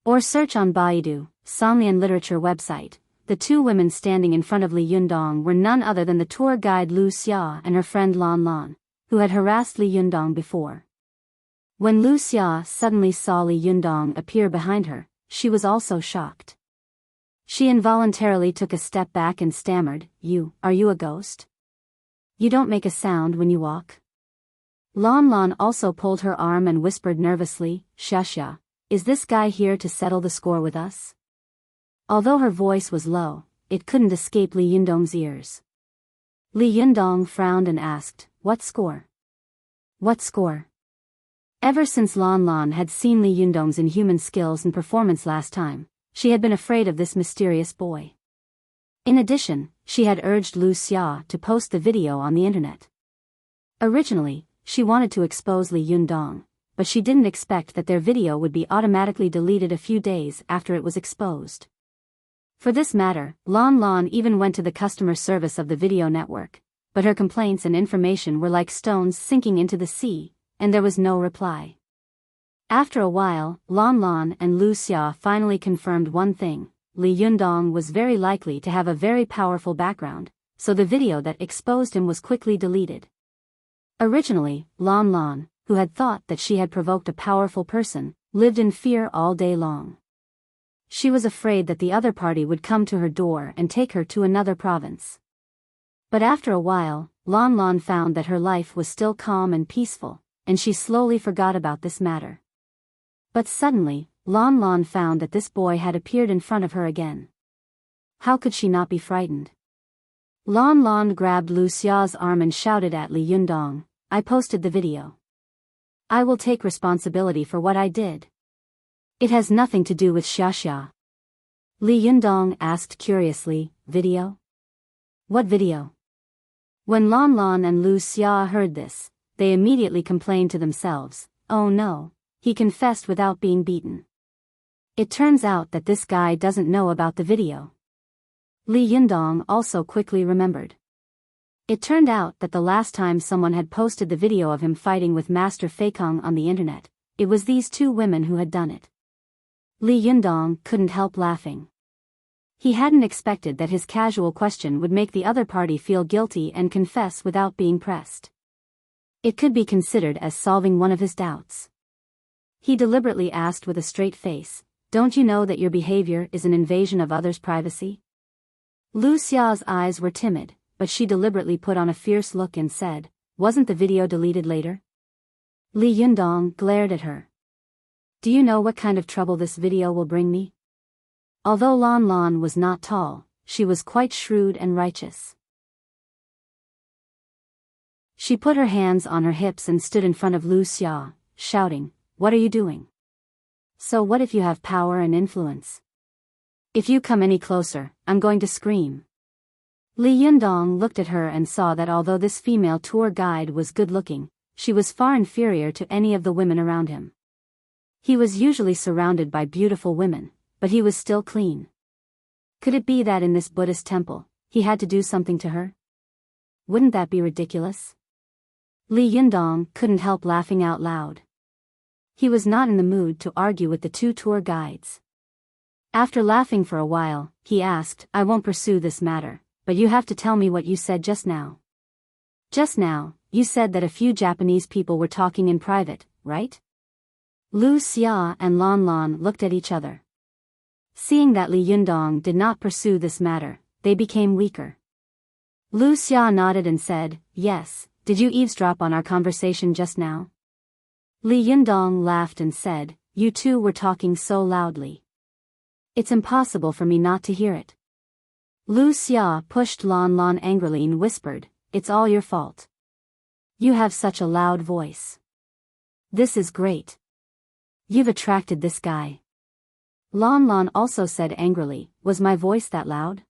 Or search on Baidu, Somnian Literature website. The two women standing in front of Li Yundong were none other than the tour guide Lu Xia and her friend Lan Lan, who had harassed Li Yundong before. When Lu Xia suddenly saw Li Yundong appear behind her, she was also shocked. She involuntarily took a step back and stammered, Are you a ghost? You don't make a sound when you walk." Lan Lan also pulled her arm and whispered nervously, Xia, is this guy here to settle the score with us?" Although her voice was low, it couldn't escape Li Yundong's ears. Li Yundong frowned and asked, "What score?" "What score?" Ever since Lan Lan had seen Li Yundong's inhuman skills and performance last time, she had been afraid of this mysterious boy. In addition, she had urged Lu Xia to post the video on the internet. Originally, she wanted to expose Li Yundong, but she didn't expect that their video would be automatically deleted a few days after it was exposed. For this matter, Lan Lan even went to the customer service of the video network, but her complaints and information were like stones sinking into the sea, and there was no reply. After a while, Lan Lan and Lu Xia finally confirmed one thing: Li Yundong was very likely to have a very powerful background, so the video that exposed him was quickly deleted. Originally, Lan Lan, who had thought that she had provoked a powerful person, lived in fear all day long. She was afraid that the other party would come to her door and take her to another province. But after a while, Lan Lan found that her life was still calm and peaceful, and she slowly forgot about this matter. But suddenly, Lan Lan found that this boy had appeared in front of her again. How could she not be frightened? Lan Lan grabbed Lu Xia's arm and shouted at Li Yundong, "I posted the video. I will take responsibility for what I did. It has nothing to do with Xia." Li Yundong asked curiously, "Video? What video?" When Lan Lan and Lu Xia heard this, they immediately complained to themselves, "Oh no, he confessed without being beaten. It turns out that this guy doesn't know about the video." Li Yundong also quickly remembered. It turned out that the last time someone had posted the video of him fighting with Master Feikong on the internet, it was these two women who had done it. Li Yundong couldn't help laughing. He hadn't expected that his casual question would make the other party feel guilty and confess without being pressed. It could be considered as solving one of his doubts. He deliberately asked with a straight face, "Don't you know that your behavior is an invasion of others' privacy?" Lu Xia's eyes were timid, but she deliberately put on a fierce look and said, "Wasn't the video deleted later?" Li Yundong glared at her. "Do you know what kind of trouble this video will bring me?" Although Lan Lan was not tall, she was quite shrewd and righteous. She put her hands on her hips and stood in front of Lu Xia, shouting, "What are you doing? So what if you have power and influence? If you come any closer, I'm going to scream." Li Yundong looked at her and saw that although this female tour guide was good-looking, she was far inferior to any of the women around him. He was usually surrounded by beautiful women, but he was still clean. Could it be that in this Buddhist temple, he had to do something to her? Wouldn't that be ridiculous? Li Yundong couldn't help laughing out loud. He was not in the mood to argue with the two tour guides. After laughing for a while, he asked, "I won't pursue this matter, but you have to tell me what you said just now. Just now, you said that a few Japanese people were talking in private, right?" Lu Xia and Lan Lan looked at each other. Seeing that Li Yundong did not pursue this matter, they became weaker. Lu Xia nodded and said, "Yes, did you eavesdrop on our conversation just now?" Li Yundong laughed and said, "You two were talking so loudly. It's impossible for me not to hear it." Lu Xia pushed Lan Lan angrily and whispered, "It's all your fault. You have such a loud voice. This is great. You've attracted this guy." Lan Lan also said angrily, "Was my voice that loud?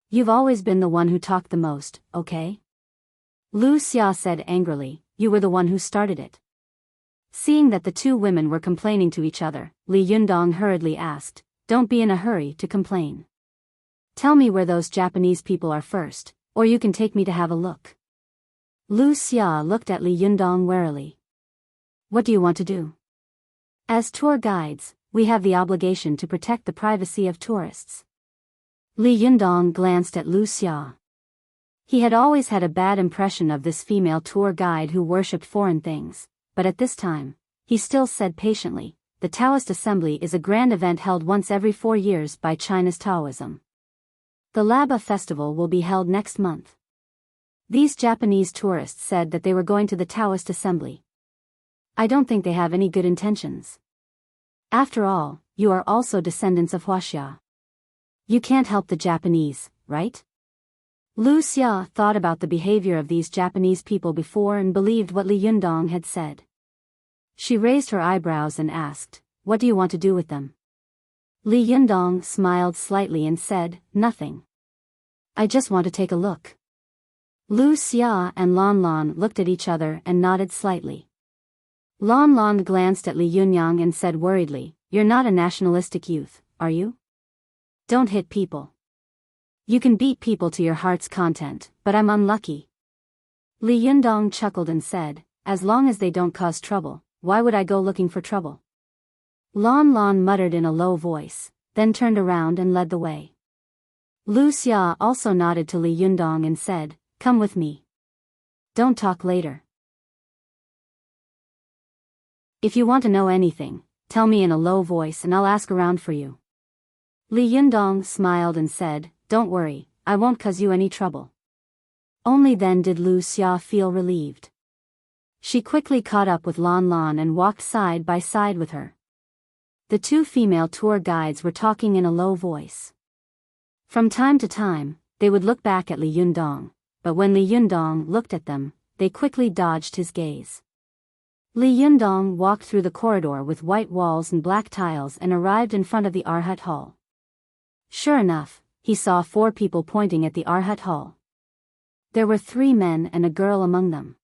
You've always been the one who talked the most, okay?" Lu Xia said angrily, "You were the one who started it." Seeing that the two women were complaining to each other, Li Yundong hurriedly asked, "Don't be in a hurry to complain. Tell me where those Japanese people are first, or you can take me to have a look." Lu Xia looked at Li Yundong warily. "What do you want to do? As tour guides, we have the obligation to protect the privacy of tourists." Li Yundong glanced at Lu Xia. He had always had a bad impression of this female tour guide who worshipped foreign things, but at this time, he still said patiently, "The Taoist Assembly is a grand event held once every 4 years by China's Taoism. The Laba Festival will be held next month. These Japanese tourists said that they were going to the Taoist Assembly. I don't think they have any good intentions. After all, you are also descendants of Wuxia. You can't help the Japanese, right?" Lu Xia thought about the behavior of these Japanese people before and believed what Li Yundong had said. She raised her eyebrows and asked, "What do you want to do with them?" Li Yundong smiled slightly and said, "Nothing. I just want to take a look." Lu Xia and Lan Lan looked at each other and nodded slightly. Lan Lan glanced at Li Yunyang and said worriedly, "You're not a nationalistic youth, are you? Don't hit people. You can beat people to your heart's content, but I'm unlucky." Li Yundong chuckled and said, "As long as they don't cause trouble, why would I go looking for trouble?" Lan Lan muttered in a low voice, then turned around and led the way. Lu Xia also nodded to Li Yundong and said, "Come with me. Don't talk later. If you want to know anything, tell me in a low voice and I'll ask around for you." Li Yundong smiled and said, "Don't worry, I won't cause you any trouble." Only then did Lu Xia feel relieved. She quickly caught up with Lan Lan and walked side by side with her. The two female tour guides were talking in a low voice. From time to time, they would look back at Li Yundong, but when Li Yundong looked at them, they quickly dodged his gaze. Li Yundong walked through the corridor with white walls and black tiles and arrived in front of the Arhat Hall. Sure enough, he saw 4 people pointing at the Arhat Hall. There were 3 men and a girl among them.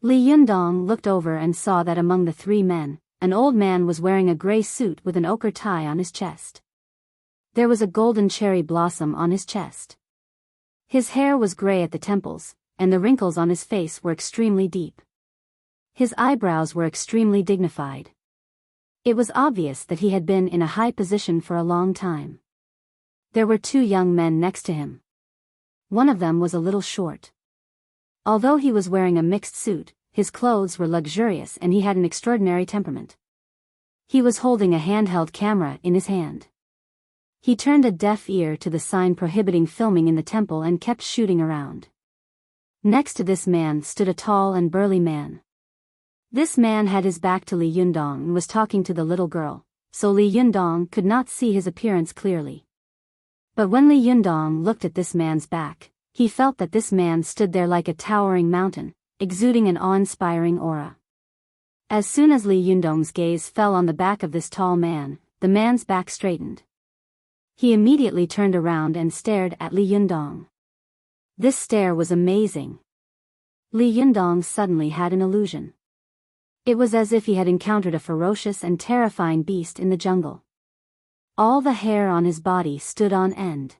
Li Yundong looked over and saw that among the 3 men, an old man was wearing a gray suit with an ochre tie on his chest. There was a golden cherry blossom on his chest. His hair was gray at the temples, and the wrinkles on his face were extremely deep. His eyebrows were extremely dignified. It was obvious that he had been in a high position for a long time. There were 2 young men next to him. One of them was a little short. Although he was wearing a mixed suit, his clothes were luxurious and he had an extraordinary temperament. He was holding a handheld camera in his hand. He turned a deaf ear to the sign prohibiting filming in the temple and kept shooting around. Next to this man stood a tall and burly man. This man had his back to Li Yundong and was talking to the little girl, so Li Yundong could not see his appearance clearly. But when Li Yundong looked at this man's back, he felt that this man stood there like a towering mountain, exuding an awe-inspiring aura. As soon as Li Yundong's gaze fell on the back of this tall man, the man's back straightened. He immediately turned around and stared at Li Yundong. This stare was amazing. Li Yundong suddenly had an illusion. It was as if he had encountered a ferocious and terrifying beast in the jungle. All the hair on his body stood on end.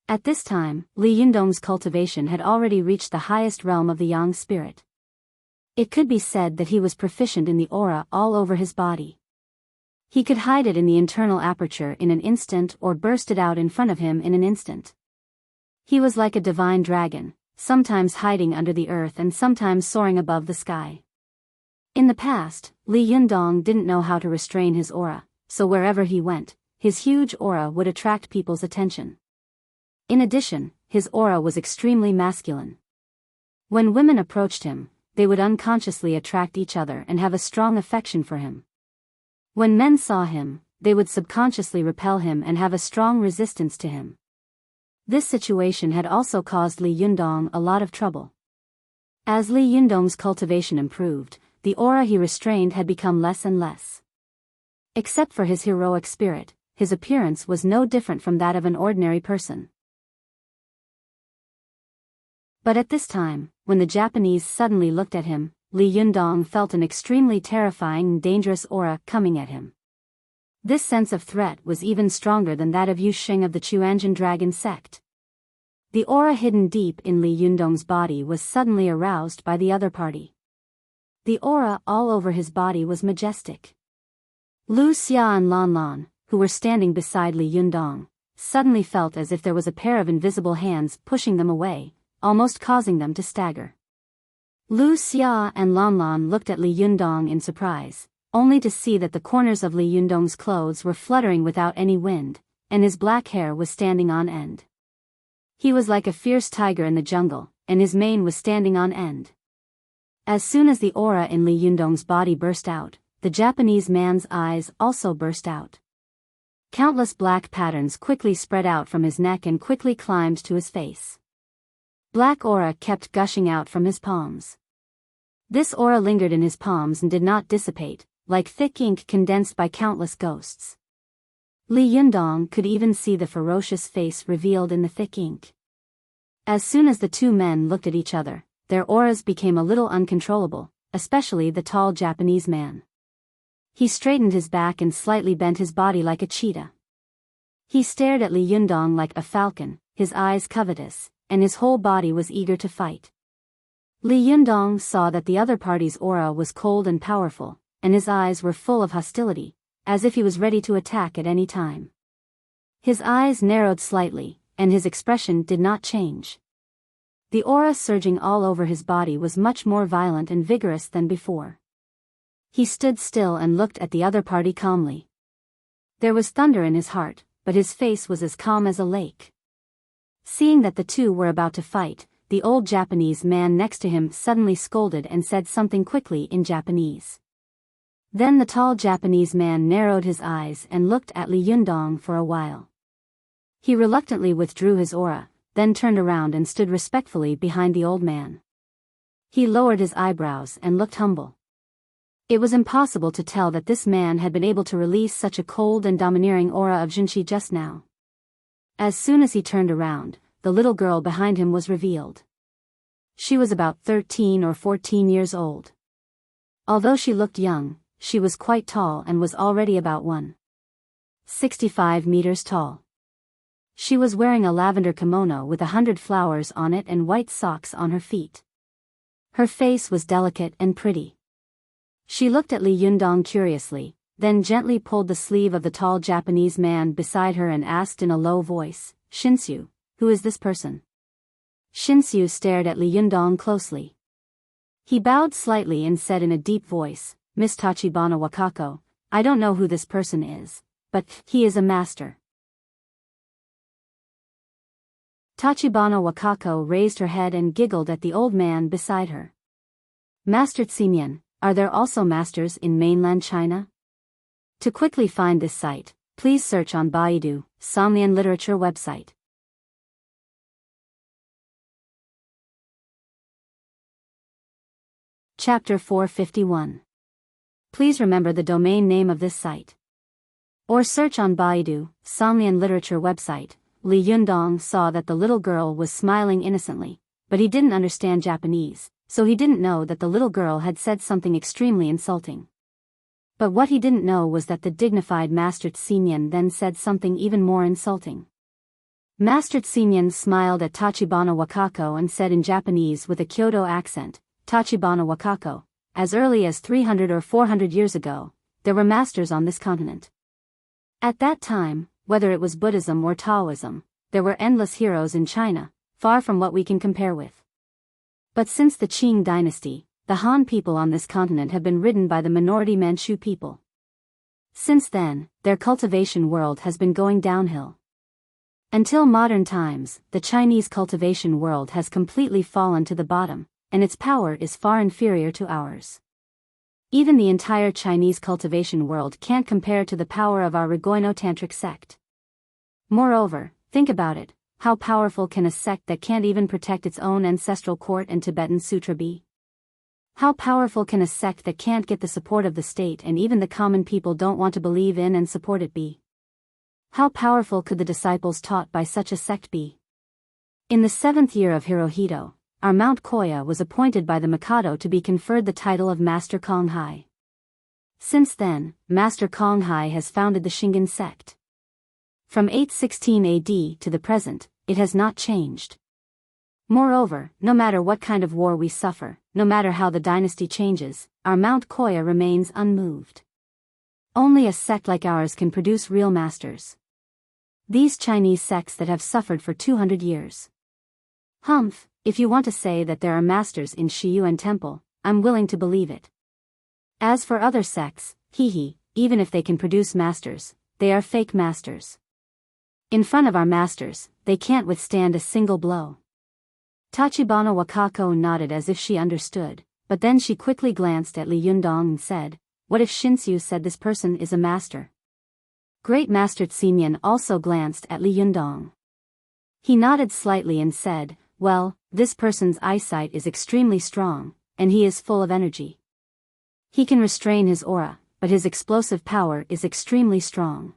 At this time, Li Yundong's cultivation had already reached the highest realm of the Yang spirit. It could be said that he was proficient in the aura all over his body. He could hide it in the internal aperture in an instant or burst it out in front of him in an instant. He was like a divine dragon, sometimes hiding under the earth and sometimes soaring above the sky. In the past, Li Yundong didn't know how to restrain his aura, so wherever he went, his huge aura would attract people's attention. In addition, his aura was extremely masculine. When women approached him, they would unconsciously attract each other and have a strong affection for him. When men saw him, they would subconsciously repel him and have a strong resistance to him. This situation had also caused Li Yundong a lot of trouble. As Li Yundong's cultivation improved, the aura he restrained had become less and less. Except for his heroic spirit, his appearance was no different from that of an ordinary person. But at this time, when the Japanese suddenly looked at him, Li Yundong felt an extremely terrifying and dangerous aura coming at him. This sense of threat was even stronger than that of Yu Xing of the Chuanjian dragon sect. The aura hidden deep in Li Yundong's body was suddenly aroused by the other party. The aura all over his body was majestic. Lu Xia and Lan Lan, who were standing beside Li Yundong, suddenly felt as if there was a pair of invisible hands pushing them away, almost causing them to stagger. Lu Xia and Lan Lan looked at Li Yundong in surprise, only to see that the corners of Li Yundong's clothes were fluttering without any wind, and his black hair was standing on end. He was like a fierce tiger in the jungle, and his mane was standing on end. As soon as the aura in Li Yundong's body burst out, the Japanese man's eyes also burst out. Countless black patterns quickly spread out from his neck and quickly climbed to his face. Black aura kept gushing out from his palms. This aura lingered in his palms and did not dissipate, like thick ink condensed by countless ghosts. Li Yundong could even see the ferocious face revealed in the thick ink. As soon as the two men looked at each other, their auras became a little uncontrollable, especially the tall Japanese man. He straightened his back and slightly bent his body like a cheetah. He stared at Li Yundong like a falcon, his eyes covetous, and his whole body was eager to fight. Li Yundong saw that the other party's aura was cold and powerful, and his eyes were full of hostility, as if he was ready to attack at any time. His eyes narrowed slightly, and his expression did not change. The aura surging all over his body was much more violent and vigorous than before. He stood still and looked at the other party calmly. There was thunder in his heart, but his face was as calm as a lake. Seeing that the two were about to fight, the old Japanese man next to him suddenly scolded and said something quickly in Japanese. Then the tall Japanese man narrowed his eyes and looked at Li Yundong for a while. He reluctantly withdrew his aura, then turned around and stood respectfully behind the old man. He lowered his eyebrows and looked humble. It was impossible to tell that this man had been able to release such a cold and domineering aura of Junshi just now. As soon as he turned around, the little girl behind him was revealed. She was about 13 or 14 years old. Although she looked young, she was quite tall and was already about 1.65 meters tall. She was wearing a lavender kimono with 100 flowers on it and white socks on her feet. Her face was delicate and pretty. She looked at Li Yundong curiously, then gently pulled the sleeve of the tall Japanese man beside her and asked in a low voice, "Shinsu, who is this person?" Shinsu stared at Li Yundong closely. He bowed slightly and said in a deep voice, "Miss Tachibana Wakako, I don't know who this person is, but he is a master." Tachibana Wakako raised her head and giggled at the old man beside her. "Master Tsimian, are there also masters in mainland China?" To quickly find this site, please search on Baidu, Somnian Literature website. Chapter 451. Please remember the domain name of this site. Or search on Baidu, Somnian Literature website. Li Yundong saw that the little girl was smiling innocently, but he didn't understand Japanese, so he didn't know that the little girl had said something extremely insulting. But what he didn't know was that the dignified Master Tsimian then said something even more insulting. Master Tsimian smiled at Tachibana Wakako and said in Japanese with a Kyoto accent, "Tachibana Wakako, as early as 300 or 400 years ago, there were masters on this continent. At that time, whether it was Buddhism or Taoism, there were endless heroes in China, far from what we can compare with. But since the Qing dynasty, the Han people on this continent have been ridden by the minority Manchu people. Since then, their cultivation world has been going downhill. Until modern times, the Chinese cultivation world has completely fallen to the bottom, and its power is far inferior to ours. Even the entire Chinese cultivation world can't compare to the power of our Ragoino Tantric sect. Moreover, think about it, how powerful can a sect that can't even protect its own ancestral court and Tibetan sutra be? How powerful can a sect that can't get the support of the state and even the common people don't want to believe in and support it be? How powerful could the disciples taught by such a sect be? In the 7th year of Hirohito, our Mount Koya was appointed by the Mikado to be conferred the title of Master Konghai. Since then, Master Konghai has founded the Shingon sect. From 816 AD to the present, it has not changed. Moreover, no matter what kind of war we suffer, no matter how the dynasty changes, our Mount Koya remains unmoved. Only a sect like ours can produce real masters. These Chinese sects that have suffered for 200 years. Humph, if you want to say that there are masters in Shiyuan Temple, I'm willing to believe it. As for other sects, even if they can produce masters, they are fake masters. In front of our masters, they can't withstand a single blow. Tachibana Wakako nodded as if she understood, but then she quickly glanced at Li Yundong and said, "What if Shinshu said this person is a master?" Great Master Tsimian also glanced at Li Yundong. He nodded slightly and said, "Well, this person's eyesight is extremely strong, and he is full of energy. He can restrain his aura, but his explosive power is extremely strong.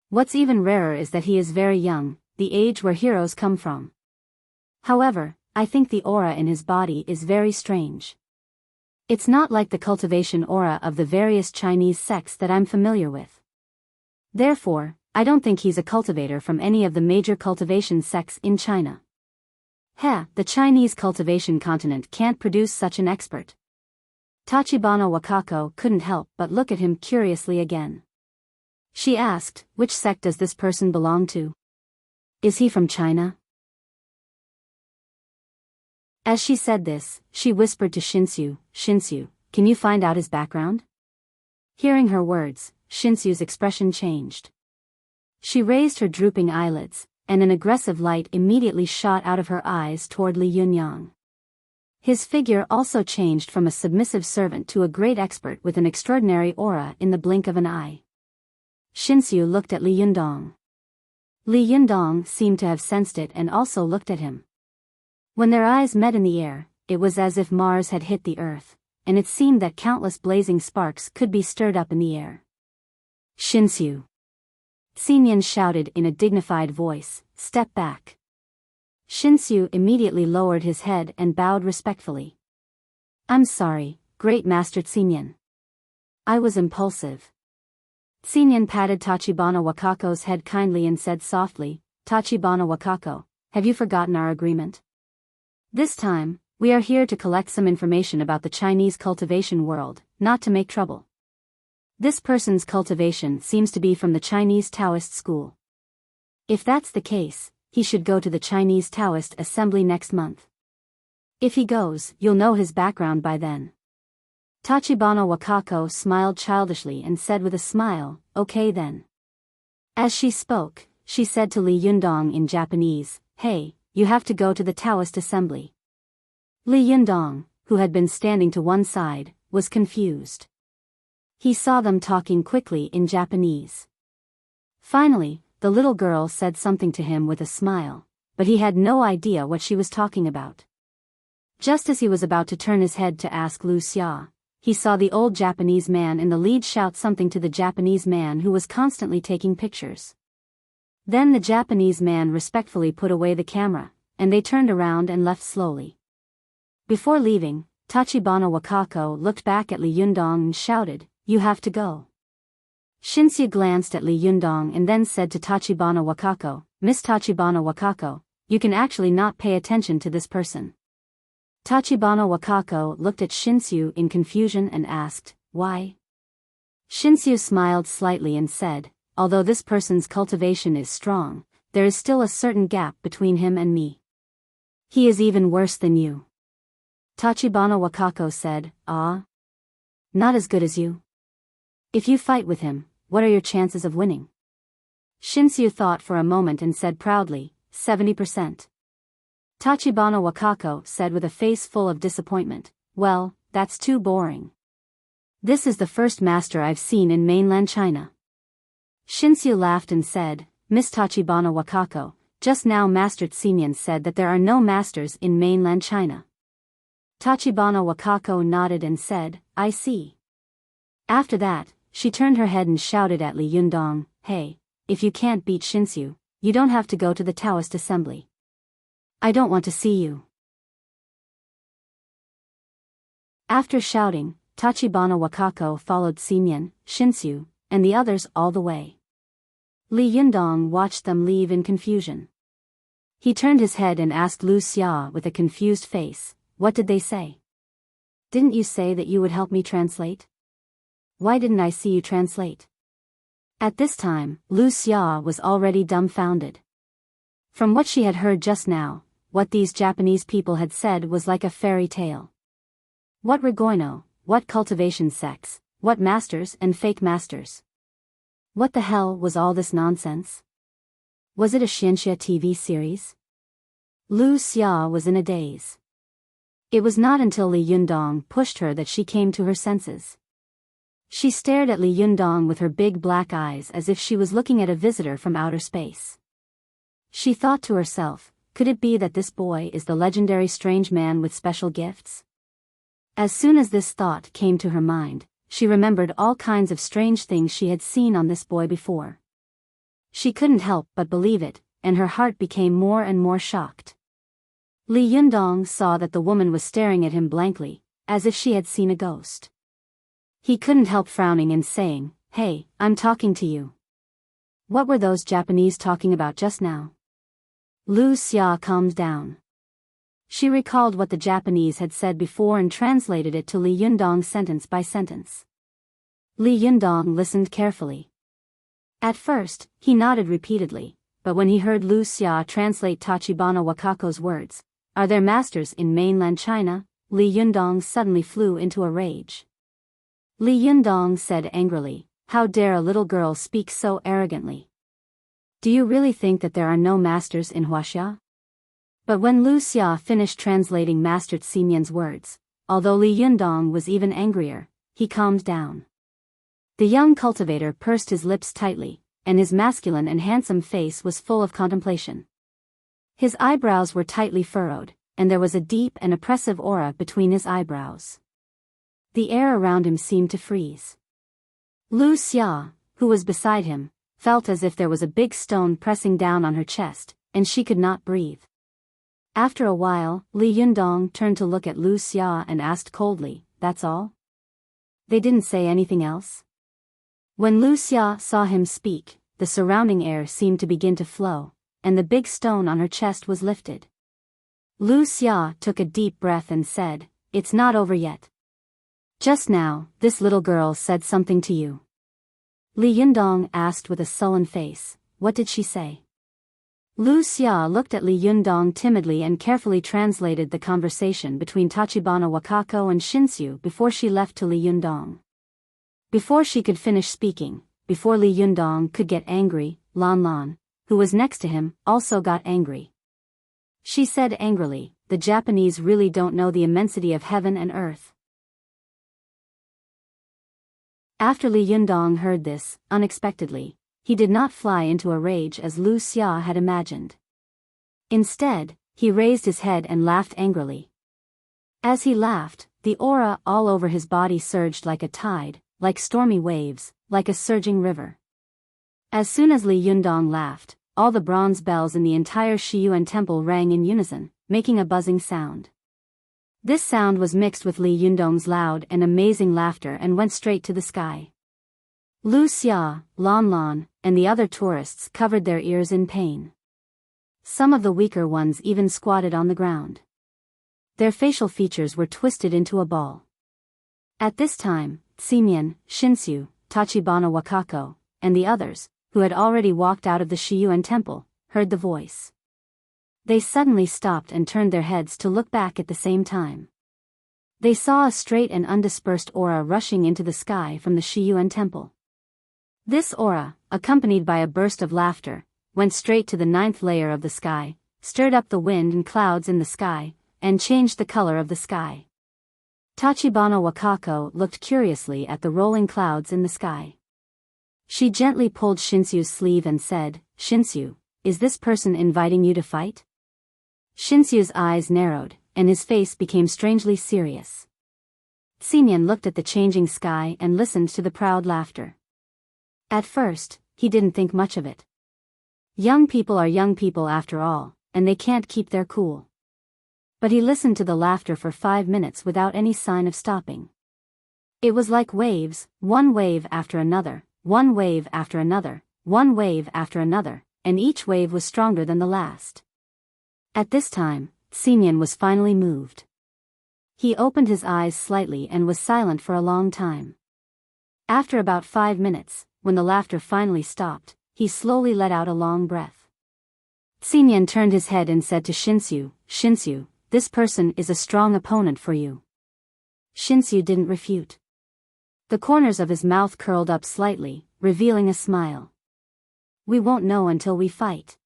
What's even rarer is that he is very young, the age where heroes come from. However, I think the aura in his body is very strange. It's not like the cultivation aura of the various Chinese sects that I'm familiar with. Therefore, I don't think he's a cultivator from any of the major cultivation sects in China. The Chinese cultivation continent can't produce such an expert." Tachibana Wakako couldn't help but look at him curiously again. She asked, "Which sect does this person belong to? Is he from China?" As she said this, she whispered to Shinshu, "Shinshu, can you find out his background?" Hearing her words, Shinshu's expression changed. She raised her drooping eyelids, and an aggressive light immediately shot out of her eyes toward Li Yunyang. His figure also changed from a submissive servant to a great expert with an extraordinary aura in the blink of an eye. Shinshu looked at Li Yundong. Li Yundong seemed to have sensed it and also looked at him. When their eyes met in the air, it was as if Mars had hit the earth, and it seemed that countless blazing sparks could be stirred up in the air. "Shinshu!" Tsimian shouted in a dignified voice, "Step back." Shinshu immediately lowered his head and bowed respectfully. "I'm sorry, Great Master Tsimian. I was impulsive." Tsimian patted Tachibana Wakako's head kindly and said softly, "Tachibana Wakako, have you forgotten our agreement? This time, we are here to collect some information about the Chinese cultivation world, not to make trouble. This person's cultivation seems to be from the Chinese Taoist school. If that's the case, he should go to the Chinese Taoist assembly next month. If he goes, you'll know his background by then." Tachibana Wakako smiled childishly and said with a smile, "Okay then." As she spoke, she said to Li Yundong in Japanese, "Hey, you have to go to the Taoist assembly." Li Yundong, who had been standing to one side, was confused. He saw them talking quickly in Japanese. Finally, the little girl said something to him with a smile, but he had no idea what she was talking about. Just as he was about to turn his head to ask Lu Xia, he saw the old Japanese man in the lead shout something to the Japanese man who was constantly taking pictures. Then the Japanese man respectfully put away the camera, and they turned around and left slowly. Before leaving, Tachibana Wakako looked back at Li Yundong and shouted, "You have to go." Shinshu glanced at Li Yundong and then said to Tachibana Wakako, "Miss Tachibana Wakako, you can actually not pay attention to this person." Tachibana Wakako looked at Shinshu in confusion and asked, "Why?" Shinshu smiled slightly and said, "Although this person's cultivation is strong, there is still a certain gap between him and me. He is even worse than you." Tachibana Wakako said, "Ah? Not as good as you?" If you fight with him, what are your chances of winning? Shinsu thought for a moment and said proudly, 70%. Tachibana Wakako said with a face full of disappointment, well, that's too boring. This is the first master I've seen in mainland China. Shinsu laughed and said, Miss Tachibana Wakako, just now Master Tsimian said that there are no masters in mainland China. Tachibana Wakako nodded and said, I see. After that, she turned her head and shouted at Li Yundong, hey, if you can't beat Shinsu, you don't have to go to the Taoist assembly. I don't want to see you. After shouting, Tachibana Wakako followed Tsimian, Shinsu, and the others all the way. Li Yundong watched them leave in confusion. He turned his head and asked Lu Xia with a confused face, what did they say? Didn't you say that you would help me translate? Why didn't I see you translate? At this time, Lu Xia was already dumbfounded. From what she had heard just now, what these Japanese people had said was like a fairy tale. What Regoino, what cultivation sects, what masters and fake masters. What the hell was all this nonsense? Was it a Xianxia TV series? Lu Xia was in a daze. It was not until Li Yundong pushed her that she came to her senses. She stared at Li Yundong with her big black eyes as if she was looking at a visitor from outer space. She thought to herself, could it be that this boy is the legendary strange man with special gifts? As soon as this thought came to her mind, she remembered all kinds of strange things she had seen on this boy before. She couldn't help but believe it, and her heart became more and more shocked. Li Yundong saw that the woman was staring at him blankly, as if she had seen a ghost. He couldn't help frowning and saying, hey, I'm talking to you. What were those Japanese talking about just now? Lu Xia calmed down. She recalled what the Japanese had said before and translated it to Li Yundong sentence by sentence. Li Yundong listened carefully. At first, he nodded repeatedly, but when he heard Lu Xia translate Tachibana Wakako's words, are there masters in mainland China? Li Yundong suddenly flew into a rage. Li Yundong said angrily, how dare a little girl speak so arrogantly? Do you really think that there are no masters in Wuxia? But when Lu Xia finished translating Master Tsimian's words, although Li Yundong was even angrier, he calmed down. The young cultivator pursed his lips tightly, and his masculine and handsome face was full of contemplation. His eyebrows were tightly furrowed, and there was a deep and oppressive aura between his eyebrows. The air around him seemed to freeze. Lu Xia, who was beside him, felt as if there was a big stone pressing down on her chest, and she could not breathe. After a while, Li Yundong turned to look at Lu Xia and asked coldly, that's all? They didn't say anything else? When Lu Xia saw him speak, the surrounding air seemed to begin to flow, and the big stone on her chest was lifted. Lu Xia took a deep breath and said, it's not over yet. Just now, this little girl said something to you. Li Yundong asked with a sullen face, what did she say? Lu Xia looked at Li Yundong timidly and carefully translated the conversation between Tachibana Wakako and Shinsu before she left to Li Yundong. Before she could finish speaking, before Li Yundong could get angry, Lan Lan, who was next to him, also got angry. She said angrily, the Japanese really don't know the immensity of heaven and earth. After Li Yundong heard this, unexpectedly, he did not fly into a rage as Lu Xia had imagined. Instead, he raised his head and laughed angrily. As he laughed, the aura all over his body surged like a tide, like stormy waves, like a surging river. As soon as Li Yundong laughed, all the bronze bells in the entire Shiyuan temple rang in unison, making a buzzing sound. This sound was mixed with Li Yundong's loud and amazing laughter and went straight to the sky. Lu Xia, Lan Lan, and the other tourists covered their ears in pain. Some of the weaker ones even squatted on the ground. Their facial features were twisted into a ball. At this time, Tsimian, Shinsu, Tachibana Wakako, and the others, who had already walked out of the Shiyuan temple, heard the voice. They suddenly stopped and turned their heads to look back at the same time. They saw a straight and undispersed aura rushing into the sky from the Shiyuan temple. This aura, accompanied by a burst of laughter, went straight to the 9th layer of the sky, stirred up the wind and clouds in the sky, and changed the color of the sky. Tachibana Wakako looked curiously at the rolling clouds in the sky. She gently pulled Shinsu's sleeve and said, "Shinsu, is this person inviting you to fight?" Shinsu's eyes narrowed, and his face became strangely serious. Xinyan looked at the changing sky and listened to the proud laughter. At first, he didn't think much of it. Young people are young people after all, and they can't keep their cool. But he listened to the laughter for 5 minutes without any sign of stopping. It was like waves, one wave after another, one wave after another, one wave after another, and each wave was stronger than the last. At this time, Xinyan was finally moved. He opened his eyes slightly and was silent for a long time. After about 5 minutes, when the laughter finally stopped, he slowly let out a long breath. Xinyan turned his head and said to Shinsu, "Shinsu, this person is a strong opponent for you." Shinsu didn't refute. The corners of his mouth curled up slightly, revealing a smile. "We won't know until we fight."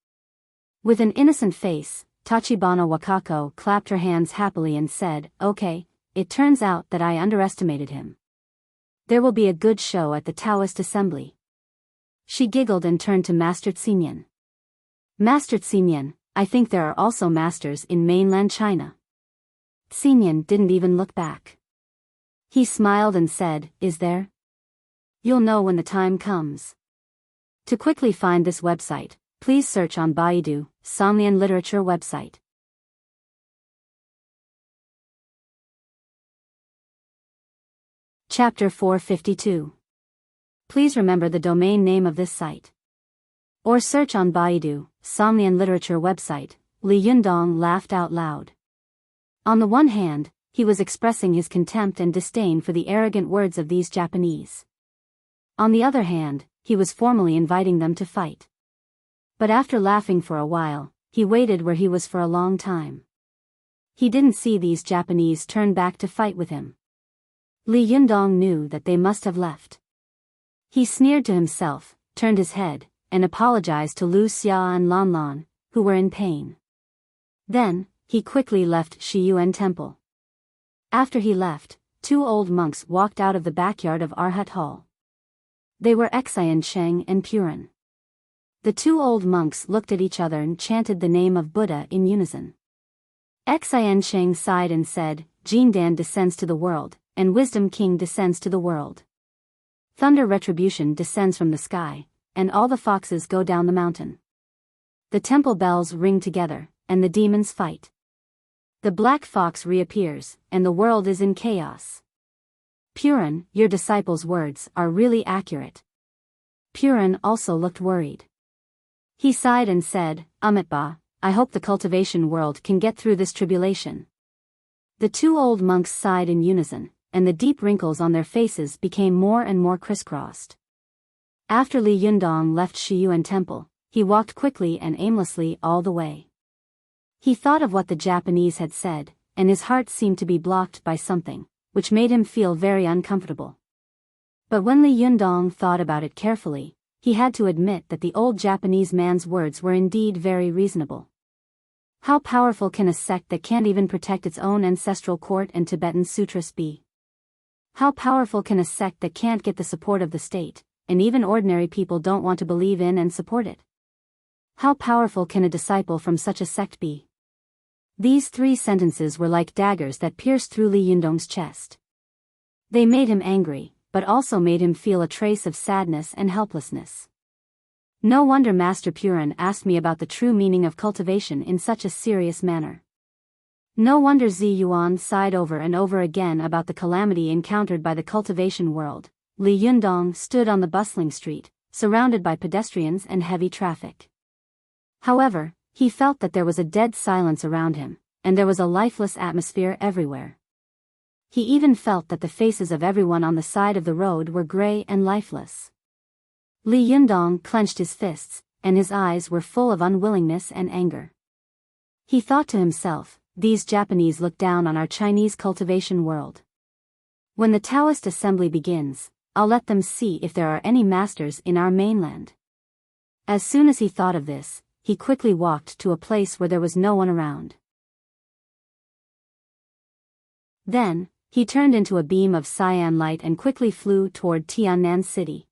With an innocent face, Tachibana Wakako clapped her hands happily and said, "Okay, it turns out that I underestimated him. There will be a good show at the Taoist assembly." She giggled and turned to Master Xinyan. "Master Xinyan, I think there are also masters in mainland China." Xinyan didn't even look back. He smiled and said, "Is there? You'll know when the time comes." To quickly find this website, please search on Baidu, Somnian Literature website. Chapter 452. Please remember the domain name of this site. Or search on Baidu, Somnian Literature website. Li Yundong laughed out loud. On the one hand, he was expressing his contempt and disdain for the arrogant words of these Japanese. On the other hand, he was formally inviting them to fight. But after laughing for a while, he waited where he was for a long time. He didn't see these Japanese turn back to fight with him. Li Yundong knew that they must have left. He sneered to himself, turned his head, and apologized to Lu Xia and Lan Lan, who were in pain. Then, he quickly left Shiyuan Temple. After he left, 2 old monks walked out of the backyard of Arhat Hall. They were Xian Sheng and Purin. The 2 old monks looked at each other and chanted the name of Buddha in unison. Xian Sheng sighed and said, "Jindan descends to the world, and Wisdom King descends to the world. Thunder retribution descends from the sky, and all the foxes go down the mountain. The temple bells ring together, and the demons fight. The black fox reappears, and the world is in chaos. Purin, your disciples' words are really accurate." Purin also looked worried. He sighed and said, "Amitba, I hope the cultivation world can get through this tribulation." The 2 old monks sighed in unison, and the deep wrinkles on their faces became more and more crisscrossed. After Li Yundong left Shiyuan Temple, he walked quickly and aimlessly all the way. He thought of what the Japanese had said, and his heart seemed to be blocked by something, which made him feel very uncomfortable. But when Li Yundong thought about it carefully, he had to admit that the old Japanese man's words were indeed very reasonable. How powerful can a sect that can't even protect its own ancestral court and Tibetan sutras be? How powerful can a sect that can't get the support of the state, and even ordinary people don't want to believe in and support it? How powerful can a disciple from such a sect be? These 3 sentences were like daggers that pierced through Li Yundong's chest. They made him angry, but also made him feel a trace of sadness and helplessness. No wonder Master Purin asked me about the true meaning of cultivation in such a serious manner. No wonder Zi Yuan sighed over and over again about the calamity encountered by the cultivation world. Li Yundong stood on the bustling street, surrounded by pedestrians and heavy traffic. However, he felt that there was a dead silence around him, and there was a lifeless atmosphere everywhere. He even felt that the faces of everyone on the side of the road were gray and lifeless. Li Yundong clenched his fists, and his eyes were full of unwillingness and anger. He thought to himself, these Japanese look down on our Chinese cultivation world. When the Taoist assembly begins, I'll let them see if there are any masters in our mainland. As soon as he thought of this, he quickly walked to a place where there was no one around. Then, he turned into a beam of cyan light and quickly flew toward Tiannan City.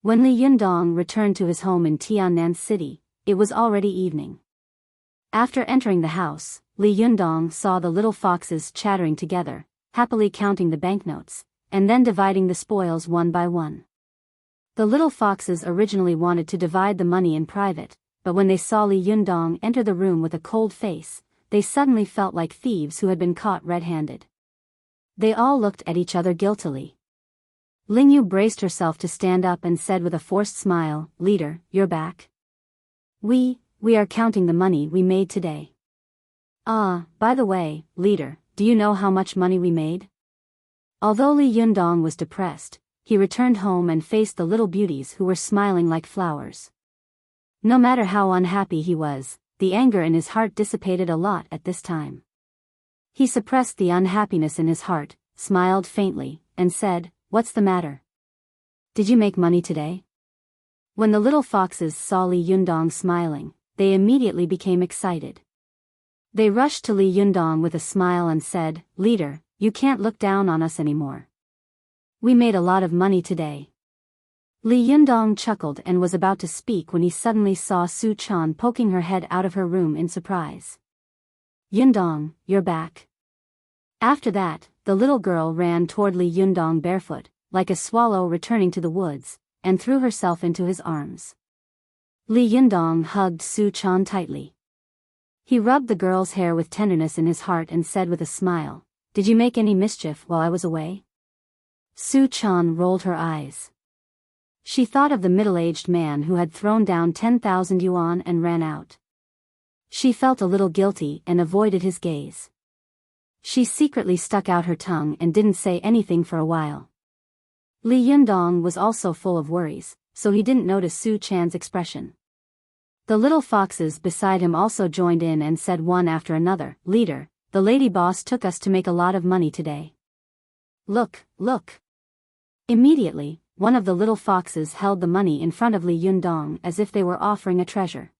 When Li Yundong returned to his home in Tiannan City, it was already evening. After entering the house, Li Yundong saw the little foxes chattering together, happily counting the banknotes, and then dividing the spoils one by one. The little foxes originally wanted to divide the money in private, but when they saw Li Yundong enter the room with a cold face, they suddenly felt like thieves who had been caught red-handed. They all looked at each other guiltily. Lingyu braced herself to stand up and said with a forced smile, "Leader, you're back? We are counting the money we made today." "Ah, by the way, leader, do you know how much money we made?" Although Li Yundong was depressed, he returned home and faced the little beauties who were smiling like flowers. No matter how unhappy he was, the anger in his heart dissipated a lot at this time. He suppressed the unhappiness in his heart, smiled faintly, and said, "What's the matter? Did you make money today?" When the little foxes saw Li Yundong smiling, they immediately became excited. They rushed to Li Yundong with a smile and said, "Leader, you can't look down on us anymore. We made a lot of money today." Li Yundong chuckled and was about to speak when he suddenly saw Su Chan poking her head out of her room in surprise. "Yundong, you're back." After that, the little girl ran toward Li Yundong barefoot, like a swallow returning to the woods, and threw herself into his arms. Li Yundong hugged Su Chan tightly. He rubbed the girl's hair with tenderness in his heart and said with a smile, "Did you make any mischief while I was away?" Su Chan rolled her eyes. She thought of the middle-aged man who had thrown down 10,000 yuan and ran out. She felt a little guilty and avoided his gaze. She secretly stuck out her tongue and didn't say anything for a while. Li Yundong was also full of worries, so he didn't notice Su Chan's expression. The little foxes beside him also joined in and said one after another, "Leader, the lady boss took us to make a lot of money today. Look, look." Immediately, one of the little foxes held the money in front of Li Yundong as if they were offering a treasure.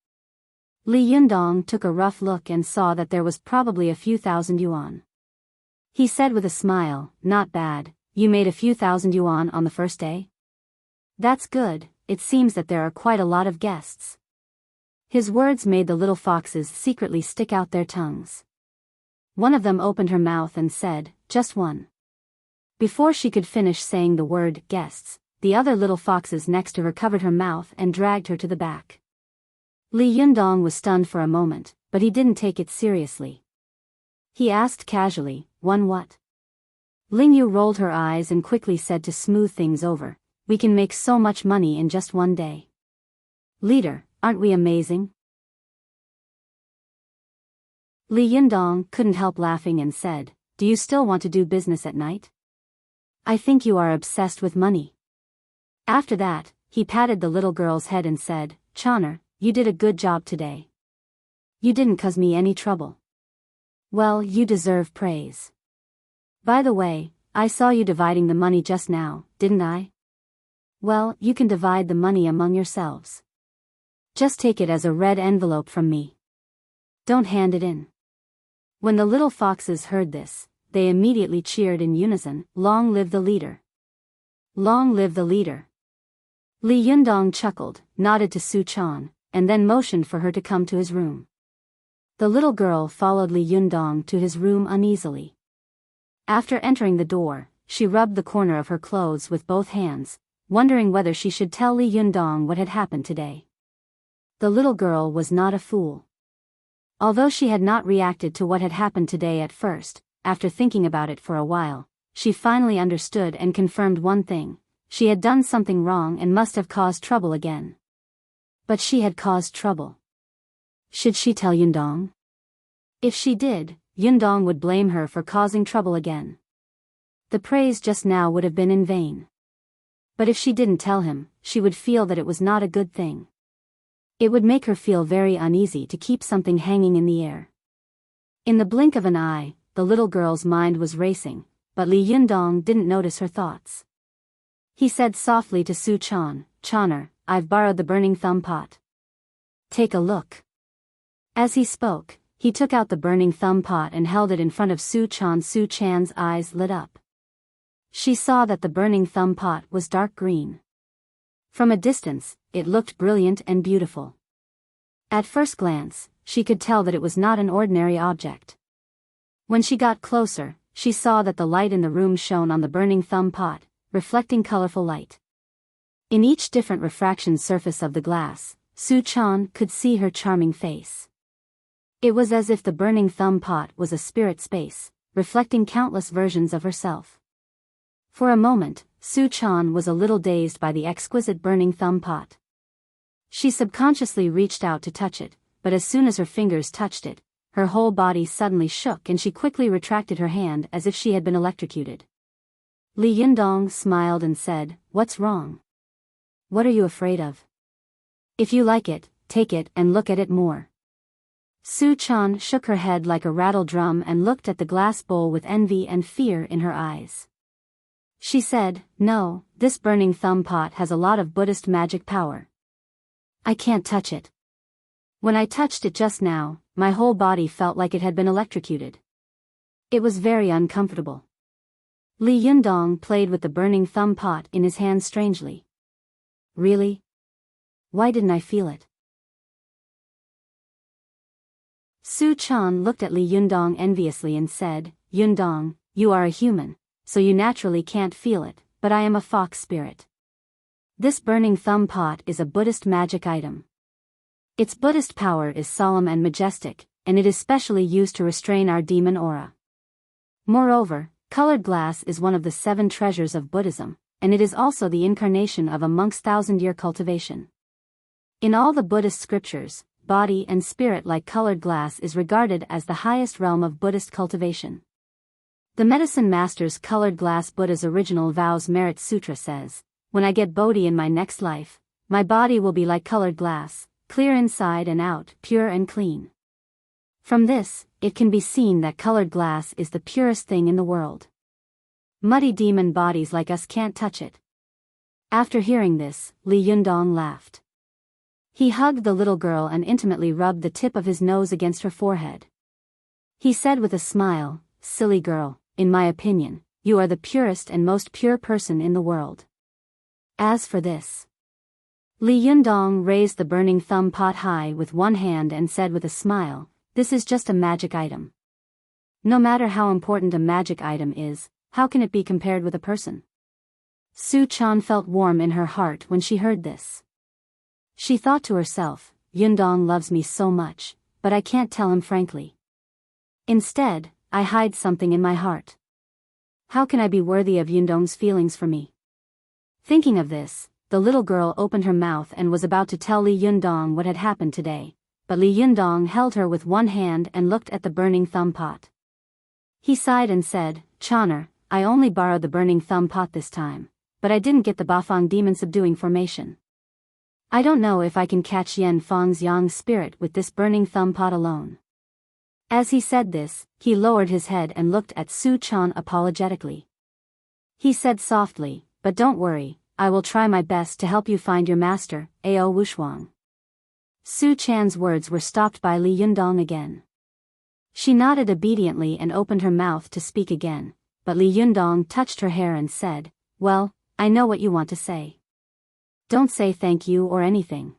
Li Yundong took a rough look and saw that there was probably a few thousand yuan. He said with a smile, "Not bad, you made a few thousand yuan on the first day? That's good, it seems that there are quite a lot of guests." His words made the little foxes secretly stick out their tongues. One of them opened her mouth and said, "Just one." Before she could finish saying the word guests, the other little foxes next to her covered her mouth and dragged her to the back. Li Yundong was stunned for a moment, but he didn't take it seriously. He asked casually, "One what?" Lingyu rolled her eyes and quickly said to smooth things over, "We can make so much money in just one day. Leader, aren't we amazing?" Li Yundong couldn't help laughing and said, "Do you still want to do business at night? I think you are obsessed with money." After that, he patted the little girl's head and said, "Channer, you did a good job today. You didn't cause me any trouble. Well, you deserve praise. By the way, I saw you dividing the money just now, didn't I? Well, you can divide the money among yourselves. Just take it as a red envelope from me. Don't hand it in." When the little foxes heard this, they immediately cheered in unison, "Long live the leader! Long live the leader!" Li Yundong chuckled, nodded to Su Chan, and then motioned for her to come to his room. The little girl followed Li Yundong to his room uneasily. After entering the door, she rubbed the corner of her clothes with both hands, wondering whether she should tell Li Yundong what had happened today. The little girl was not a fool. Although she had not reacted to what had happened today at first, after thinking about it for a while, she finally understood and confirmed one thing: she had done something wrong and must have caused trouble again. But she had caused trouble. Should she tell Yundong? If she did, Yundong would blame her for causing trouble again. The praise just now would have been in vain. But if she didn't tell him, she would feel that it was not a good thing. It would make her feel very uneasy to keep something hanging in the air. In the blink of an eye, the little girl's mind was racing, but Li Yundong didn't notice her thoughts. He said softly to Su Chan, "Chaner, I've borrowed the burning thumb pot. Take a look." As he spoke, he took out the burning thumb pot and held it in front of Su Chan. Su Chan's eyes lit up. She saw that the burning thumb pot was dark green. From a distance, it looked brilliant and beautiful. At first glance, she could tell that it was not an ordinary object. When she got closer, she saw that the light in the room shone on the burning thumb pot, reflecting colorful light. In each different refraction surface of the glass, Su Chan could see her charming face. It was as if the burning thumb pot was a spirit space, reflecting countless versions of herself. For a moment, Su Chan was a little dazed by the exquisite burning thumb pot. She subconsciously reached out to touch it, but as soon as her fingers touched it, her whole body suddenly shook and she quickly retracted her hand as if she had been electrocuted. Li Yundong smiled and said, "What's wrong? What are you afraid of? If you like it, take it and look at it more." Su Chan shook her head like a rattle drum and looked at the glass bowl with envy and fear in her eyes. She said, "No, this burning thumb pot has a lot of Buddhist magic power. I can't touch it. When I touched it just now, my whole body felt like it had been electrocuted. It was very uncomfortable." Li Yundong played with the burning thumb pot in his hand strangely. "Really? Why didn't I feel it?" Su Chan looked at Li Yundong enviously and said, "Yundong, you are a human, so you naturally can't feel it, but I am a fox spirit. This burning thumb pot is a Buddhist magic item. Its Buddhist power is solemn and majestic, and it is specially used to restrain our demon aura. Moreover, colored glass is one of the 7 treasures of Buddhism, and it is also the incarnation of a monk's 1,000-year cultivation. In all the Buddhist scriptures, body and spirit like colored glass is regarded as the highest realm of Buddhist cultivation. The Medicine Master's Colored Glass Buddha's Original Vows Merit Sutra says, "When I get Bodhi in my next life, my body will be like colored glass, clear inside and out, pure and clean." From this, it can be seen that colored glass is the purest thing in the world. Muddy demon bodies like us can't touch it. After hearing this, Li Yundong laughed. He hugged the little girl and intimately rubbed the tip of his nose against her forehead. He said with a smile, "Silly girl, in my opinion, you are the purest and most pure person in the world. As for this..." Li Yundong raised the burning thumb pot high with one hand and said with a smile, "This is just a magic item. No matter how important a magic item is, how can it be compared with a person?" Su Chan felt warm in her heart when she heard this. She thought to herself, "Yundong loves me so much, but I can't tell him frankly. Instead, I hide something in my heart. How can I be worthy of Yundong's feelings for me?" Thinking of this, the little girl opened her mouth and was about to tell Li Yundong what had happened today, but Li Yundong held her with one hand and looked at the burning thumb pot. He sighed and said, "Chaner, I only borrowed the burning thumb pot this time, but I didn't get the Bafang demon subduing formation. I don't know if I can catch Yen Fang's yang spirit with this burning thumb pot alone." As he said this, he lowered his head and looked at Su Chan apologetically. He said softly, "But don't worry, I will try my best to help you find your master, Ao Wushuang." Su Chan's words were stopped by Li Yundong again. She nodded obediently and opened her mouth to speak again, but Li Yundong touched her hair and said, "Well, I know what you want to say. Don't say thank you or anything.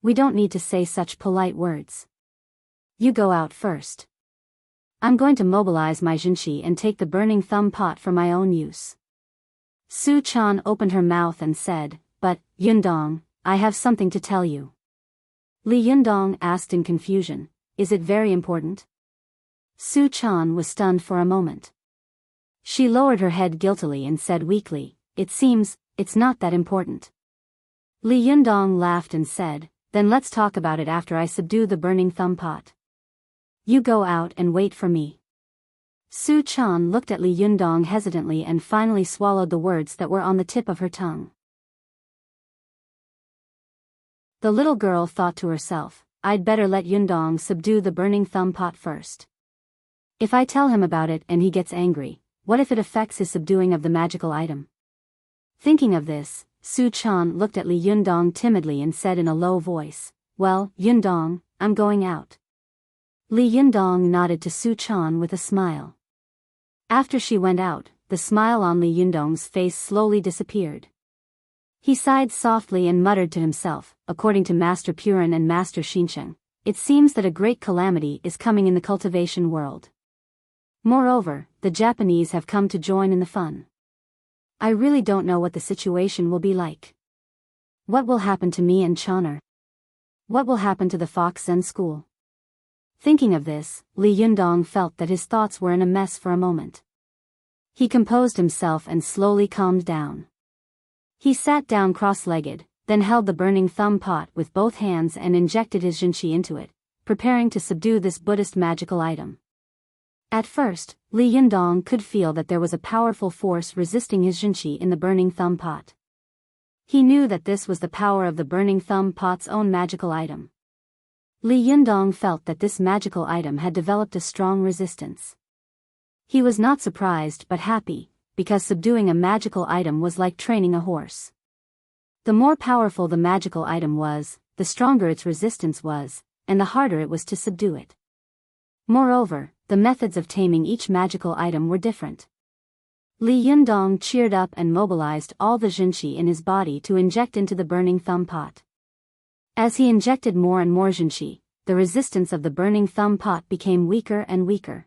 We don't need to say such polite words. You go out first. I'm going to mobilize my Jinshi and take the burning thumb pot for my own use." Su Chan opened her mouth and said, "But, Yundong, I have something to tell you." Li Yundong asked in confusion, "Is it very important?" Su Chan was stunned for a moment. She lowered her head guiltily and said weakly, "It seems, it's not that important." Li Yundong laughed and said, "Then let's talk about it after I subdue the burning thumb pot. You go out and wait for me." Su Chan looked at Li Yundong hesitantly and finally swallowed the words that were on the tip of her tongue. The little girl thought to herself, "I'd better let Yundong subdue the burning thumb pot first. If I tell him about it and he gets angry, what if it affects his subduing of the magical item? Thinking of this, Su Chan looked at Li Yundong timidly and said in a low voice, "Well, Yundong, I'm going out." Li Yundong nodded to Su Chan with a smile. After she went out, the smile on Li Yundong's face slowly disappeared. He sighed softly and muttered to himself, according to Master Purin and Master Xinsheng, it seems that a great calamity is coming in the cultivation world. Moreover, the Japanese have come to join in the fun. I really don't know what the situation will be like. What will happen to me and Choner? What will happen to the Fox Zen school? Thinking of this, Li Yundong felt that his thoughts were in a mess for a moment. He composed himself and slowly calmed down. He sat down cross-legged, then held the burning thumb pot with both hands and injected his jinqi into it, preparing to subdue this Buddhist magical item. At first, Li Yundong could feel that there was a powerful force resisting his jinqi in the burning thumb pot. He knew that this was the power of the burning thumb pot's own magical item. Li Yundong felt that this magical item had developed a strong resistance. He was not surprised but happy, because subduing a magical item was like training a horse. The more powerful the magical item was, the stronger its resistance was, and the harder it was to subdue it. Moreover, the methods of taming each magical item were different. Li Yundong cheered up and mobilized all the jinqi in his body to inject into the burning thumb pot. As he injected more and more jinqi, the resistance of the burning thumb pot became weaker and weaker.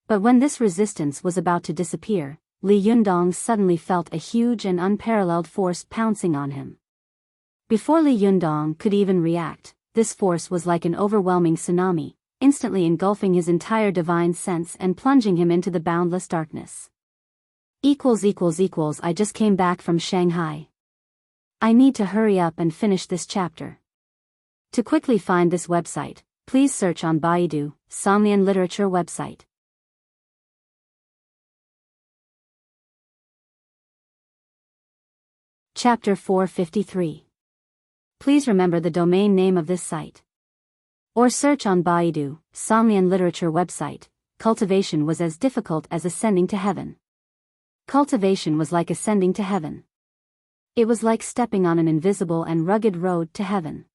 But when this resistance was about to disappear, Li Yundong suddenly felt a huge and unparalleled force pouncing on him. Before Li Yundong could even react, this force was like an overwhelming tsunami, instantly engulfing his entire divine sense and plunging him into the boundless darkness. I just came back from Shanghai. I need to hurry up and finish this chapter. To quickly find this website, please search on Baidu, Somnian Literature website. Chapter 453. Please remember the domain name of this site. Or search on Baidu, Somnian Literature website. Cultivation was as difficult as ascending to heaven. Cultivation was like ascending to heaven. It was like stepping on an invisible and rugged road to heaven.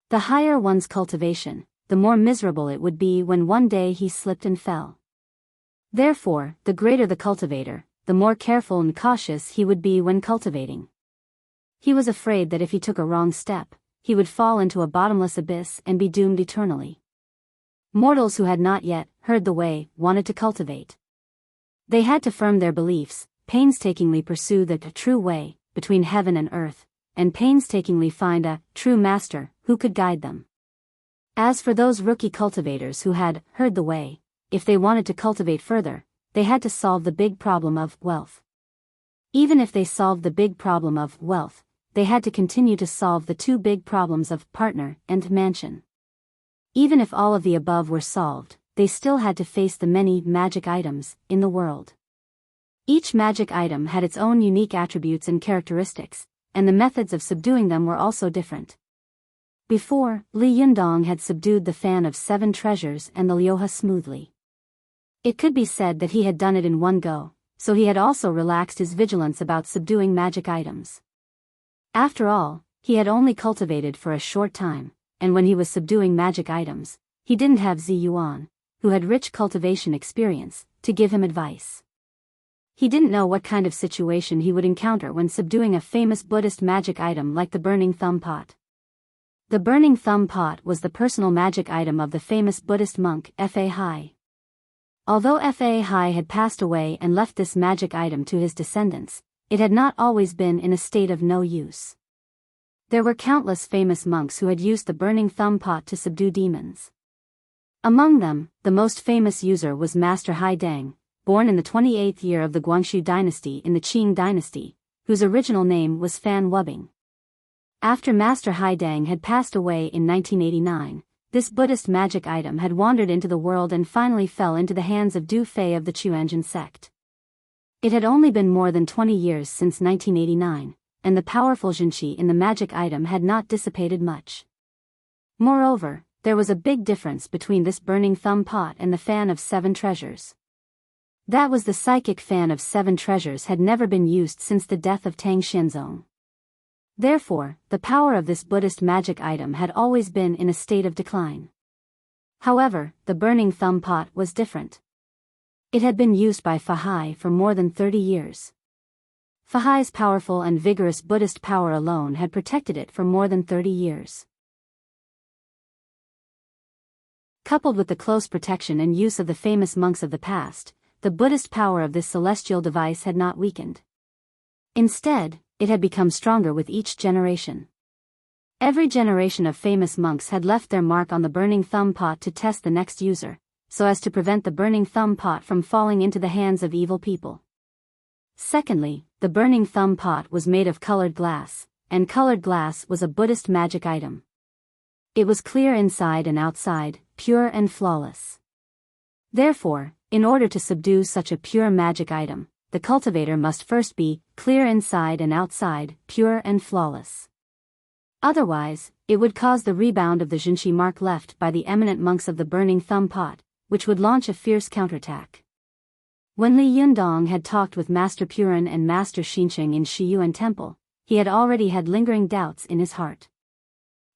The higher one's cultivation, the more miserable it would be when one day he slipped and fell. Therefore, the greater the cultivator, the more careful and cautious he would be when cultivating. He was afraid that if he took a wrong step, he would fall into a bottomless abyss and be doomed eternally. Mortals who had not yet heard the way wanted to cultivate. They had to firm their beliefs, painstakingly pursue the true way, between heaven and earth, and painstakingly find a true master who could guide them. As for those rookie cultivators who had heard the way, if they wanted to cultivate further, they had to solve the big problem of wealth. Even if they solved the big problem of wealth, they had to continue to solve the two big problems of partner and mansion. Even if all of the above were solved, they still had to face the many magic items in the world. Each magic item had its own unique attributes and characteristics, and the methods of subduing them were also different. Before, Li Yundong had subdued the Fan of Seven Treasures and the Lyoha smoothly. It could be said that he had done it in one go, so he had also relaxed his vigilance about subduing magic items. After all, he had only cultivated for a short time, and when he was subduing magic items, he didn't have Zi Yuan, who had rich cultivation experience, to give him advice. He didn't know what kind of situation he would encounter when subduing a famous Buddhist magic item like the burning thumb pot. The burning thumb pot was the personal magic item of the famous Buddhist monk Fa Hai. Although Fa Hai had passed away and left this magic item to his descendants, it had not always been in a state of no use. There were countless famous monks who had used the burning thumb pot to subdue demons. Among them, the most famous user was Master Hai Dang, born in the 28th year of the Guangxu dynasty in the Qing dynasty, whose original name was Fan Wubing. After Master Hai Dang had passed away in 1989, this Buddhist magic item had wandered into the world and finally fell into the hands of Du Fei of the Chuanjin sect. It had only been more than 20 years since 1989, and the powerful jinqi in the magic item had not dissipated much. Moreover, there was a big difference between this burning thumb pot and the fan of 7 treasures. That was the psychic fan of 7 treasures had never been used since the death of Tang Xianzong. Therefore, the power of this Buddhist magic item had always been in a state of decline. However, the burning thumb pot was different. It had been used by Fahai for more than 30 years. Fahai's powerful and vigorous Buddhist power alone had protected it for more than 30 years. Coupled with the close protection and use of the famous monks of the past, the Buddhist power of this celestial device had not weakened. Instead, it had become stronger with each generation. Every generation of famous monks had left their mark on the burning thumb pot to test the next user, so as to prevent the burning thumb pot from falling into the hands of evil people. Secondly, the burning thumb pot was made of colored glass, and colored glass was a Buddhist magic item. It was clear inside and outside, pure and flawless. Therefore, in order to subdue such a pure magic item, the cultivator must first be clear inside and outside, pure and flawless. Otherwise, it would cause the rebound of the Jinshi mark left by the eminent monks of the burning thumb pot, which would launch a fierce counterattack. When Li Yundong had talked with Master Purin and Master Xinsheng in Shiyuan Temple, he had already had lingering doubts in his heart.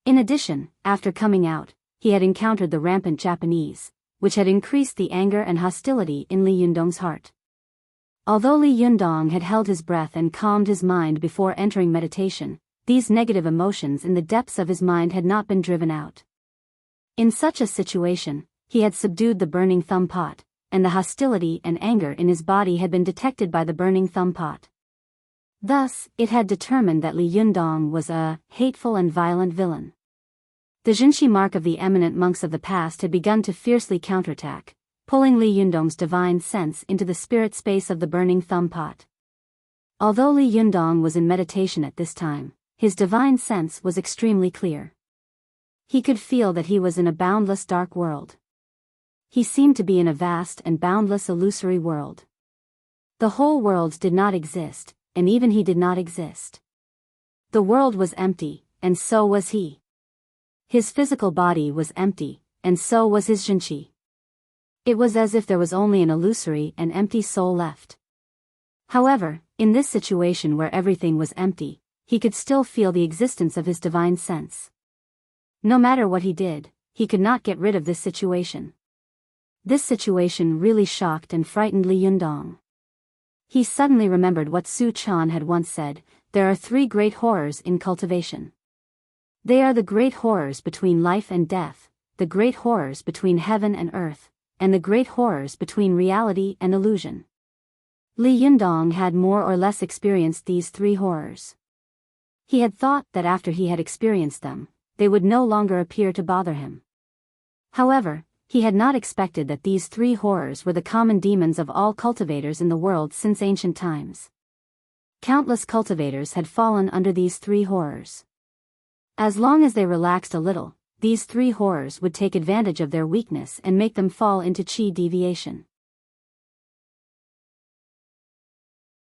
In addition, after coming out, he had encountered the rampant Japanese, which had increased the anger and hostility in Li Yundong's heart. Although Li Yundong had held his breath and calmed his mind before entering meditation, these negative emotions in the depths of his mind had not been driven out. In such a situation, he had subdued the burning thumb pot, and the hostility and anger in his body had been detected by the burning thumb pot. Thus, it had determined that Li Yundong was a hateful and violent villain. The Jinshi mark of the eminent monks of the past had begun to fiercely counterattack, pulling Li Yundong's divine sense into the spirit space of the burning thumb pot. Although Li Yundong was in meditation at this time, his divine sense was extremely clear. He could feel that he was in a boundless dark world. He seemed to be in a vast and boundless illusory world. The whole world did not exist, and even he did not exist. The world was empty, and so was he. His physical body was empty, and so was his Jinshi. It was as if there was only an illusory and empty soul left. However, in this situation where everything was empty, he could still feel the existence of his divine sense. No matter what he did, he could not get rid of this situation. This situation really shocked and frightened Li Yundong. He suddenly remembered what Su Chan had once said, there are 3 great horrors in cultivation. They are the great horrors between life and death, the great horrors between heaven and earth, and the great horrors between reality and illusion. Li Yundong had more or less experienced these 3 horrors. He had thought that after he had experienced them, they would no longer appear to bother him. However, he had not expected that these 3 horrors were the common demons of all cultivators in the world since ancient times. Countless cultivators had fallen under these 3 horrors. As long as they relaxed a little, these 3 horrors would take advantage of their weakness and make them fall into chi deviation.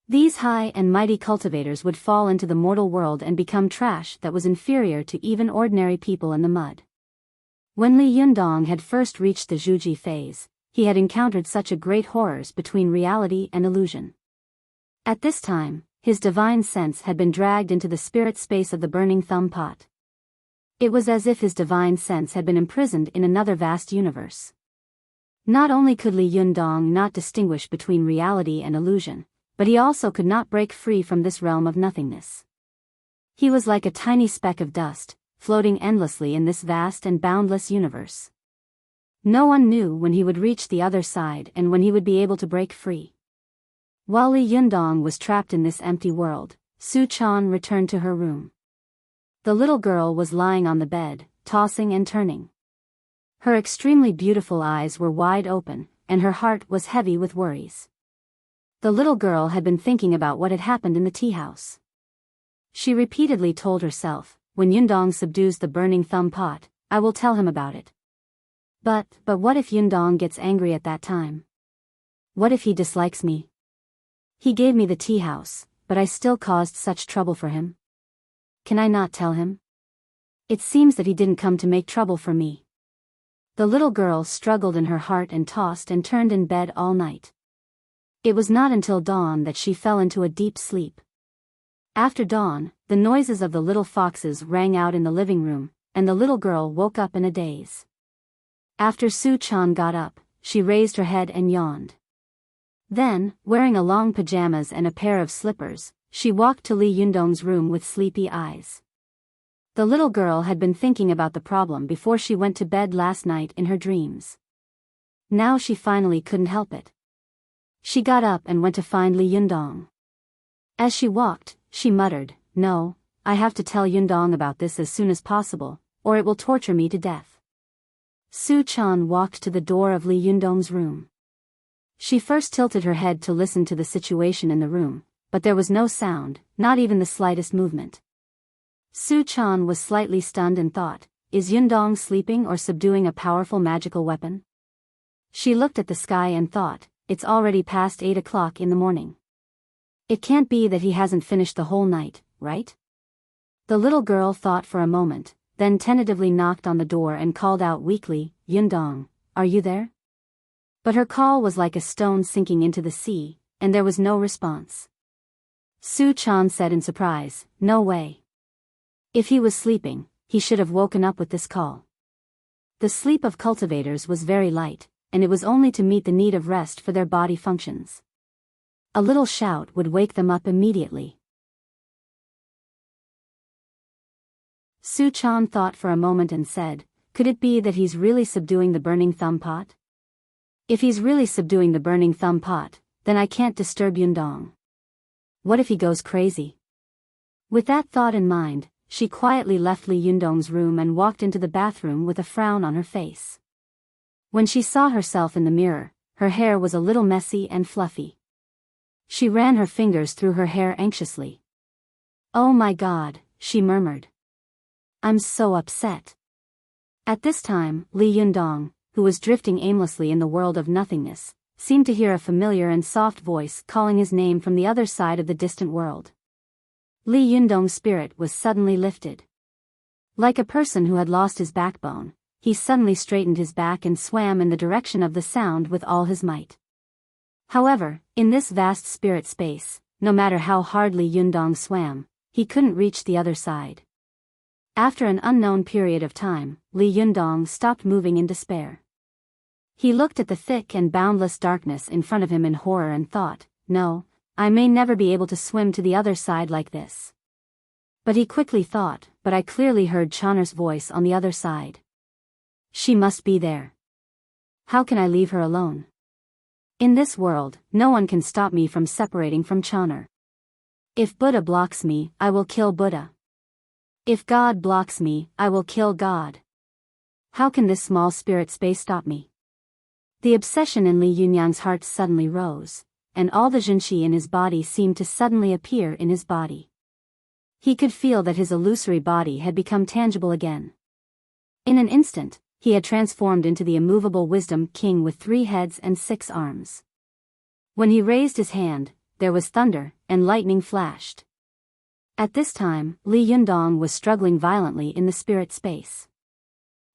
These high and mighty cultivators would fall into the mortal world and become trash that was inferior to even ordinary people in the mud. When Li Yundong had first reached the Zhuji phase, he had encountered such a great horrors between reality and illusion. At this time, his divine sense had been dragged into the spirit space of the burning thumb pot. It was as if his divine sense had been imprisoned in another vast universe. Not only could Li Yundong not distinguish between reality and illusion, but he also could not break free from this realm of nothingness. He was like a tiny speck of dust, floating endlessly in this vast and boundless universe. No one knew when he would reach the other side and when he would be able to break free. While Li Yundong was trapped in this empty world, Su Chan returned to her room. The little girl was lying on the bed, tossing and turning. Her extremely beautiful eyes were wide open, and her heart was heavy with worries. The little girl had been thinking about what had happened in the tea house. She repeatedly told herself, when Yundong subdues the burning thumb pot, I will tell him about it. But what if Yundong gets angry at that time? What if he dislikes me? He gave me the tea house, but I still caused such trouble for him. Can I not tell him? It seems that he didn't come to make trouble for me, The little girl struggled in her heart and tossed and turned in bed all night. It was not until dawn that she fell into a deep sleep. After dawn, the noises of the little foxes rang out in the living room, and the little girl woke up in a daze. After Su-chan got up, she raised her head and yawned. Then, wearing a long pajamas and a pair of slippers, she walked to Li Yundong's room with sleepy eyes. The little girl had been thinking about the problem before she went to bed last night in her dreams. Now she finally couldn't help it. She got up and went to find Li Yundong. As she walked, she muttered, "No, I have to tell Yundong about this as soon as possible, or it will torture me to death." Su-chan walked to the door of Li Yundong's room. She first tilted her head to listen to the situation in the room, but there was no sound, not even the slightest movement. Su-chan was slightly stunned and thought, is Yundong sleeping or subduing a powerful magical weapon? She looked at the sky and thought, it's already past 8 o'clock in the morning. It can't be that he hasn't finished the whole night, right? The little girl thought for a moment, then tentatively knocked on the door and called out weakly, "Yundong, are you there?" But her call was like a stone sinking into the sea, and there was no response. Su-chan said in surprise, "No way. If he was sleeping, he should have woken up with this call." The sleep of cultivators was very light, and it was only to meet the need of rest for their body functions. A little shout would wake them up immediately. Su-chan thought for a moment and said, "Could it be that he's really subduing the burning thumb pot? If he's really subduing the burning thumb pot, then I can't disturb Yundong. What if he goes crazy?" With that thought in mind, she quietly left Li Yundong's room and walked into the bathroom with a frown on her face. When she saw herself in the mirror, her hair was a little messy and fluffy. She ran her fingers through her hair anxiously. "Oh my God," she murmured. "I'm so upset." At this time, Li Yundong, who was drifting aimlessly in the world of nothingness, seemed to hear a familiar and soft voice calling his name from the other side of the distant world. Li Yundong's spirit was suddenly lifted. Like a person who had lost his backbone, he suddenly straightened his back and swam in the direction of the sound with all his might. However, in this vast spirit space, no matter how hard Li Yundong swam, he couldn't reach the other side. After an unknown period of time, Li Yundong stopped moving in despair. He looked at the thick and boundless darkness in front of him in horror and thought, "No, I may never be able to swim to the other side like this." But he quickly thought, "But I clearly heard Chonner's voice on the other side. She must be there. How can I leave her alone? In this world, no one can stop me from separating from Chonner. If Buddha blocks me, I will kill Buddha. If God blocks me, I will kill God. How can this small spirit space stop me?" The obsession in Li Yunyang's heart suddenly rose, and all the Jinshi in his body seemed to suddenly appear in his body. He could feel that his illusory body had become tangible again. In an instant, he had transformed into the immovable Wisdom King with 3 heads and 6 arms. When he raised his hand, there was thunder, and lightning flashed. At this time, Li Yundong was struggling violently in the spirit space.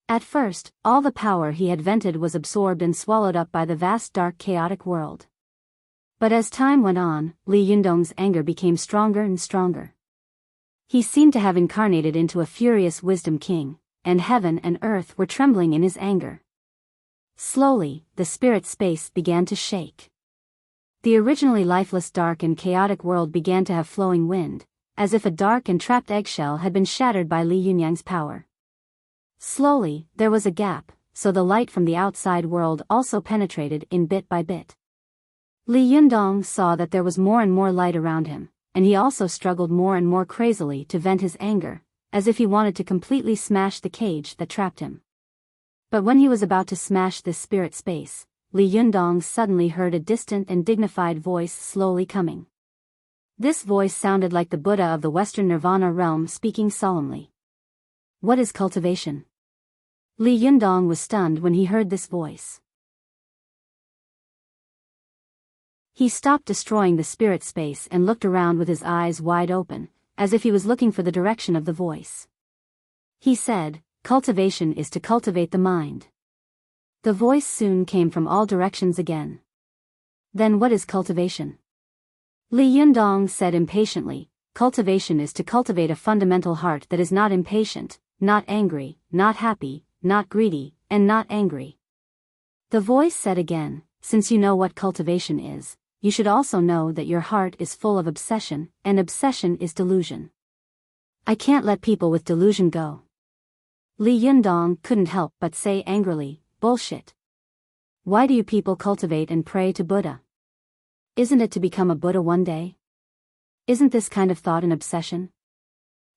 At first, all the power he had vented was absorbed and swallowed up by the vast dark chaotic world. But as time went on, Li Yundong's anger became stronger and stronger. He seemed to have incarnated into a furious Wisdom King, and heaven and earth were trembling in his anger. Slowly, the spirit space began to shake. The originally lifeless dark and chaotic world began to have flowing wind, as if a dark and trapped eggshell had been shattered by Li Yunyang's power. Slowly, there was a gap, so the light from the outside world also penetrated in bit by bit. Li Yundong saw that there was more and more light around him, and he also struggled more and more crazily to vent his anger, as if he wanted to completely smash the cage that trapped him. But when he was about to smash this spirit space, Li Yundong suddenly heard a distant and dignified voice slowly coming. This voice sounded like the Buddha of the Western Nirvana realm speaking solemnly. "What is cultivation?" Li Yundong was stunned when he heard this voice. He stopped destroying the spirit space and looked around with his eyes wide open, as if he was looking for the direction of the voice. He said, "Cultivation is to cultivate the mind. The voice soon came from all directions again. Then what is cultivation? Li Yundong said impatiently, cultivation is to cultivate a fundamental heart that is not impatient, not angry, not happy, not greedy, and not angry. The voice said again, since you know what cultivation is, you should also know that your heart is full of obsession, and obsession is delusion. I can't let people with delusion go. Li Yundong couldn't help but say angrily, bullshit. Why do you people cultivate and pray to Buddha? Isn't it to become a Buddha one day? Isn't this kind of thought an obsession?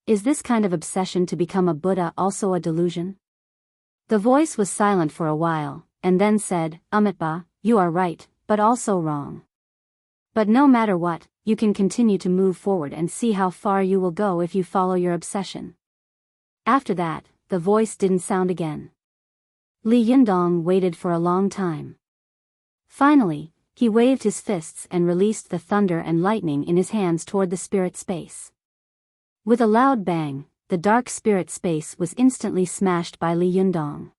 Is this kind of obsession to become a Buddha also a delusion? The voice was silent for a while, and then said, Amitabha, you are right, but also wrong. But no matter what, you can continue to move forward and see how far you will go if you follow your obsession. After that, the voice didn't sound again. Li Yundong waited for a long time. Finally, he waved his fists and released the thunder and lightning in his hands toward the spirit space. With a loud bang, the dark spirit space was instantly smashed by Li Yundong.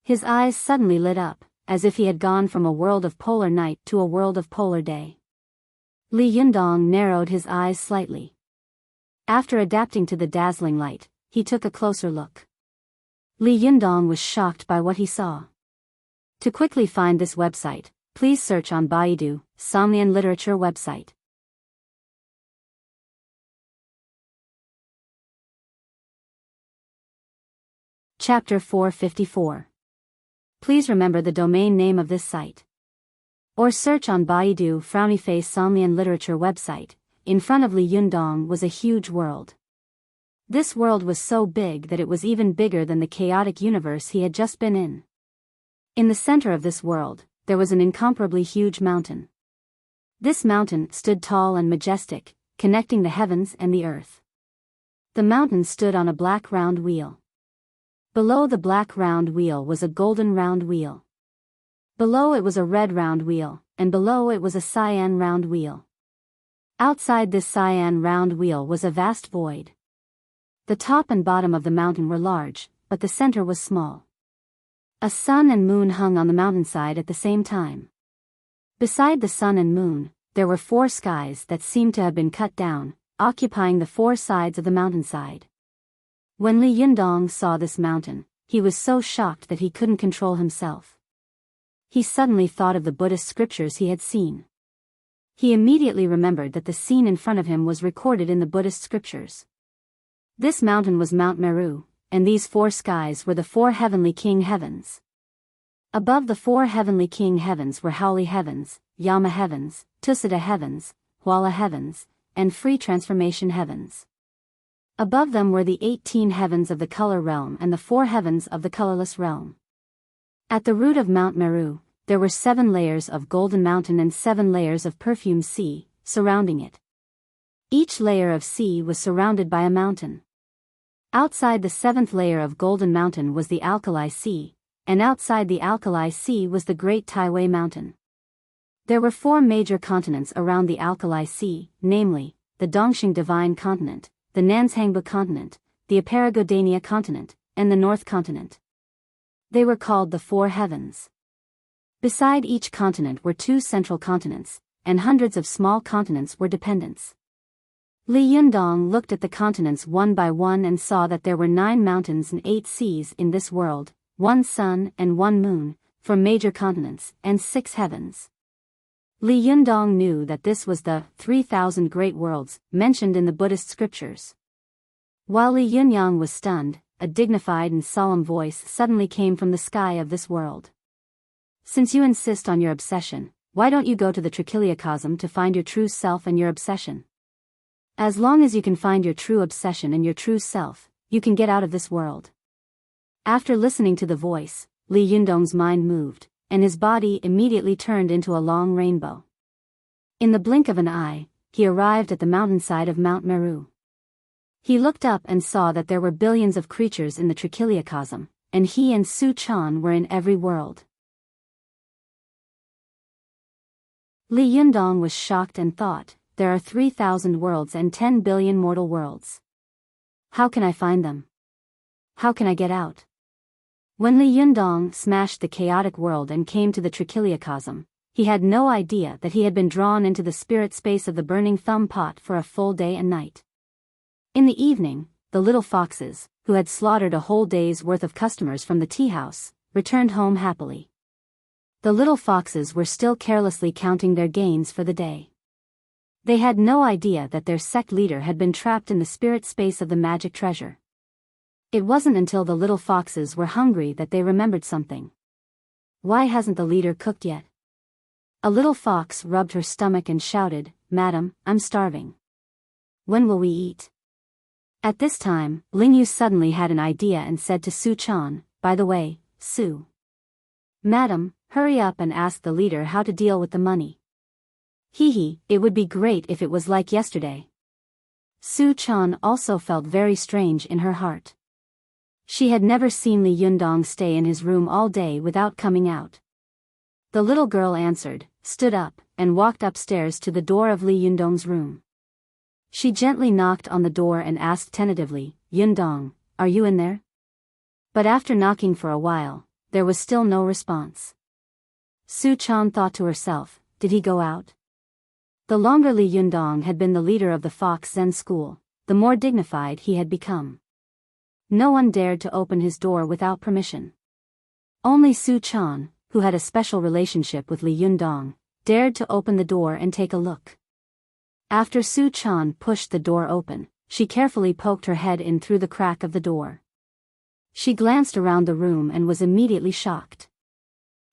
His eyes suddenly lit up, as if he had gone from a world of polar night to a world of polar day. Li Yundong narrowed his eyes slightly. After adapting to the dazzling light, he took a closer look. Li Yundong was shocked by what he saw. To quickly find this website, please search on Baidu, Somnian Literature website. Chapter 454. Please remember the domain name of this site. Or search on Baidu Frowny Face Somnian Literature website. In front of Li Yundong was a huge world. This world was so big that it was even bigger than the chaotic universe he had just been in. In the center of this world, there was an incomparably huge mountain. This mountain stood tall and majestic, connecting the heavens and the earth. The mountain stood on a black round wheel. Below the black round wheel was a golden round wheel. Below it was a red round wheel, and below it was a cyan round wheel. Outside this cyan round wheel was a vast void. The top and bottom of the mountain were large, but the center was small. A sun and moon hung on the mountainside at the same time. Beside the sun and moon, there were 4 skies that seemed to have been cut down, occupying the 4 sides of the mountainside. When Li Yundong saw this mountain, he was so shocked that he couldn't control himself. He suddenly thought of the Buddhist scriptures he had seen. He immediately remembered that the scene in front of him was recorded in the Buddhist scriptures. This mountain was Mount Meru, and these 4 skies were the 4 heavenly king heavens. Above the 4 heavenly king heavens were Haoli heavens, Yama heavens, Tusita heavens, Huala heavens, and free transformation heavens. Above them were the 18 heavens of the color realm and the 4 heavens of the colorless realm. At the root of Mount Meru, there were 7 layers of golden mountain and 7 layers of perfumed sea, surrounding it. Each layer of sea was surrounded by a mountain. Outside the 7th layer of Golden Mountain was the Alkali Sea, and outside the Alkali Sea was the Great Taiwei Mountain. There were 4 major continents around the Alkali Sea, namely, the Dongxing Divine Continent, the Nanzhangbu Continent, the Aparagodania Continent, and the North Continent. They were called the 4 heavens. Beside each continent were 2 central continents, and hundreds of small continents were dependents. Li Yundong looked at the continents one by one and saw that there were 9 mountains and 8 seas in this world, 1 sun and 1 moon, for major continents, and 6 heavens. Li Yundong knew that this was the 3,000 great worlds mentioned in the Buddhist scriptures. While Li Yunyang was stunned, a dignified and solemn voice suddenly came from the sky of this world. Since you insist on your obsession, why don't you go to the Trichiliacosm to find your true self and your obsession? As long as you can find your true obsession and your true self, you can get out of this world. After listening to the voice, Li Yundong's mind moved, and his body immediately turned into a long rainbow. In the blink of an eye, he arrived at the mountainside of Mount Meru. He looked up and saw that there were billions of creatures in the Trichiliacosm, and he and Su Chan were in every world. Li Yundong was shocked and thought, there are 3,000 worlds and 10 billion mortal worlds. How can I find them? How can I get out? When Li Yundong smashed the chaotic world and came to the trichiliocosm, he had no idea that he had been drawn into the spirit space of the burning thumb pot for a full day and night. In the evening, the little foxes, who had slaughtered a whole day's worth of customers from the tea house, returned home happily. The little foxes were still carelessly counting their gains for the day. They had no idea that their sect leader had been trapped in the spirit space of the magic treasure. It wasn't until the little foxes were hungry that they remembered something. Why hasn't the leader cooked yet? A little fox rubbed her stomach and shouted, "Madam, I'm starving. When will we eat?" At this time, Ling Yu suddenly had an idea and said to Su Chan, "By the way, Su. Madam, hurry up and ask the leader how to deal with the money. It would be great if it was like yesterday." Su Chan also felt very strange in her heart. She had never seen Li Yundong stay in his room all day without coming out. The little girl answered, stood up, and walked upstairs to the door of Li Yundong's room. She gently knocked on the door and asked tentatively, "Yundong, are you in there?" But after knocking for a while, there was still no response. Su Chan thought to herself, did he go out? The longer Li Yundong had been the leader of the Fox Zen school, the more dignified he had become. No one dared to open his door without permission. Only Su Chan, who had a special relationship with Li Yundong, dared to open the door and take a look. After Su Chan pushed the door open, she carefully poked her head in through the crack of the door. She glanced around the room and was immediately shocked.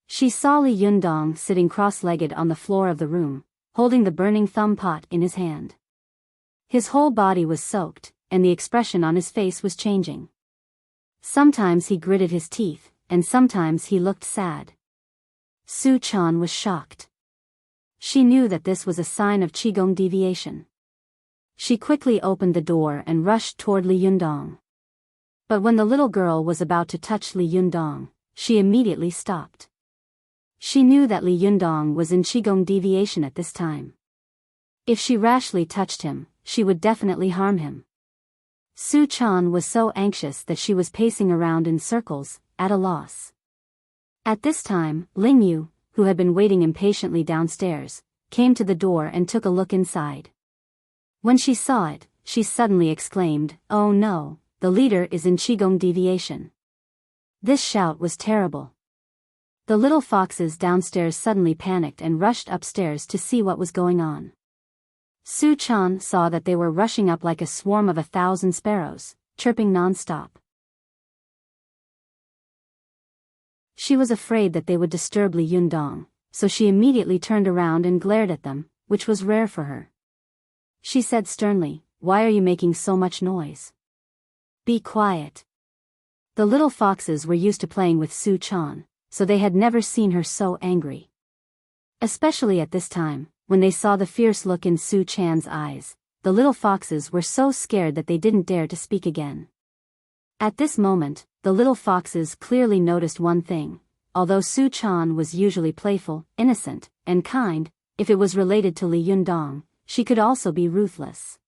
She saw Li Yundong sitting cross-legged on the floor of the room, holding the burning thumb pot in his hand. His whole body was soaked, and the expression on his face was changing. Sometimes he gritted his teeth, and sometimes he looked sad. Su Chan was shocked. She knew that this was a sign of Qigong deviation. She quickly opened the door and rushed toward Li Yundong. But when the little girl was about to touch Li Yundong, she immediately stopped. She knew that Li Yundong was in Qigong deviation at this time. If she rashly touched him, she would definitely harm him. Su Chan was so anxious that she was pacing around in circles, at a loss. At this time, Ling Yu, who had been waiting impatiently downstairs, came to the door and took a look inside. When she saw it, she suddenly exclaimed, "Oh no, the leader is in Qigong deviation." This shout was terrible. The little foxes downstairs suddenly panicked and rushed upstairs to see what was going on. Su Chan saw that they were rushing up like a swarm of 1,000 sparrows, chirping non-stop. She was afraid that they would disturb Li Yundong, so she immediately turned around and glared at them, which was rare for her. She said sternly, "Why are you making so much noise? Be quiet." The little foxes were used to playing with Su Chan, so they had never seen her so angry. Especially at this time, when they saw the fierce look in Su Chan's eyes, the little foxes were so scared that they didn't dare to speak again. At this moment, the little foxes clearly noticed one thing: although Su Chan was usually playful, innocent, and kind, if it was related to Li Yundong, she could also be ruthless.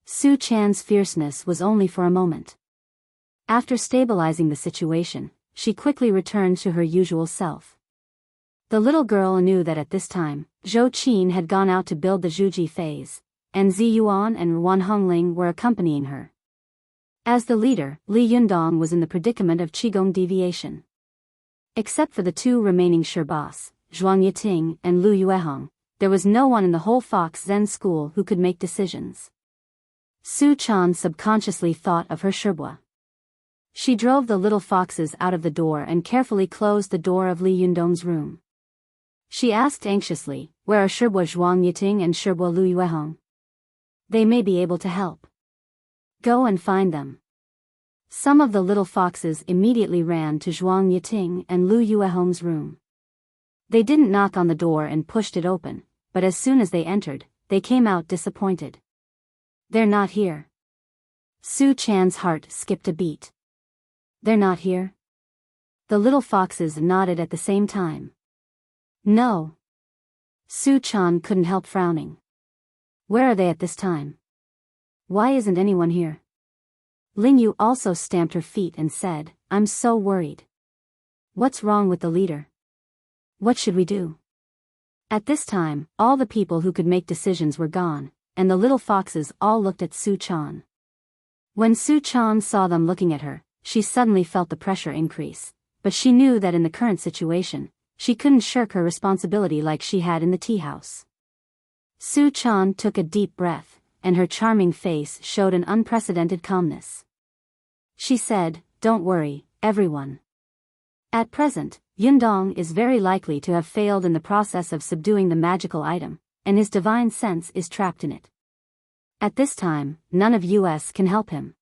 Su Chan's fierceness was only for a moment. After stabilizing the situation, she quickly returned to her usual self. The little girl knew that at this time, Zhou Qin had gone out to build the Zhuji phase, and Zi Yuan and Wan Hongling were accompanying her. As the leader, Li Yundong was in the predicament of Qigong deviation. Except for the two remaining Shirbas, Zhuang Yiting and Lu Yuehong, there was no one in the whole Fox Zen school who could make decisions. Su Chan subconsciously thought of her Shirbua. She drove the little foxes out of the door and carefully closed the door of Li Yundong's room. She asked anxiously, "Where are Shirbua Zhuang Yiting and Shirbua Lu Yuehong? They may be able to help. Go and find them." Some of the little foxes immediately ran to Zhuang Yiting and Lu Yuehong's room. They didn't knock on the door and pushed it open, but as soon as they entered, they came out disappointed. "They're not here." Su Chan's heart skipped a beat. "They're not here?" The little foxes nodded at the same time. "No." Su Chan couldn't help frowning. "Where are they at this time? Why isn't anyone here?" Ling Yu also stamped her feet and said, "I'm so worried." What's wrong with the leader? What should we do? At this time, all the people who could make decisions were gone, and the little foxes all looked at Su Chan. When Su Chan saw them looking at her, she suddenly felt the pressure increase, but she knew that in the current situation, she couldn't shirk her responsibility like she had in the tea house. Su Chan took a deep breath, and her charming face showed an unprecedented calmness. She said, "Don't worry, everyone. At present, Yundong is very likely to have failed in the process of subduing the magical item, and his divine sense is trapped in it. At this time, none of us can help him.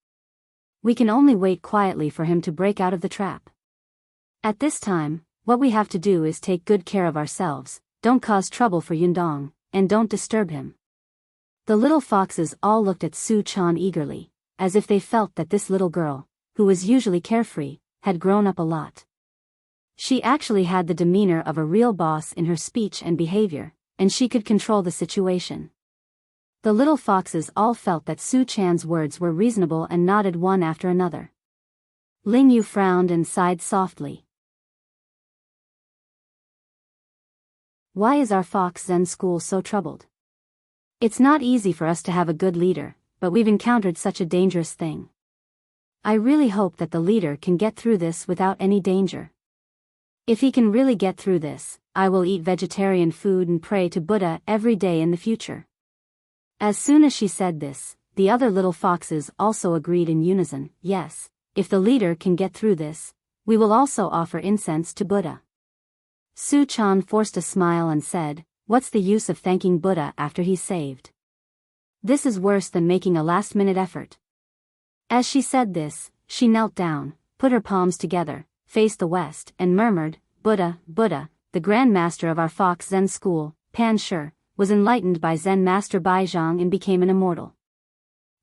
We can only wait quietly for him to break out of the trap. At this time, what we have to do is take good care of ourselves, don't cause trouble for Yundong, and don't disturb him." The little foxes all looked at Su Chan eagerly, as if they felt that this little girl, who was usually carefree, had grown up a lot. She actually had the demeanor of a real boss in her speech and behavior, and she could control the situation. The little foxes all felt that Su Chan's words were reasonable and nodded one after another. Ling Yu frowned and sighed softly. Why is our Fox Zen school so troubled? It's not easy for us to have a good leader, but we've encountered such a dangerous thing. I really hope that the leader can get through this without any danger. If he can really get through this, I will eat vegetarian food and pray to Buddha every day in the future. As soon as she said this, the other little foxes also agreed in unison, yes, if the leader can get through this, we will also offer incense to Buddha. Su Chan forced a smile and said, "What's the use of thanking Buddha after he's saved? This is worse than making a last-minute effort." As she said this, she knelt down, put her palms together, faced the west, and murmured, "Buddha, Buddha, the Grand Master of our Fox Zen school, Pan Shi, was enlightened by Zen Master Baizhang and became an immortal.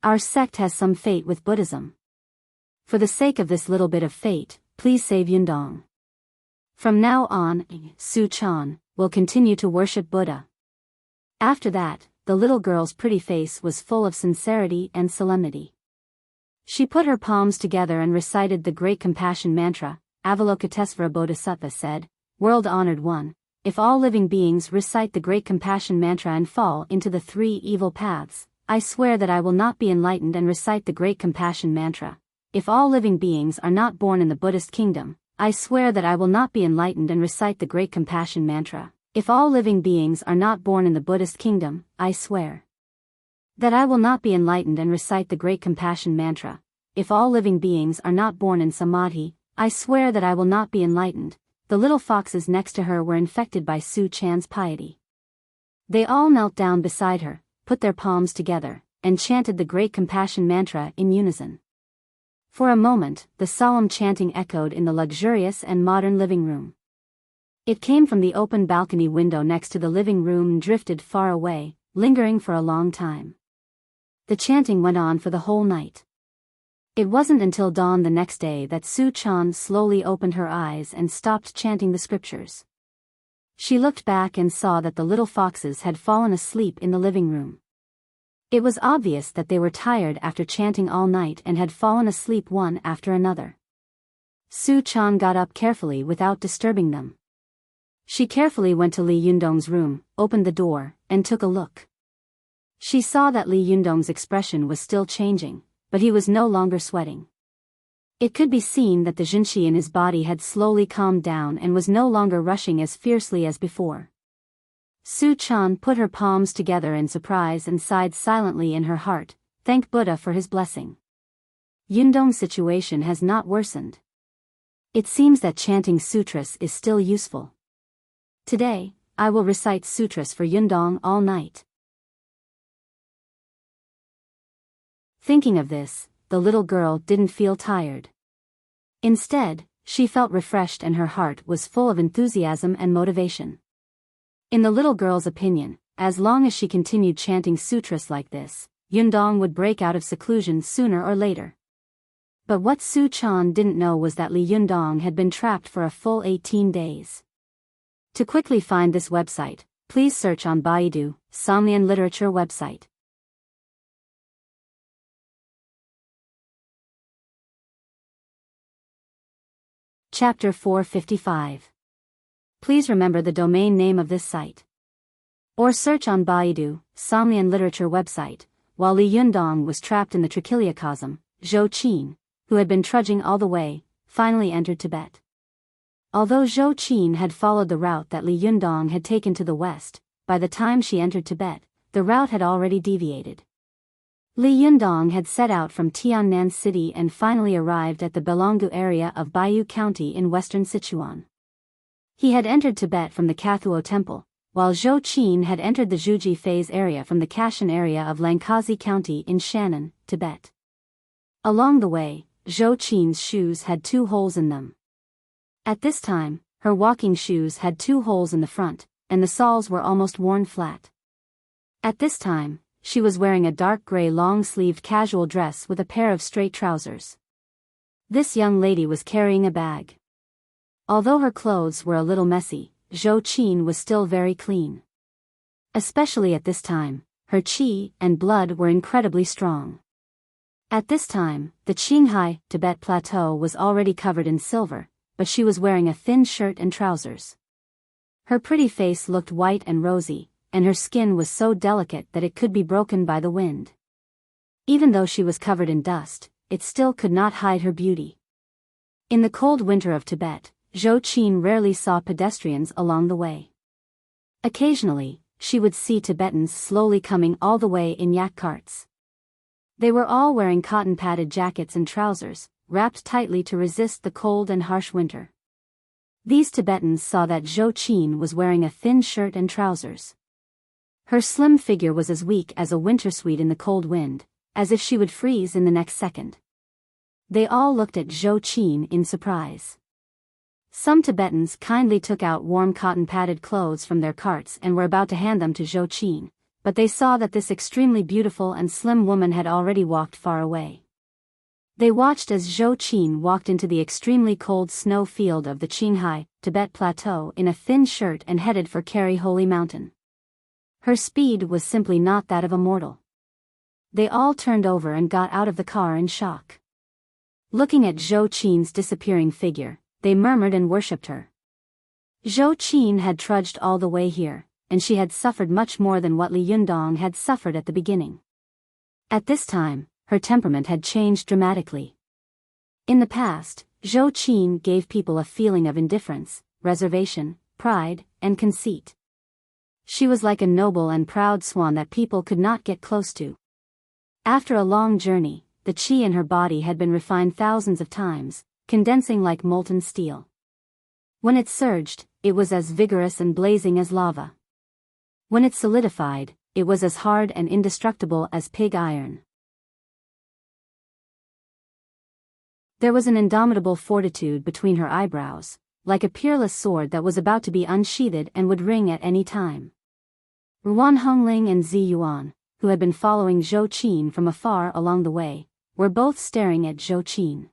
Our sect has some fate with Buddhism. For the sake of this little bit of fate, please save Yundong. From now on, Su Chan will continue to worship Buddha." After that, the little girl's pretty face was full of sincerity and solemnity. She put her palms together and recited the Great Compassion Mantra. Avalokitesvara Bodhisattva said, "World-honored one, if all living beings recite the Great Compassion Mantra and fall into the three evil paths, I swear that I will not be enlightened and recite the Great Compassion Mantra. If all living beings are not born in the Buddhist kingdom, I swear that I will not be enlightened and recite the Great Compassion Mantra. If all living beings are not born in the Buddhist kingdom, I swear that I will not be enlightened and recite the Great Compassion Mantra. If all living beings are not born in Samadhi, I swear that I will not be enlightened." The little foxes next to her were infected by Su Chan's piety. They all knelt down beside her, put their palms together, and chanted the Great Compassion Mantra in unison. For a moment, the solemn chanting echoed in the luxurious and modern living room. It came from the open balcony window next to the living room and drifted far away, lingering for a long time. The chanting went on for the whole night. It wasn't until dawn the next day that Su Chan slowly opened her eyes and stopped chanting the scriptures. She looked back and saw that the little foxes had fallen asleep in the living room. It was obvious that they were tired after chanting all night and had fallen asleep one after another. Su Chan got up carefully without disturbing them. She carefully went to Li Yundong's room, opened the door, and took a look. She saw that Li Yundong's expression was still changing, but he was no longer sweating. It could be seen that the Jinshi in his body had slowly calmed down and was no longer rushing as fiercely as before. Su Chan put her palms together in surprise and sighed silently in her heart, "Thank Buddha for his blessing. Yundong's situation has not worsened. It seems that chanting sutras is still useful. Today, I will recite sutras for Yundong all night." Thinking of this, the little girl didn't feel tired. Instead, she felt refreshed and her heart was full of enthusiasm and motivation. In the little girl's opinion, as long as she continued chanting sutras like this, Yundong would break out of seclusion sooner or later. But what Su Chan didn't know was that Li Yundong had been trapped for a full 18 days. To quickly find this website, please search on Baidu, Somnian Literature website. Chapter 455. Please remember the domain name of this site. Or search on Baidu, Somlian literature website. While Li Yundong was trapped in the tracheochasm, Zhou Qin, who had been trudging all the way, finally entered Tibet. Although Zhou Qin had followed the route that Li Yundong had taken to the west, by the time she entered Tibet, the route had already deviated. Li Yundong had set out from Tiannan City and finally arrived at the Belongu area of Biyao County in western Sichuan. He had entered Tibet from the Kathuo Temple, while Zhou Qin had entered the Zhuji Phase area from the Kashan area of Langkazi County in Shannon, Tibet. Along the way, Zhou Qin's shoes had 2 holes in them. At this time, her walking shoes had 2 holes in the front, and the soles were almost worn flat. At this time, she was wearing a dark gray long-sleeved casual dress with a pair of straight trousers. This young lady was carrying a bag. Although her clothes were a little messy, Zhou Qin was still very clean. Especially at this time, her qi and blood were incredibly strong. At this time, the Qinghai, Tibet plateau was already covered in silver, but she was wearing a thin shirt and trousers. Her pretty face looked white and rosy, and her skin was so delicate that it could be broken by the wind. Even though she was covered in dust, it still could not hide her beauty. In the cold winter of Tibet, Zhou Qin rarely saw pedestrians along the way. Occasionally, she would see Tibetans slowly coming all the way in yak carts. They were all wearing cotton-padded jackets and trousers, wrapped tightly to resist the cold and harsh winter. These Tibetans saw that Zhou Qin was wearing a thin shirt and trousers. Her slim figure was as weak as a winter sweet in the cold wind, as if she would freeze in the next second. They all looked at Zhou Qin in surprise. Some Tibetans kindly took out warm cotton-padded clothes from their carts and were about to hand them to Zhou Qin, but they saw that this extremely beautiful and slim woman had already walked far away. They watched as Zhou Qin walked into the extremely cold snow field of the Qinghai, Tibet plateau in a thin shirt and headed for Kari Holy Mountain. Her speed was simply not that of a mortal. They all turned over and got out of the car in shock. Looking at Zhou Qin's disappearing figure, they murmured and worshipped her. Zhou Qin had trudged all the way here, and she had suffered much more than what Li Yundong had suffered at the beginning. At this time, her temperament had changed dramatically. In the past, Zhou Qin gave people a feeling of indifference, reservation, pride, and conceit. She was like a noble and proud swan that people could not get close to. After a long journey, the qi in her body had been refined thousands of times, condensing like molten steel. When it surged, it was as vigorous and blazing as lava. When it solidified, it was as hard and indestructible as pig iron. There was an indomitable fortitude between her eyebrows, like a peerless sword that was about to be unsheathed and would ring at any time. Ruan Hongling and Zi Yuan, who had been following Zhou Qin from afar along the way, were both staring at Zhou Qin.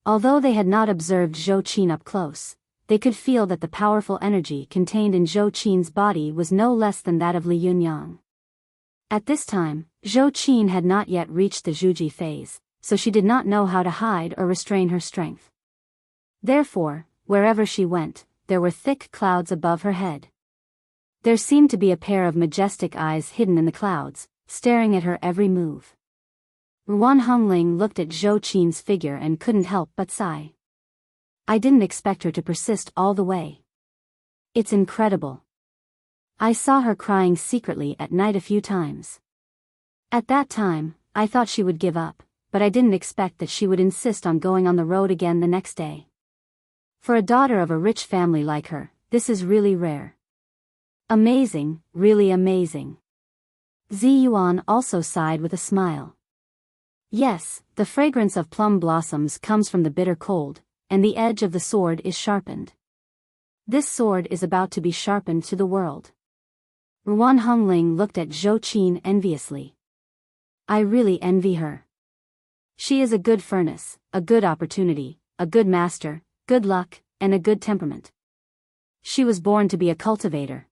Although they had not observed Zhou Qin up close, they could feel that the powerful energy contained in Zhou Qin's body was no less than that of Li Yunyang. At this time, Zhou Qin had not yet reached the Zhuji phase, so she did not know how to hide or restrain her strength. Therefore, wherever she went, there were thick clouds above her head. There seemed to be a pair of majestic eyes hidden in the clouds, staring at her every move. Ruan Hongling looked at Zhou Qin's figure and couldn't help but sigh. I didn't expect her to persist all the way. It's incredible. I saw her crying secretly at night a few times. At that time, I thought she would give up, but I didn't expect that she would insist on going on the road again the next day. For a daughter of a rich family like her, this is really rare. Amazing, really amazing. Zi Yuan also sighed with a smile. Yes, the fragrance of plum blossoms comes from the bitter cold, and the edge of the sword is sharpened. This sword is about to be sharpened to the world. Ruan Hongling looked at Zhou Qin enviously. I really envy her. She is a good furnace, a good opportunity, a good master, good luck, and a good temperament. She was born to be a cultivator.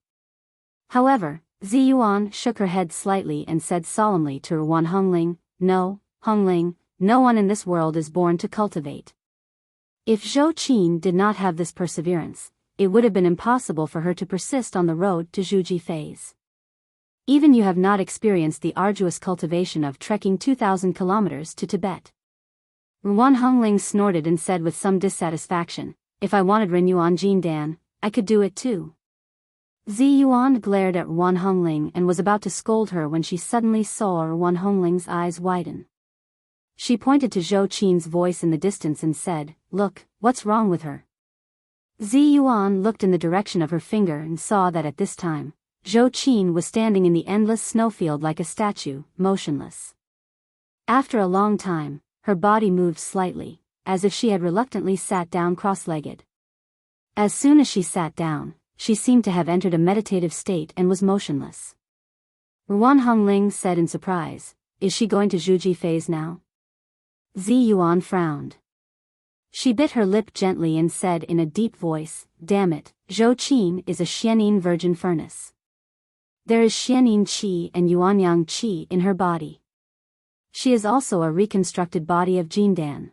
However, Zi Yuan shook her head slightly and said solemnly to Ruan Hongling, No, Hongling, no one in this world is born to cultivate. If Zhou Qin did not have this perseverance, it would have been impossible for her to persist on the road to Zhuji phase. Even you have not experienced the arduous cultivation of trekking 2,000 kilometers to Tibet. Ruan Hongling snorted and said with some dissatisfaction, if I wanted Renyuan Jindan, I could do it too. Zi Yuan glared at Ruan Hongling and was about to scold her when she suddenly saw Ruan Hongling's eyes widen. She pointed to Zhou Qin's voice in the distance and said, look, what's wrong with her? Zi Yuan looked in the direction of her finger and saw that at this time, Zhou Qin was standing in the endless snowfield like a statue, motionless. After a long time, her body moved slightly, as if she had reluctantly sat down cross-legged. As soon as she sat down, she seemed to have entered a meditative state and was motionless. Ruan Hongling said in surprise, is she going to Zhuji phase now? Zi Yuan frowned. She bit her lip gently and said in a deep voice, damn it, Zhou Qin is a Xianin virgin furnace. There is Xianin qi and Yuanyang qi in her body. She is also a reconstructed body of Jindan.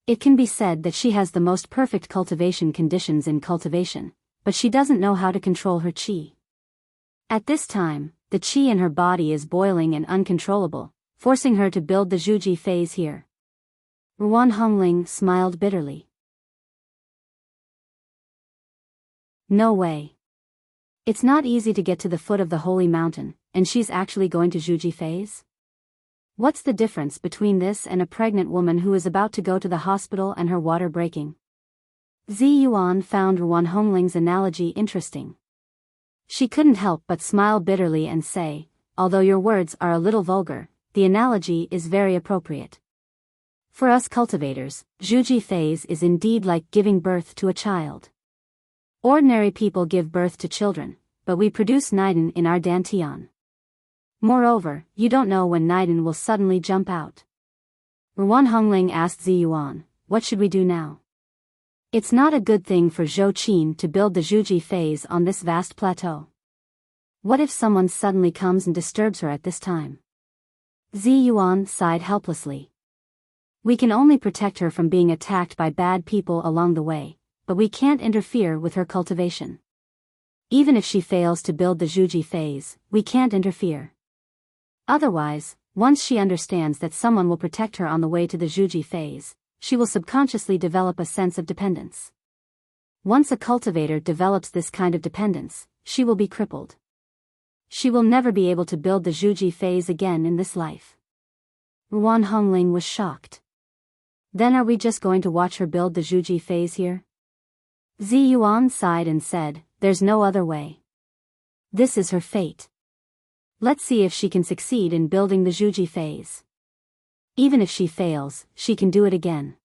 It can be said that she has the most perfect cultivation conditions in cultivation, but she doesn't know how to control her qi. At this time, the qi in her body is boiling and uncontrollable, forcing her to build the Zhuji phase here. Ruan Hongling smiled bitterly. No way. It's not easy to get to the foot of the holy mountain, and she's actually going to Zhuji phase? What's the difference between this and a pregnant woman who is about to go to the hospital and her water breaking? Zi Yuan found Ruan Hongling's analogy interesting. She couldn't help but smile bitterly and say, although your words are a little vulgar, the analogy is very appropriate. For us cultivators, Zhuji phase is indeed like giving birth to a child. Ordinary people give birth to children, but we produce Niden in our dantian. Moreover, you don't know when Niden will suddenly jump out. Ruan Hongling asked Zi Yuan, what should we do now? It's not a good thing for Zhou Qin to build the Zhuji phase on this vast plateau. What if someone suddenly comes and disturbs her at this time? Zi Yuan sighed helplessly. We can only protect her from being attacked by bad people along the way, but we can't interfere with her cultivation. Even if she fails to build the Zhuji phase, we can't interfere. Otherwise, once she understands that someone will protect her on the way to the Zhuji phase, she will subconsciously develop a sense of dependence. Once a cultivator develops this kind of dependence, she will be crippled. She will never be able to build the Zhuji phase again in this life. Ruan Hongling was shocked. Then are we just going to watch her build the Zhuji phase here? Zi Yuan sighed and said, there's no other way. This is her fate. Let's see if she can succeed in building the Zhuji phase. Even if she fails, she can do it again.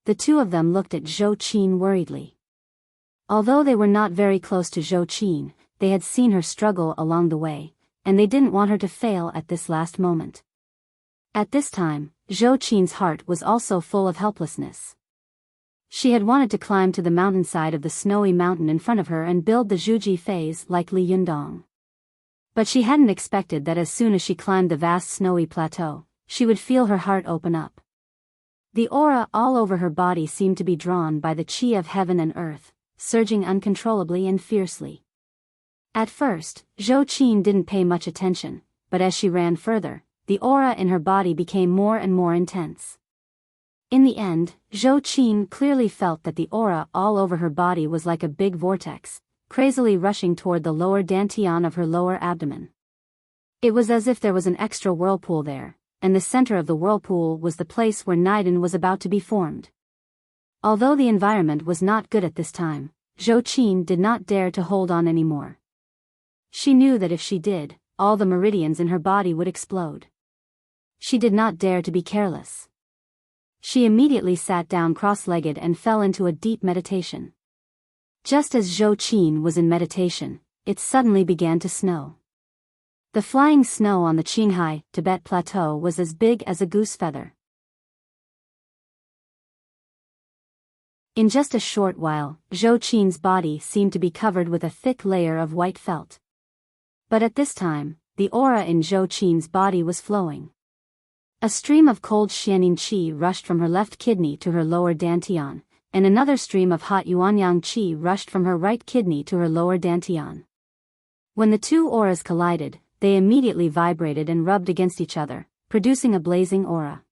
The two of them looked at Zhou Qin worriedly. Although they were not very close to Zhou Qin, they had seen her struggle along the way, and they didn't want her to fail at this last moment. At this time, Zhou Qin's heart was also full of helplessness. She had wanted to climb to the mountainside of the snowy mountain in front of her and build the Zhuji phase like Li Yundong. But she hadn't expected that as soon as she climbed the vast snowy plateau, she would feel her heart open up. The aura all over her body seemed to be drawn by the qi of heaven and earth, surging uncontrollably and fiercely. At first, Zhou Qin didn't pay much attention, but as she ran further, the aura in her body became more and more intense. In the end, Zhou Qin clearly felt that the aura all over her body was like a big vortex, crazily rushing toward the lower dantian of her lower abdomen. It was as if there was an extra whirlpool there, and the center of the whirlpool was the place where Niden was about to be formed. Although the environment was not good at this time, Zhou Qin did not dare to hold on anymore. She knew that if she did, all the meridians in her body would explode. She did not dare to be careless. She immediately sat down cross-legged and fell into a deep meditation. Just as Zhou Qin was in meditation, it suddenly began to snow. The flying snow on the Qinghai, Tibet plateau was as big as a goose feather. In just a short while, Zhou Qin's body seemed to be covered with a thick layer of white felt. But at this time, the aura in Zhou Qin's body was flowing. A stream of cold Xianing qi rushed from her left kidney to her lower dantian, and another stream of hot yuanyang qi rushed from her right kidney to her lower dantian. When the two auras collided, they immediately vibrated and rubbed against each other, producing a blazing aura.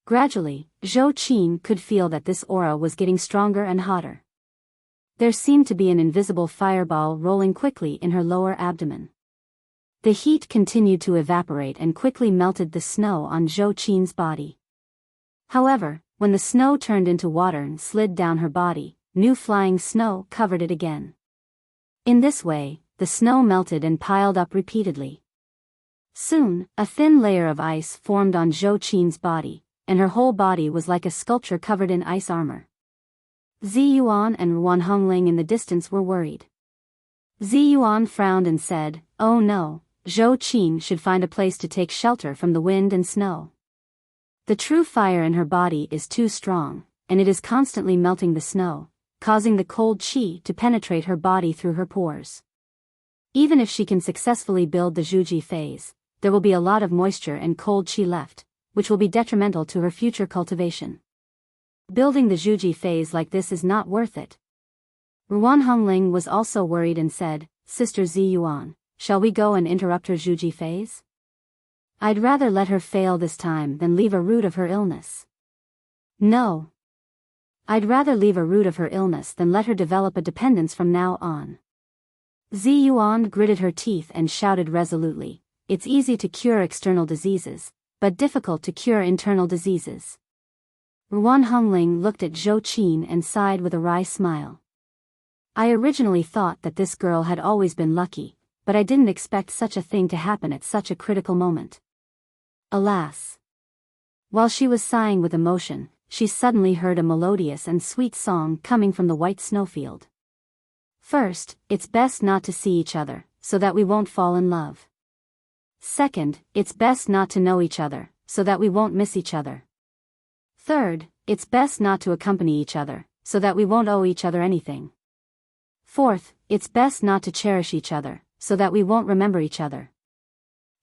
Gradually, Zhou Qin could feel that this aura was getting stronger and hotter. There seemed to be an invisible fireball rolling quickly in her lower abdomen. The heat continued to evaporate and quickly melted the snow on Zhou Qin's body. However, when the snow turned into water and slid down her body, new flying snow covered it again. In this way, the snow melted and piled up repeatedly. Soon, a thin layer of ice formed on Zhou Qin's body, and her whole body was like a sculpture covered in ice armor. Ziyuan and Ruan Hongling in the distance were worried. Ziyuan frowned and said, "Oh no, Zhou Qin should find a place to take shelter from the wind and snow. The true fire in her body is too strong, and it is constantly melting the snow, causing the cold qi to penetrate her body through her pores. Even if she can successfully build the Zhuji phase, there will be a lot of moisture and cold qi left, which will be detrimental to her future cultivation. Building the Zhuji phase like this is not worth it." Ruan Hongling was also worried and said, "Sister Ziyuan, shall we go and interrupt her Zhuji phase? I'd rather let her fail this time than leave a root of her illness." "No. I'd rather leave a root of her illness than let her develop a dependence from now on." Ziyuan gritted her teeth and shouted resolutely, "It's easy to cure external diseases, but difficult to cure internal diseases." Ruan Hongling looked at Zhou Qin and sighed with a wry smile. "I originally thought that this girl had always been lucky, but I didn't expect such a thing to happen at such a critical moment. Alas." While she was sighing with emotion, she suddenly heard a melodious and sweet song coming from the white snowfield. "First, it's best not to see each other, so that we won't fall in love. Second, it's best not to know each other, so that we won't miss each other. Third, it's best not to accompany each other, so that we won't owe each other anything. Fourth, it's best not to cherish each other, so that we won't remember each other.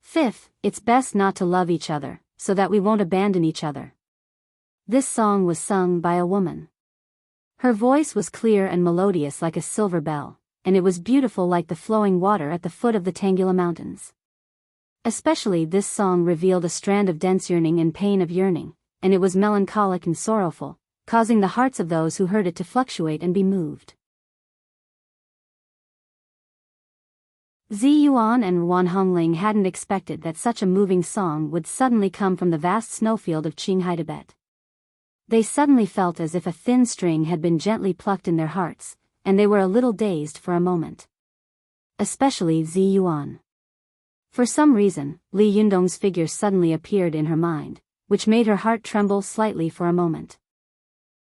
Fifth, it's best not to love each other, so that we won't abandon each other." This song was sung by a woman. Her voice was clear and melodious like a silver bell, and it was beautiful like the flowing water at the foot of the Tangula Mountains. Especially this song revealed a strand of dense yearning and pain of yearning, and it was melancholic and sorrowful, causing the hearts of those who heard it to fluctuate and be moved. Ziyuan and Ruan Hongling hadn't expected that such a moving song would suddenly come from the vast snowfield of Qinghai, Tibet. They suddenly felt as if a thin string had been gently plucked in their hearts, and they were a little dazed for a moment. Especially Ziyuan. For some reason, Li Yundong's figure suddenly appeared in her mind, which made her heart tremble slightly for a moment.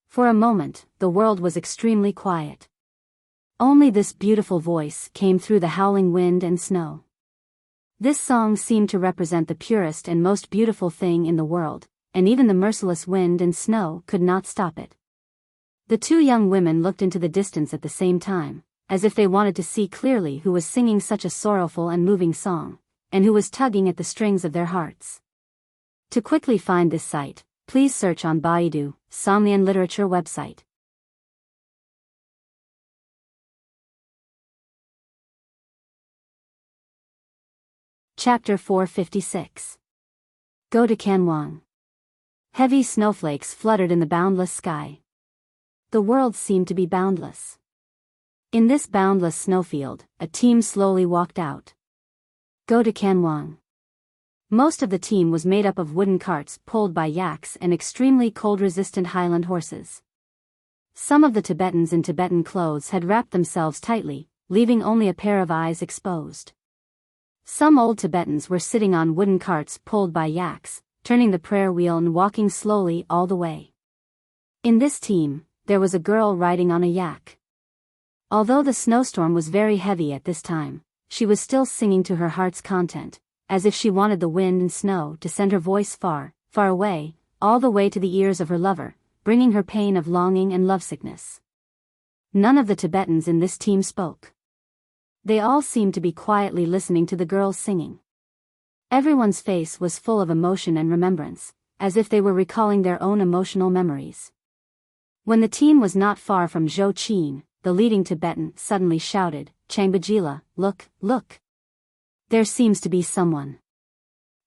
For a moment, the world was extremely quiet. Only this beautiful voice came through the howling wind and snow. This song seemed to represent the purest and most beautiful thing in the world, and even the merciless wind and snow could not stop it. The two young women looked into the distance at the same time, as if they wanted to see clearly who was singing such a sorrowful and moving song, and who was tugging at the strings of their hearts. To quickly find this site, please search on Baidu, Somnian Literature website. Chapter 456. Go to Canwang. Heavy snowflakes fluttered in the boundless sky. The world seemed to be boundless. In this boundless snowfield, a team slowly walked out. Go to Canwang. Most of the team was made up of wooden carts pulled by yaks and extremely cold-resistant highland horses. Some of the Tibetans in Tibetan clothes had wrapped themselves tightly, leaving only a pair of eyes exposed. Some old Tibetans were sitting on wooden carts pulled by yaks, turning the prayer wheel and walking slowly all the way. In this team, there was a girl riding on a yak. Although the snowstorm was very heavy at this time, she was still singing to her heart's content, as if she wanted the wind and snow to send her voice far, far away, all the way to the ears of her lover, bringing her pain of longing and lovesickness. None of the Tibetans in this team spoke. They all seemed to be quietly listening to the girl's singing. Everyone's face was full of emotion and remembrance, as if they were recalling their own emotional memories. When the team was not far from Zhou Qin, the leading Tibetan suddenly shouted, "Changbajila, look, look! There seems to be someone."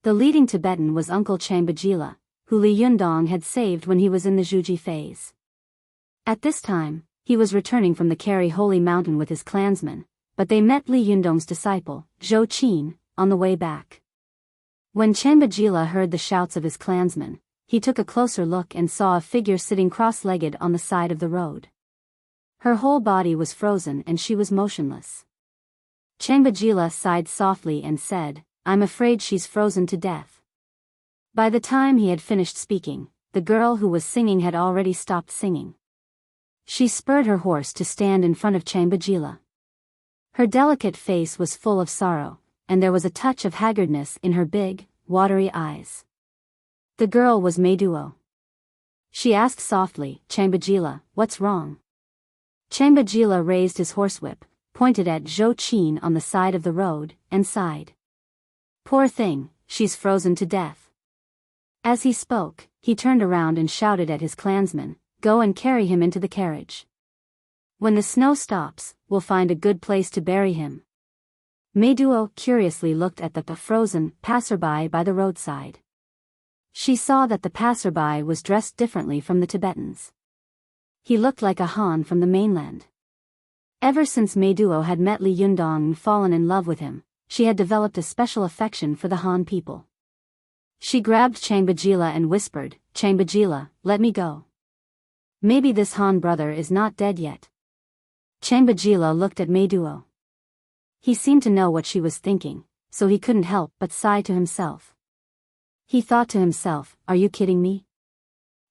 The leading Tibetan was Uncle Changbajila, who Li Yundong had saved when he was in the Zhuji phase. At this time, he was returning from the Kari Holy Mountain with his clansmen, but they met Li Yundong's disciple, Zhou Qin, on the way back. When Changbajila heard the shouts of his clansmen, he took a closer look and saw a figure sitting cross-legged on the side of the road. Her whole body was frozen and she was motionless. Changbajila sighed softly and said, "I'm afraid she's frozen to death." By the time he had finished speaking, the girl who was singing had already stopped singing. She spurred her horse to stand in front of Changbajila. Her delicate face was full of sorrow, and there was a touch of haggardness in her big, watery eyes. The girl was Meiduo. She asked softly, "Changbajila, what's wrong?" Changbajila raised his horsewhip, pointed at Zhou Qin on the side of the road, and sighed. "Poor thing, she's frozen to death." As he spoke, he turned around and shouted at his clansmen, "Go and carry him into the carriage. When the snow stops, we'll find a good place to bury him." Meiduo curiously looked at the frozen passerby by the roadside. She saw that the passerby was dressed differently from the Tibetans. He looked like a Han from the mainland. Ever since Meiduo had met Li Yundong and fallen in love with him, she had developed a special affection for the Han people. She grabbed Changbajila and whispered, "Changbajila, let me go. Maybe this Han brother is not dead yet." Changbajila looked at Meiduo. He seemed to know what she was thinking, so he couldn't help but sigh to himself. He thought to himself, "Are you kidding me?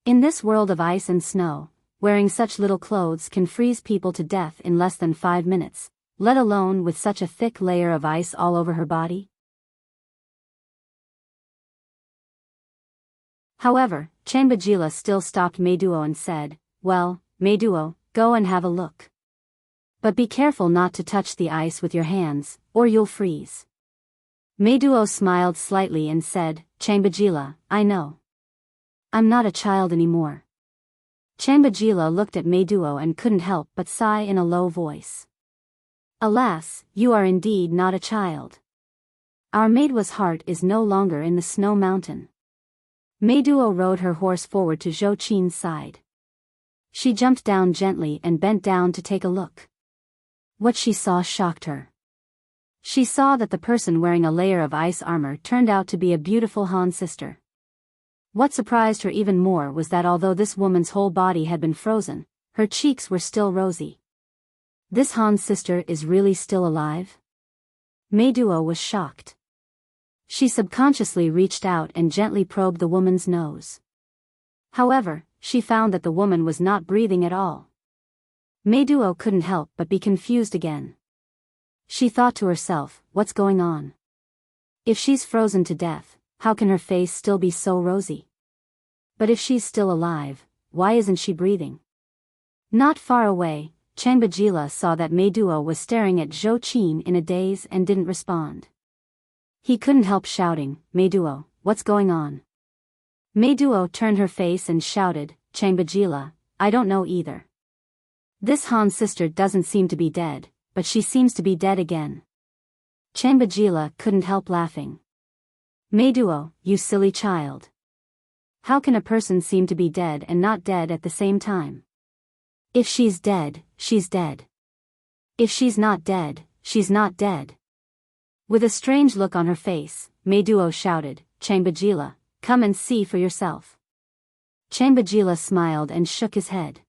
In this world of ice and snow, wearing such little clothes can freeze people to death in less than 5 minutes, let alone with such a thick layer of ice all over her body?" However, Changbajila still stopped Meiduo and said, "Well, Meiduo, go and have a look. But be careful not to touch the ice with your hands, or you'll freeze." Meiduo smiled slightly and said, "Changbajila, I know. I'm not a child anymore." Changbajila looked at Meiduo and couldn't help but sigh in a low voice. "Alas, you are indeed not a child. Our Meiduo's heart is no longer in the snow mountain." Meiduo rode her horse forward to Zhou Qin's side. She jumped down gently and bent down to take a look. What she saw shocked her. She saw that the person wearing a layer of ice armor turned out to be a beautiful Han sister. What surprised her even more was that although this woman's whole body had been frozen, her cheeks were still rosy. This Han sister is really still alive? Meiduo was shocked. She subconsciously reached out and gently probed the woman's nose. However, she found that the woman was not breathing at all. Meiduo couldn't help but be confused again. She thought to herself, what's going on? If she's frozen to death, how can her face still be so rosy? But if she's still alive, why isn't she breathing? Not far away, Changbajila saw that Meiduo was staring at Zhou Qin in a daze and didn't respond. He couldn't help shouting, "Meiduo, what's going on?" Meiduo turned her face and shouted, "Changbajila, I don't know either. This Han sister doesn't seem to be dead, but she seems to be dead again." Changbajila couldn't help laughing. "Meiduo, you silly child. How can a person seem to be dead and not dead at the same time? If she's dead, she's dead. If she's not dead, she's not dead." With a strange look on her face, Meiduo shouted, "Changbajila, come and see for yourself." Changbajila smiled and shook his head.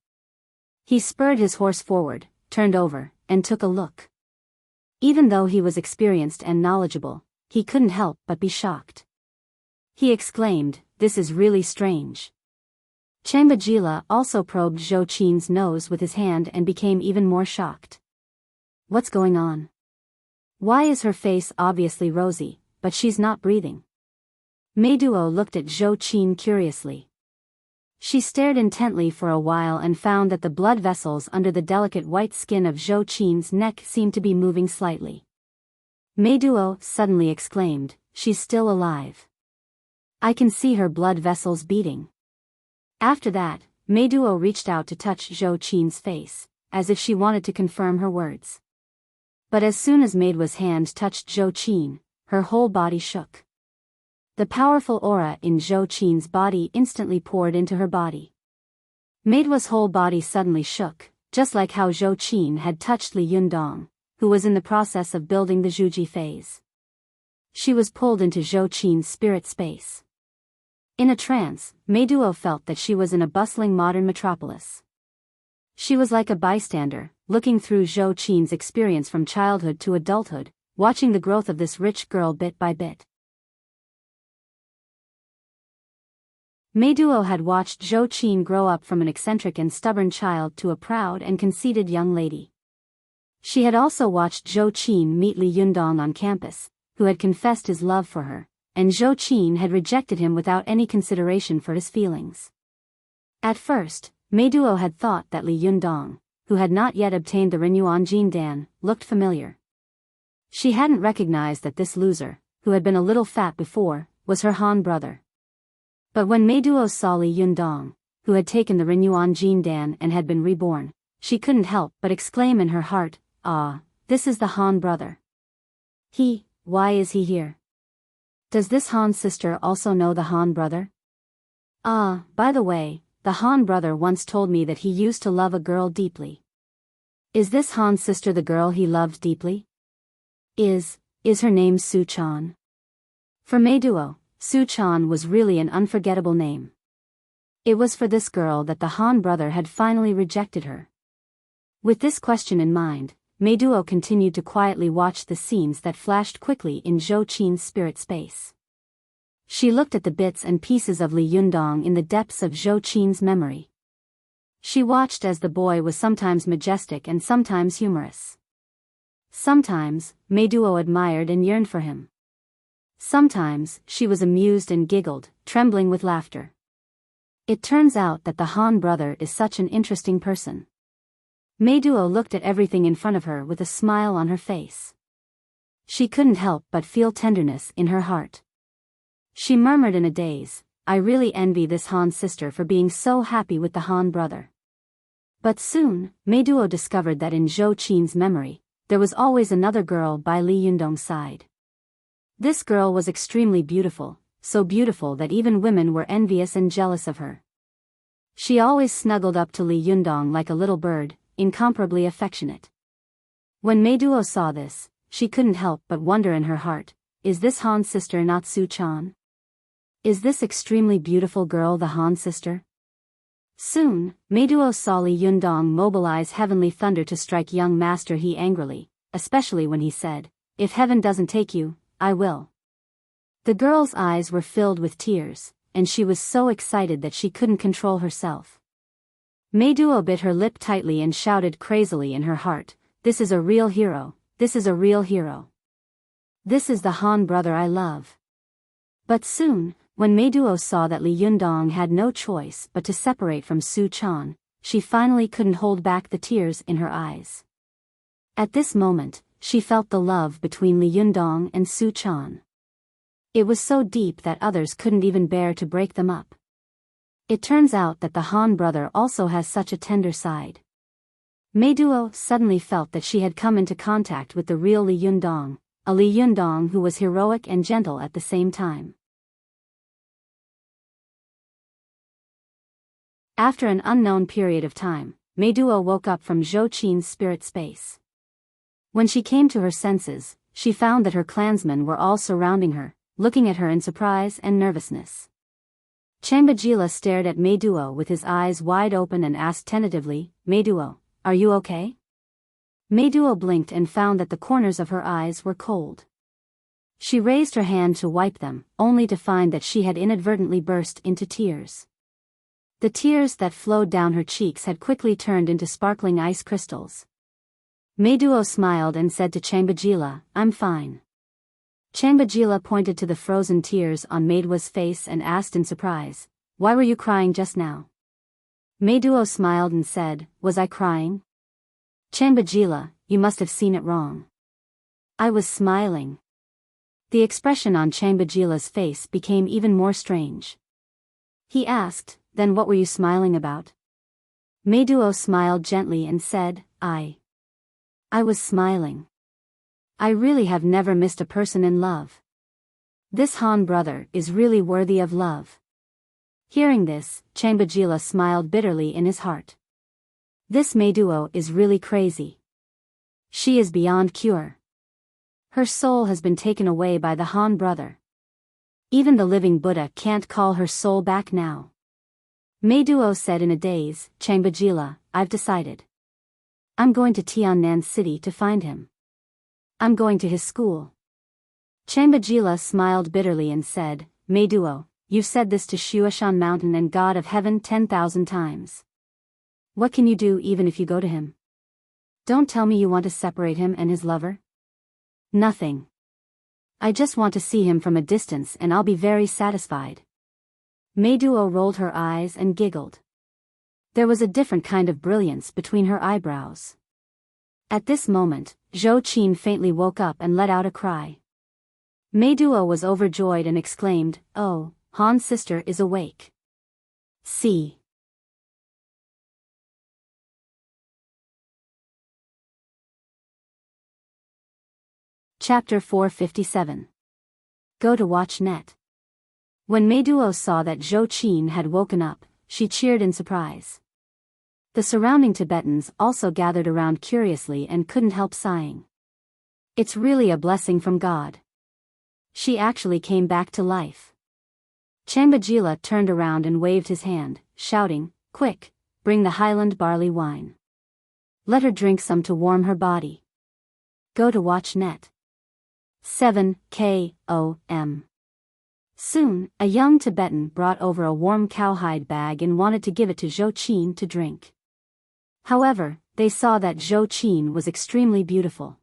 He spurred his horse forward, turned over, and took a look. Even though he was experienced and knowledgeable, he couldn't help but be shocked. He exclaimed, "This is really strange." Changbajila also probed Zhou Qin's nose with his hand and became even more shocked. What's going on? Why is her face obviously rosy, but she's not breathing? Meiduo looked at Zhou Qin curiously. She stared intently for a while and found that the blood vessels under the delicate white skin of Zhou Qin's neck seemed to be moving slightly. Meiduo suddenly exclaimed, she's still alive. I can see her blood vessels beating. After that, Meiduo reached out to touch Zhou Qin's face, as if she wanted to confirm her words. But as soon as Meiduo's hand touched Zhou Qin, her whole body shook. The powerful aura in Zhou Qin's body instantly poured into her body. Meiduo's whole body suddenly shook, just like how Zhou Qin had touched Li Yundong, who was in the process of building the Zhuji phase. She was pulled into Zhou Qin's spirit space. In a trance, Meiduo felt that she was in a bustling modern metropolis. She was like a bystander, looking through Zhou Qin's experience from childhood to adulthood, watching the growth of this rich girl bit by bit. Meiduo had watched Zhou Qin grow up from an eccentric and stubborn child to a proud and conceited young lady. She had also watched Zhou Qin meet Li Yundong on campus, who had confessed his love for her, and Zhou Qin had rejected him without any consideration for his feelings. At first, Meiduo had thought that Li Yundong, who had not yet obtained the Renyuan Jin Dan, looked familiar. She hadn't recognized that this loser, who had been a little fat before, was her Han brother. But when Meiduo saw Li Yundong, who had taken the Renyuan Jin Dan and had been reborn, she couldn't help but exclaim in her heart, "Ah, this is the Han brother. Why is he here? Does this Han sister also know the Han brother? Ah, by the way, the Han brother once told me that he used to love a girl deeply. Is this Han sister the girl he loved deeply? Is her name Su Chan?" For Meiduo, Su Chan was really an unforgettable name. It was for this girl that the Han brother had finally rejected her. With this question in mind, Meiduo continued to quietly watch the scenes that flashed quickly in Zhou Qin's spirit space. She looked at the bits and pieces of Li Yundong in the depths of Zhou Qin's memory. She watched as the boy was sometimes majestic and sometimes humorous. Sometimes, Meiduo admired and yearned for him. Sometimes, she was amused and giggled, trembling with laughter. It turns out that the Han brother is such an interesting person. Meiduo looked at everything in front of her with a smile on her face. She couldn't help but feel tenderness in her heart. She murmured in a daze, "I really envy this Han sister for being so happy with the Han brother." But soon, Meiduo discovered that in Zhou Qin's memory, there was always another girl by Li Yundong's side. This girl was extremely beautiful, so beautiful that even women were envious and jealous of her. She always snuggled up to Li Yundong like a little bird, incomparably affectionate. When Meiduo saw this, she couldn't help but wonder in her heart, is this Han sister not Su Chan? Is this extremely beautiful girl the Han sister? Soon, Meiduo saw Li Yundong mobilize heavenly thunder to strike young Master He angrily, especially when he said, "If heaven doesn't take you, I will." The girl's eyes were filled with tears, and she was so excited that she couldn't control herself. Meiduo bit her lip tightly and shouted crazily in her heart, "This is a real hero, this is a real hero. This is the Han brother I love." But soon, when Meiduo saw that Li Yundong had no choice but to separate from Su Chan, she finally couldn't hold back the tears in her eyes. At this moment, she felt the love between Li Yundong and Su Chan. It was so deep that others couldn't even bear to break them up. It turns out that the Han brother also has such a tender side. Meiduo suddenly felt that she had come into contact with the real Li Yundong, a Li Yundong who was heroic and gentle at the same time. After an unknown period of time, Meiduo woke up from Zhou Qin's spirit space. When she came to her senses, she found that her clansmen were all surrounding her, looking at her in surprise and nervousness. Chambajila stared at Meiduo with his eyes wide open and asked tentatively, "Meiduo, are you okay?" Meiduo blinked and found that the corners of her eyes were cold. She raised her hand to wipe them, only to find that she had inadvertently burst into tears. The tears that flowed down her cheeks had quickly turned into sparkling ice crystals. Meiduo smiled and said to Chambajila, "I'm fine." Chambajila pointed to the frozen tears on Meiduo's face and asked in surprise, "Why were you crying just now?" Meiduo smiled and said, "Was I crying?" Chambajila, "You must have seen it wrong. I was smiling." The expression on Changbajila's face became even more strange. He asked, "Then what were you smiling about?" Meiduo smiled gently and said, I was smiling. I really have never missed a person in love. This Han brother is really worthy of love." Hearing this, Changbajila smiled bitterly in his heart. This Meiduo is really crazy. She is beyond cure. Her soul has been taken away by the Han brother. Even the living Buddha can't call her soul back now. Meiduo said in a daze, "Changbajila, I've decided. I'm going to Tiannan City to find him. I'm going to his school." Changbajila smiled bitterly and said, "Meiduo, you've said this to Shuashan Mountain and God of Heaven 10,000 times. What can you do even if you go to him? Don't tell me you want to separate him and his lover." "Nothing. I just want to see him from a distance and I'll be very satisfied." Meiduo rolled her eyes and giggled. There was a different kind of brilliance between her eyebrows. At this moment, Zhou Qin faintly woke up and let out a cry. Meiduo was overjoyed and exclaimed, "Oh, Han's sister is awake." See. Chapter 457. Go to watch net. When Meiduo saw that Zhou Qin had woken up, she cheered in surprise. The surrounding Tibetans also gathered around curiously and couldn't help sighing. It's really a blessing from God. She actually came back to life. Changbajila turned around and waved his hand, shouting, "Quick, bring the Highland barley wine. Let her drink some to warm her body." Go to watch net. 7 KOM. Soon, a young Tibetan brought over a warm cowhide bag and wanted to give it to Zhou Qin to drink. However, they saw that Zhou Qin was extremely beautiful.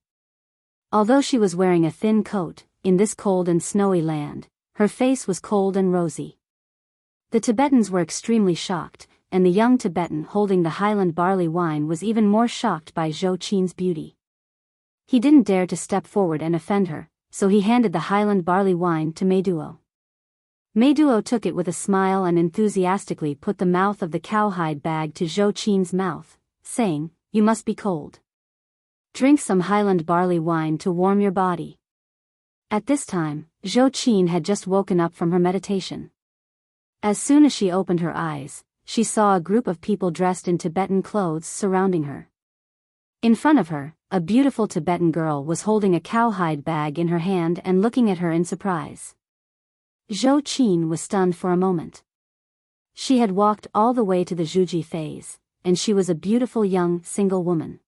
Although she was wearing a thin coat, in this cold and snowy land, her face was cold and rosy. The Tibetans were extremely shocked, and the young Tibetan holding the Highland barley wine was even more shocked by Zhou Qin's beauty. He didn't dare to step forward and offend her, so he handed the Highland barley wine to Meiduo. Meiduo took it with a smile and enthusiastically put the mouth of the cowhide bag to Zhou Qin's mouth, saying, "You must be cold. Drink some Highland barley wine to warm your body." At this time, Zhou Qin had just woken up from her meditation. As soon as she opened her eyes, she saw a group of people dressed in Tibetan clothes surrounding her. In front of her, a beautiful Tibetan girl was holding a cowhide bag in her hand and looking at her in surprise. Zhou Qin was stunned for a moment. She had walked all the way to the Zhuji phase, and she was a beautiful young, single woman.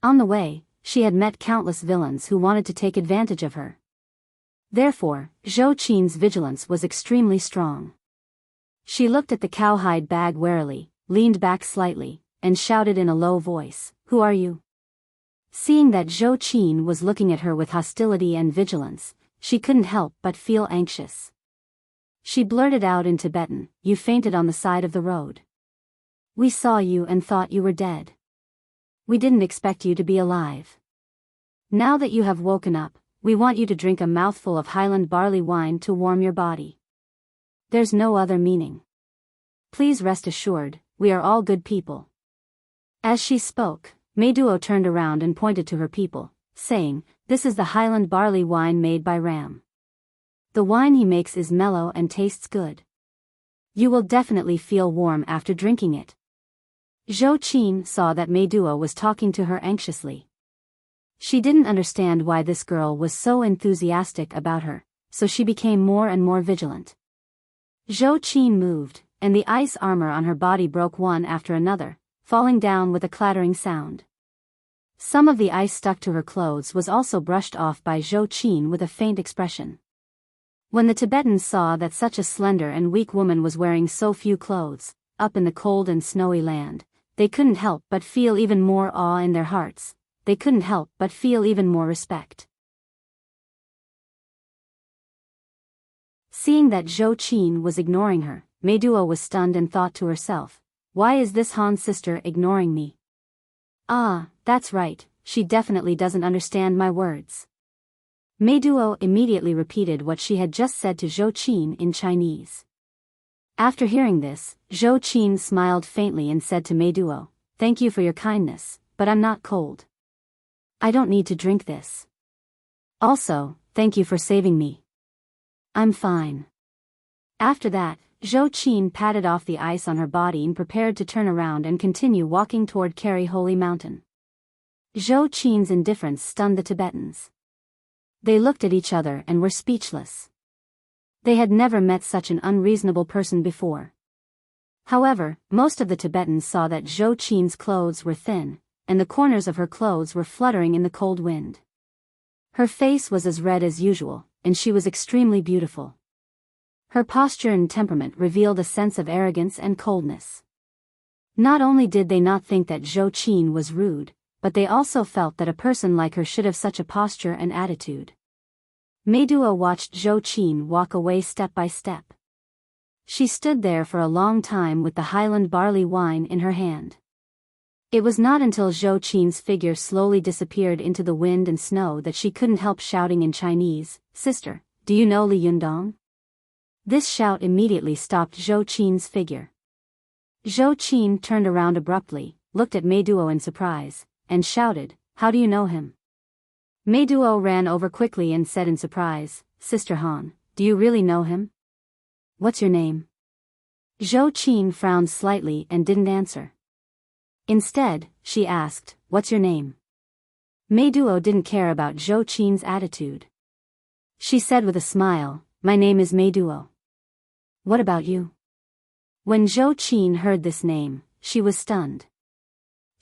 On the way, she had met countless villains who wanted to take advantage of her. Therefore, Zhou Qin's vigilance was extremely strong. She looked at the cowhide bag warily, leaned back slightly, and shouted in a low voice, "Who are you?" Seeing that Zhou Qin was looking at her with hostility and vigilance, she couldn't help but feel anxious. She blurted out in Tibetan, "You fainted on the side of the road. We saw you and thought you were dead. We didn't expect you to be alive. Now that you have woken up, we want you to drink a mouthful of Highland barley wine to warm your body. There's no other meaning. Please rest assured, we are all good people." As she spoke, Meiduo turned around and pointed to her people, saying, "This is the Highland barley wine made by Ram. The wine he makes is mellow and tastes good. You will definitely feel warm after drinking it." Zhou Qin saw that Meiduo was talking to her anxiously. She didn't understand why this girl was so enthusiastic about her, so she became more and more vigilant. Zhou Qin moved, and the ice armor on her body broke one after another, falling down with a clattering sound. Some of the ice stuck to her clothes was also brushed off by Zhou Qin with a faint expression. When the Tibetans saw that such a slender and weak woman was wearing so few clothes, up in the cold and snowy land, they couldn't help but feel even more awe in their hearts. They couldn't help but feel even more respect. Seeing that Zhou Qin was ignoring her, Meiduo was stunned and thought to herself, "Why is this Han's sister ignoring me? Ah, that's right, she definitely doesn't understand my words." Meiduo immediately repeated what she had just said to Zhou Qin in Chinese. After hearing this, Zhou Qin smiled faintly and said to Meiduo, "Thank you for your kindness, but I'm not cold. I don't need to drink this. Also, thank you for saving me. I'm fine." After that, Zhou Qin patted off the ice on her body and prepared to turn around and continue walking toward Kari Holy Mountain. Zhou Qin's indifference stunned the Tibetans. They looked at each other and were speechless. They had never met such an unreasonable person before. However, most of the Tibetans saw that Zhou Qin's clothes were thin, and the corners of her clothes were fluttering in the cold wind. Her face was as red as usual, and she was extremely beautiful. Her posture and temperament revealed a sense of arrogance and coldness. Not only did they not think that Zhou Qin was rude, but they also felt that a person like her should have such a posture and attitude. Meiduo watched Zhou Qin walk away step by step. She stood there for a long time with the Highland barley wine in her hand. It was not until Zhou Qin's figure slowly disappeared into the wind and snow that she couldn't help shouting in Chinese, "Sister, do you know Li Yundong?" This shout immediately stopped Zhou Qin's figure. Zhou Qin turned around abruptly, looked at Meiduo in surprise, and shouted, "How do you know him?" Meiduo ran over quickly and said in surprise, "Sister Han, do you really know him? What's your name?" Zhou Qin frowned slightly and didn't answer. Instead, she asked, "What's your name?" Meiduo didn't care about Zhou Qin's attitude. She said with a smile, "My name is Meiduo. What about you?" When Zhou Qin heard this name, she was stunned.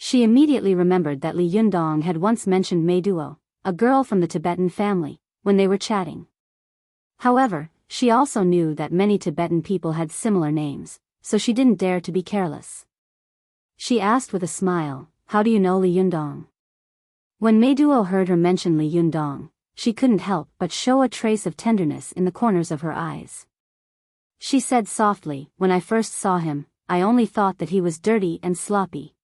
She immediately remembered that Li Yundong had once mentioned Meiduo, a girl from the Tibetan family, when they were chatting. However, she also knew that many Tibetan people had similar names, so she didn't dare to be careless. She asked with a smile, "How do you know Li Yundong?" When Meiduo heard her mention Li Yundong, she couldn't help but show a trace of tenderness in the corners of her eyes. She said softly, "When I first saw him, I only thought that he was dirty and sloppy.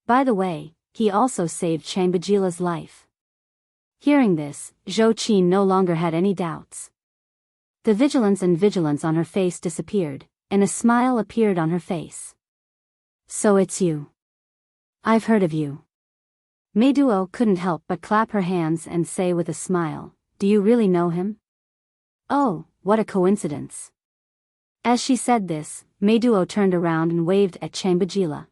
By the way, he also saved Chambajila's life." Hearing this, Zhou Qin no longer had any doubts. The vigilance on her face disappeared, and a smile appeared on her face. "So it's you. I've heard of you." Meiduo couldn't help but clap her hands and say with a smile, "Do you really know him?" "Oh, what a coincidence." As she said this, Meiduo turned around and waved at Chambajila.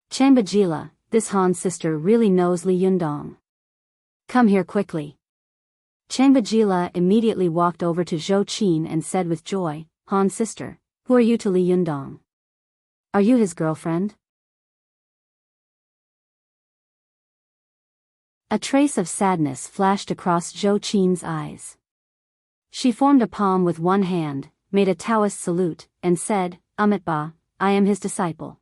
"Chambajila, this Han's sister really knows Li Yundong. Come here quickly." Chambajila immediately walked over to Zhou Qin and said with joy, "Han's sister, who are you to Li Yundong? Are you his girlfriend?" A trace of sadness flashed across Zhou Qin's eyes. She formed a palm with one hand, made a Taoist salute, and said, "Amitba, I am his disciple."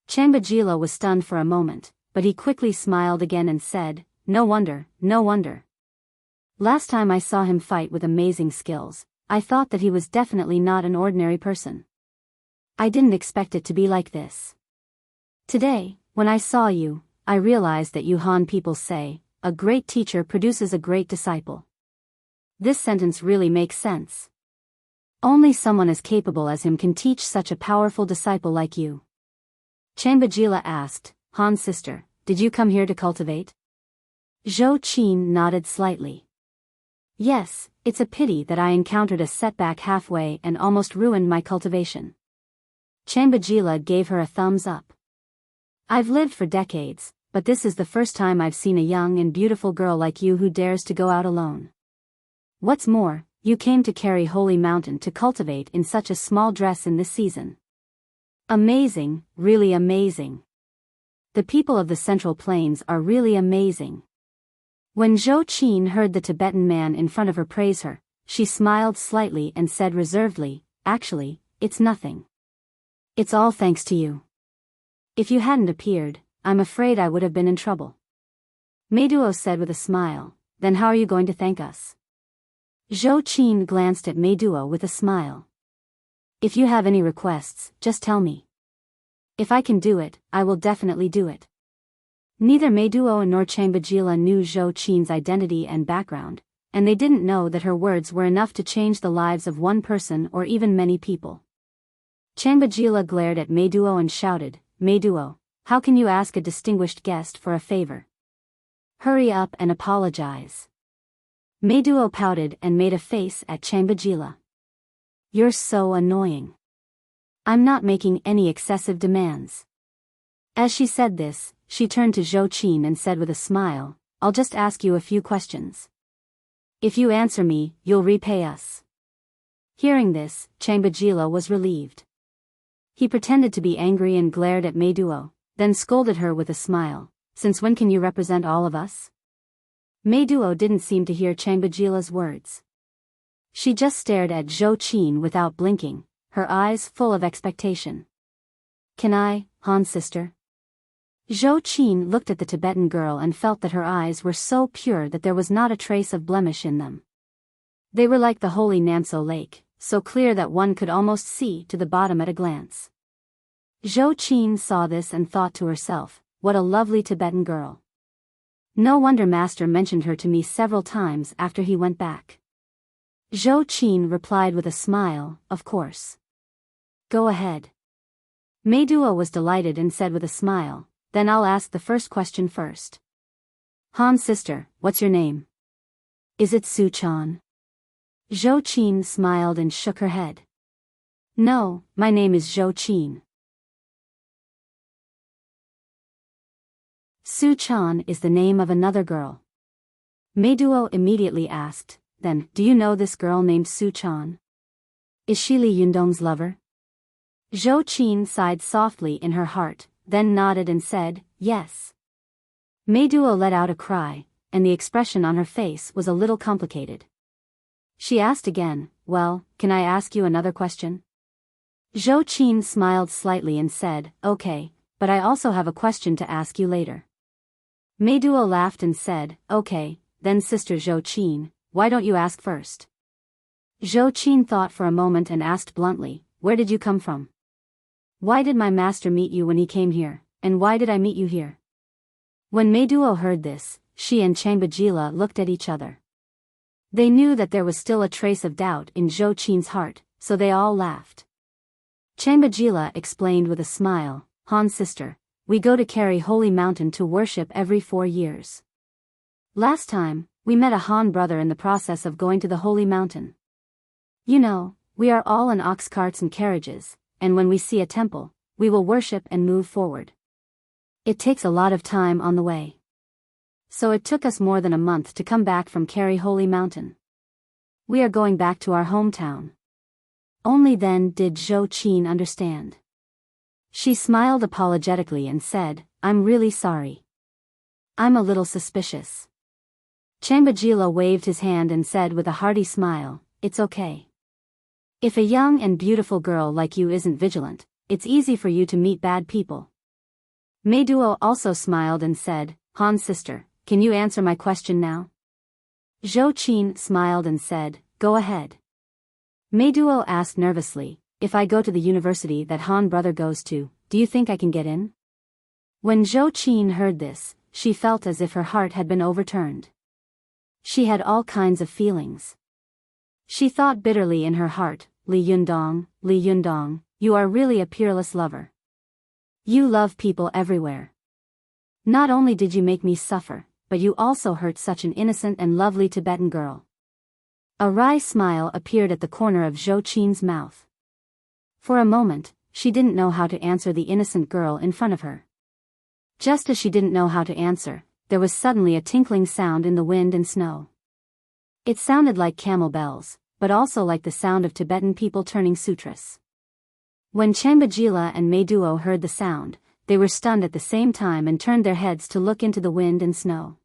Chambajila was stunned for a moment, but he quickly smiled again and said, "No wonder, no wonder. Last time I saw him fight with amazing skills, I thought that he was definitely not an ordinary person. I didn't expect it to be like this. Today, when I saw you, I realized that you Han people say, a great teacher produces a great disciple. This sentence really makes sense. Only someone as capable as him can teach such a powerful disciple like you." Chambajila asked, "Han's sister, did you come here to cultivate?" Zhou Qin nodded slightly. "Yes, it's a pity that I encountered a setback halfway and almost ruined my cultivation." Chambajila gave her a thumbs up. "I've lived for decades, but this is the first time I've seen a young and beautiful girl like you who dares to go out alone. What's more, you came to Kari Holy Mountain to cultivate in such a small dress in this season. Amazing, really amazing. The people of the Central Plains are really amazing." When Zhou Qin heard the Tibetan man in front of her praise her, she smiled slightly and said reservedly, "Actually, it's nothing. It's all thanks to you. If you hadn't appeared, I'm afraid I would have been in trouble." Meiduo said with a smile, "Then how are you going to thank us?" Zhou Qin glanced at Meiduo with a smile. "If you have any requests, just tell me. If I can do it, I will definitely do it." Neither Meiduo nor Chambajila knew Zhou Qin's identity and background, and they didn't know that her words were enough to change the lives of one person or even many people. Changbajila glared at Meiduo and shouted, "Meiduo, how can you ask a distinguished guest for a favor? Hurry up and apologize." Meiduo pouted and made a face at Changbajila. "You're so annoying. I'm not making any excessive demands." As she said this, she turned to Zhou Qin and said with a smile, "I'll just ask you a few questions. If you answer me, you'll repay us." Hearing this, Changbajila was relieved. He pretended to be angry and glared at Meiduo, then scolded her with a smile, "Since when can you represent all of us?" Meiduo didn't seem to hear Changbajila's words. She just stared at Zhou Qin without blinking, her eyes full of expectation. "Can I, Han sister?" Zhou Qin looked at the Tibetan girl and felt that her eyes were so pure that there was not a trace of blemish in them. They were like the holy Namso Lake, so clear that one could almost see to the bottom at a glance. Zhou Qin saw this and thought to herself, "What a lovely Tibetan girl. No wonder Master mentioned her to me several times after he went back." Zhou Qin replied with a smile, "Of course. Go ahead." Meiduo was delighted and said with a smile, "Then I'll ask the first question first. Han sister, what's your name? Is it Su-chan?" Zhou Qin smiled and shook her head. "No, my name is Zhou Qin." Su-chan is the name of another girl. Meiduo immediately asked, "Then, do you know this girl named Su-chan? Is she Li Yundong's lover?" Zhou Qin sighed softly in her heart, then nodded and said, "Yes." Meiduo let out a cry, and the expression on her face was a little complicated. She asked again, "Well, can I ask you another question?" Zhou Qin smiled slightly and said, "Okay, but I also have a question to ask you later." Meiduo laughed and said, "Okay, then Sister Zhou Qin, why don't you ask first?" Zhou Qin thought for a moment and asked bluntly, "Where did you come from? Why did my master meet you when he came here, and why did I meet you here?" When Meiduo heard this, she and Changbajila looked at each other. They knew that there was still a trace of doubt in Zhou Qin's heart, so they all laughed. Changbajila explained with a smile, "Han sister, we go to Carry Holy Mountain to worship every 4 years. Last time, we met a Han brother in the process of going to the Holy Mountain. You know, we are all in ox carts and carriages, and when we see a temple, we will worship and move forward. It takes a lot of time on the way. So it took us more than a month to come back from Carry Holy Mountain. We are going back to our hometown." Only then did Zhou Qin understand. She smiled apologetically and said, "I'm really sorry. I'm a little suspicious." Changbajila waved his hand and said with a hearty smile, "It's okay. If a young and beautiful girl like you isn't vigilant, it's easy for you to meet bad people." Meiduo also smiled and said, "Han sister, can you answer my question now?" Zhou Qin smiled and said, "Go ahead." Meiduo asked nervously, "If I go to the university that Han brother goes to, do you think I can get in?" When Zhou Qin heard this, she felt as if her heart had been overturned. She had all kinds of feelings. She thought bitterly in her heart, Li Yundong, you are really a peerless lover. You love people everywhere. Not only did you make me suffer, but you also hurt such an innocent and lovely Tibetan girl." A wry smile appeared at the corner of Zhou Qin's mouth. For a moment, she didn't know how to answer the innocent girl in front of her. Just as she didn't know how to answer, there was suddenly a tinkling sound in the wind and snow. It sounded like camel bells, but also like the sound of Tibetan people turning sutras. When Changbajila and Meiduo heard the sound, they were stunned at the same time and turned their heads to look into the wind and snow.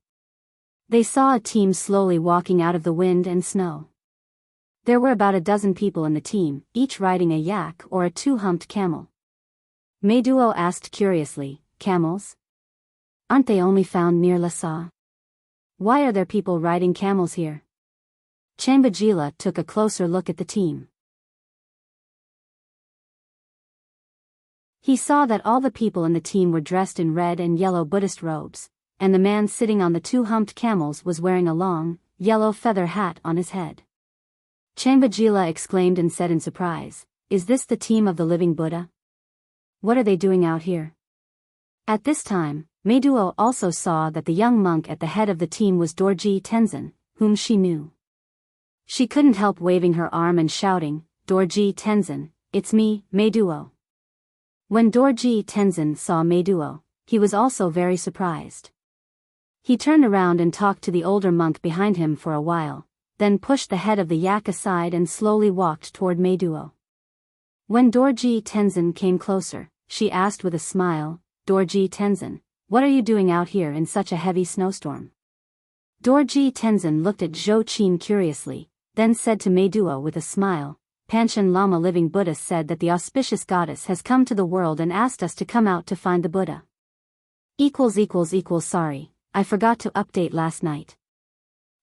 They saw a team slowly walking out of the wind and snow. There were about a dozen people in the team, each riding a yak or a 2-humped camel. Meiduo asked curiously, "Camels? Aren't they only found near Lhasa? Why are there people riding camels here?" Changbajila took a closer look at the team. He saw that all the people in the team were dressed in red and yellow Buddhist robes, and the man sitting on the 2-humped camels was wearing a long, yellow feather hat on his head. Changbajila exclaimed and said in surprise, "Is this the team of the living Buddha? What are they doing out here?" At this time, Meiduo also saw that the young monk at the head of the team was Dorji Tenzin, whom she knew. She couldn't help waving her arm and shouting, "Dorji Tenzin, it's me, Meiduo." When Dorji Tenzin saw Meiduo, he was also very surprised. He turned around and talked to the older monk behind him for a while, then pushed the head of the yak aside and slowly walked toward Meiduo. When Dorji Tenzin came closer, she asked with a smile, "Dorji Tenzin, what are you doing out here in such a heavy snowstorm?" Dorji Tenzin looked at Zhou Qin curiously, then said to Meiduo with a smile, "Panchen Lama living Buddha said that the auspicious goddess has come to the world and asked us to come out to find the Buddha. Sorry, I forgot to update last night.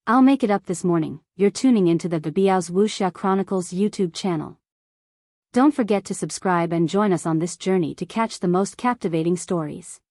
I'll make it up this morning." You're tuning into the Biyao's Wuxia Chronicles YouTube channel. Don't forget to subscribe and join us on this journey to catch the most captivating stories.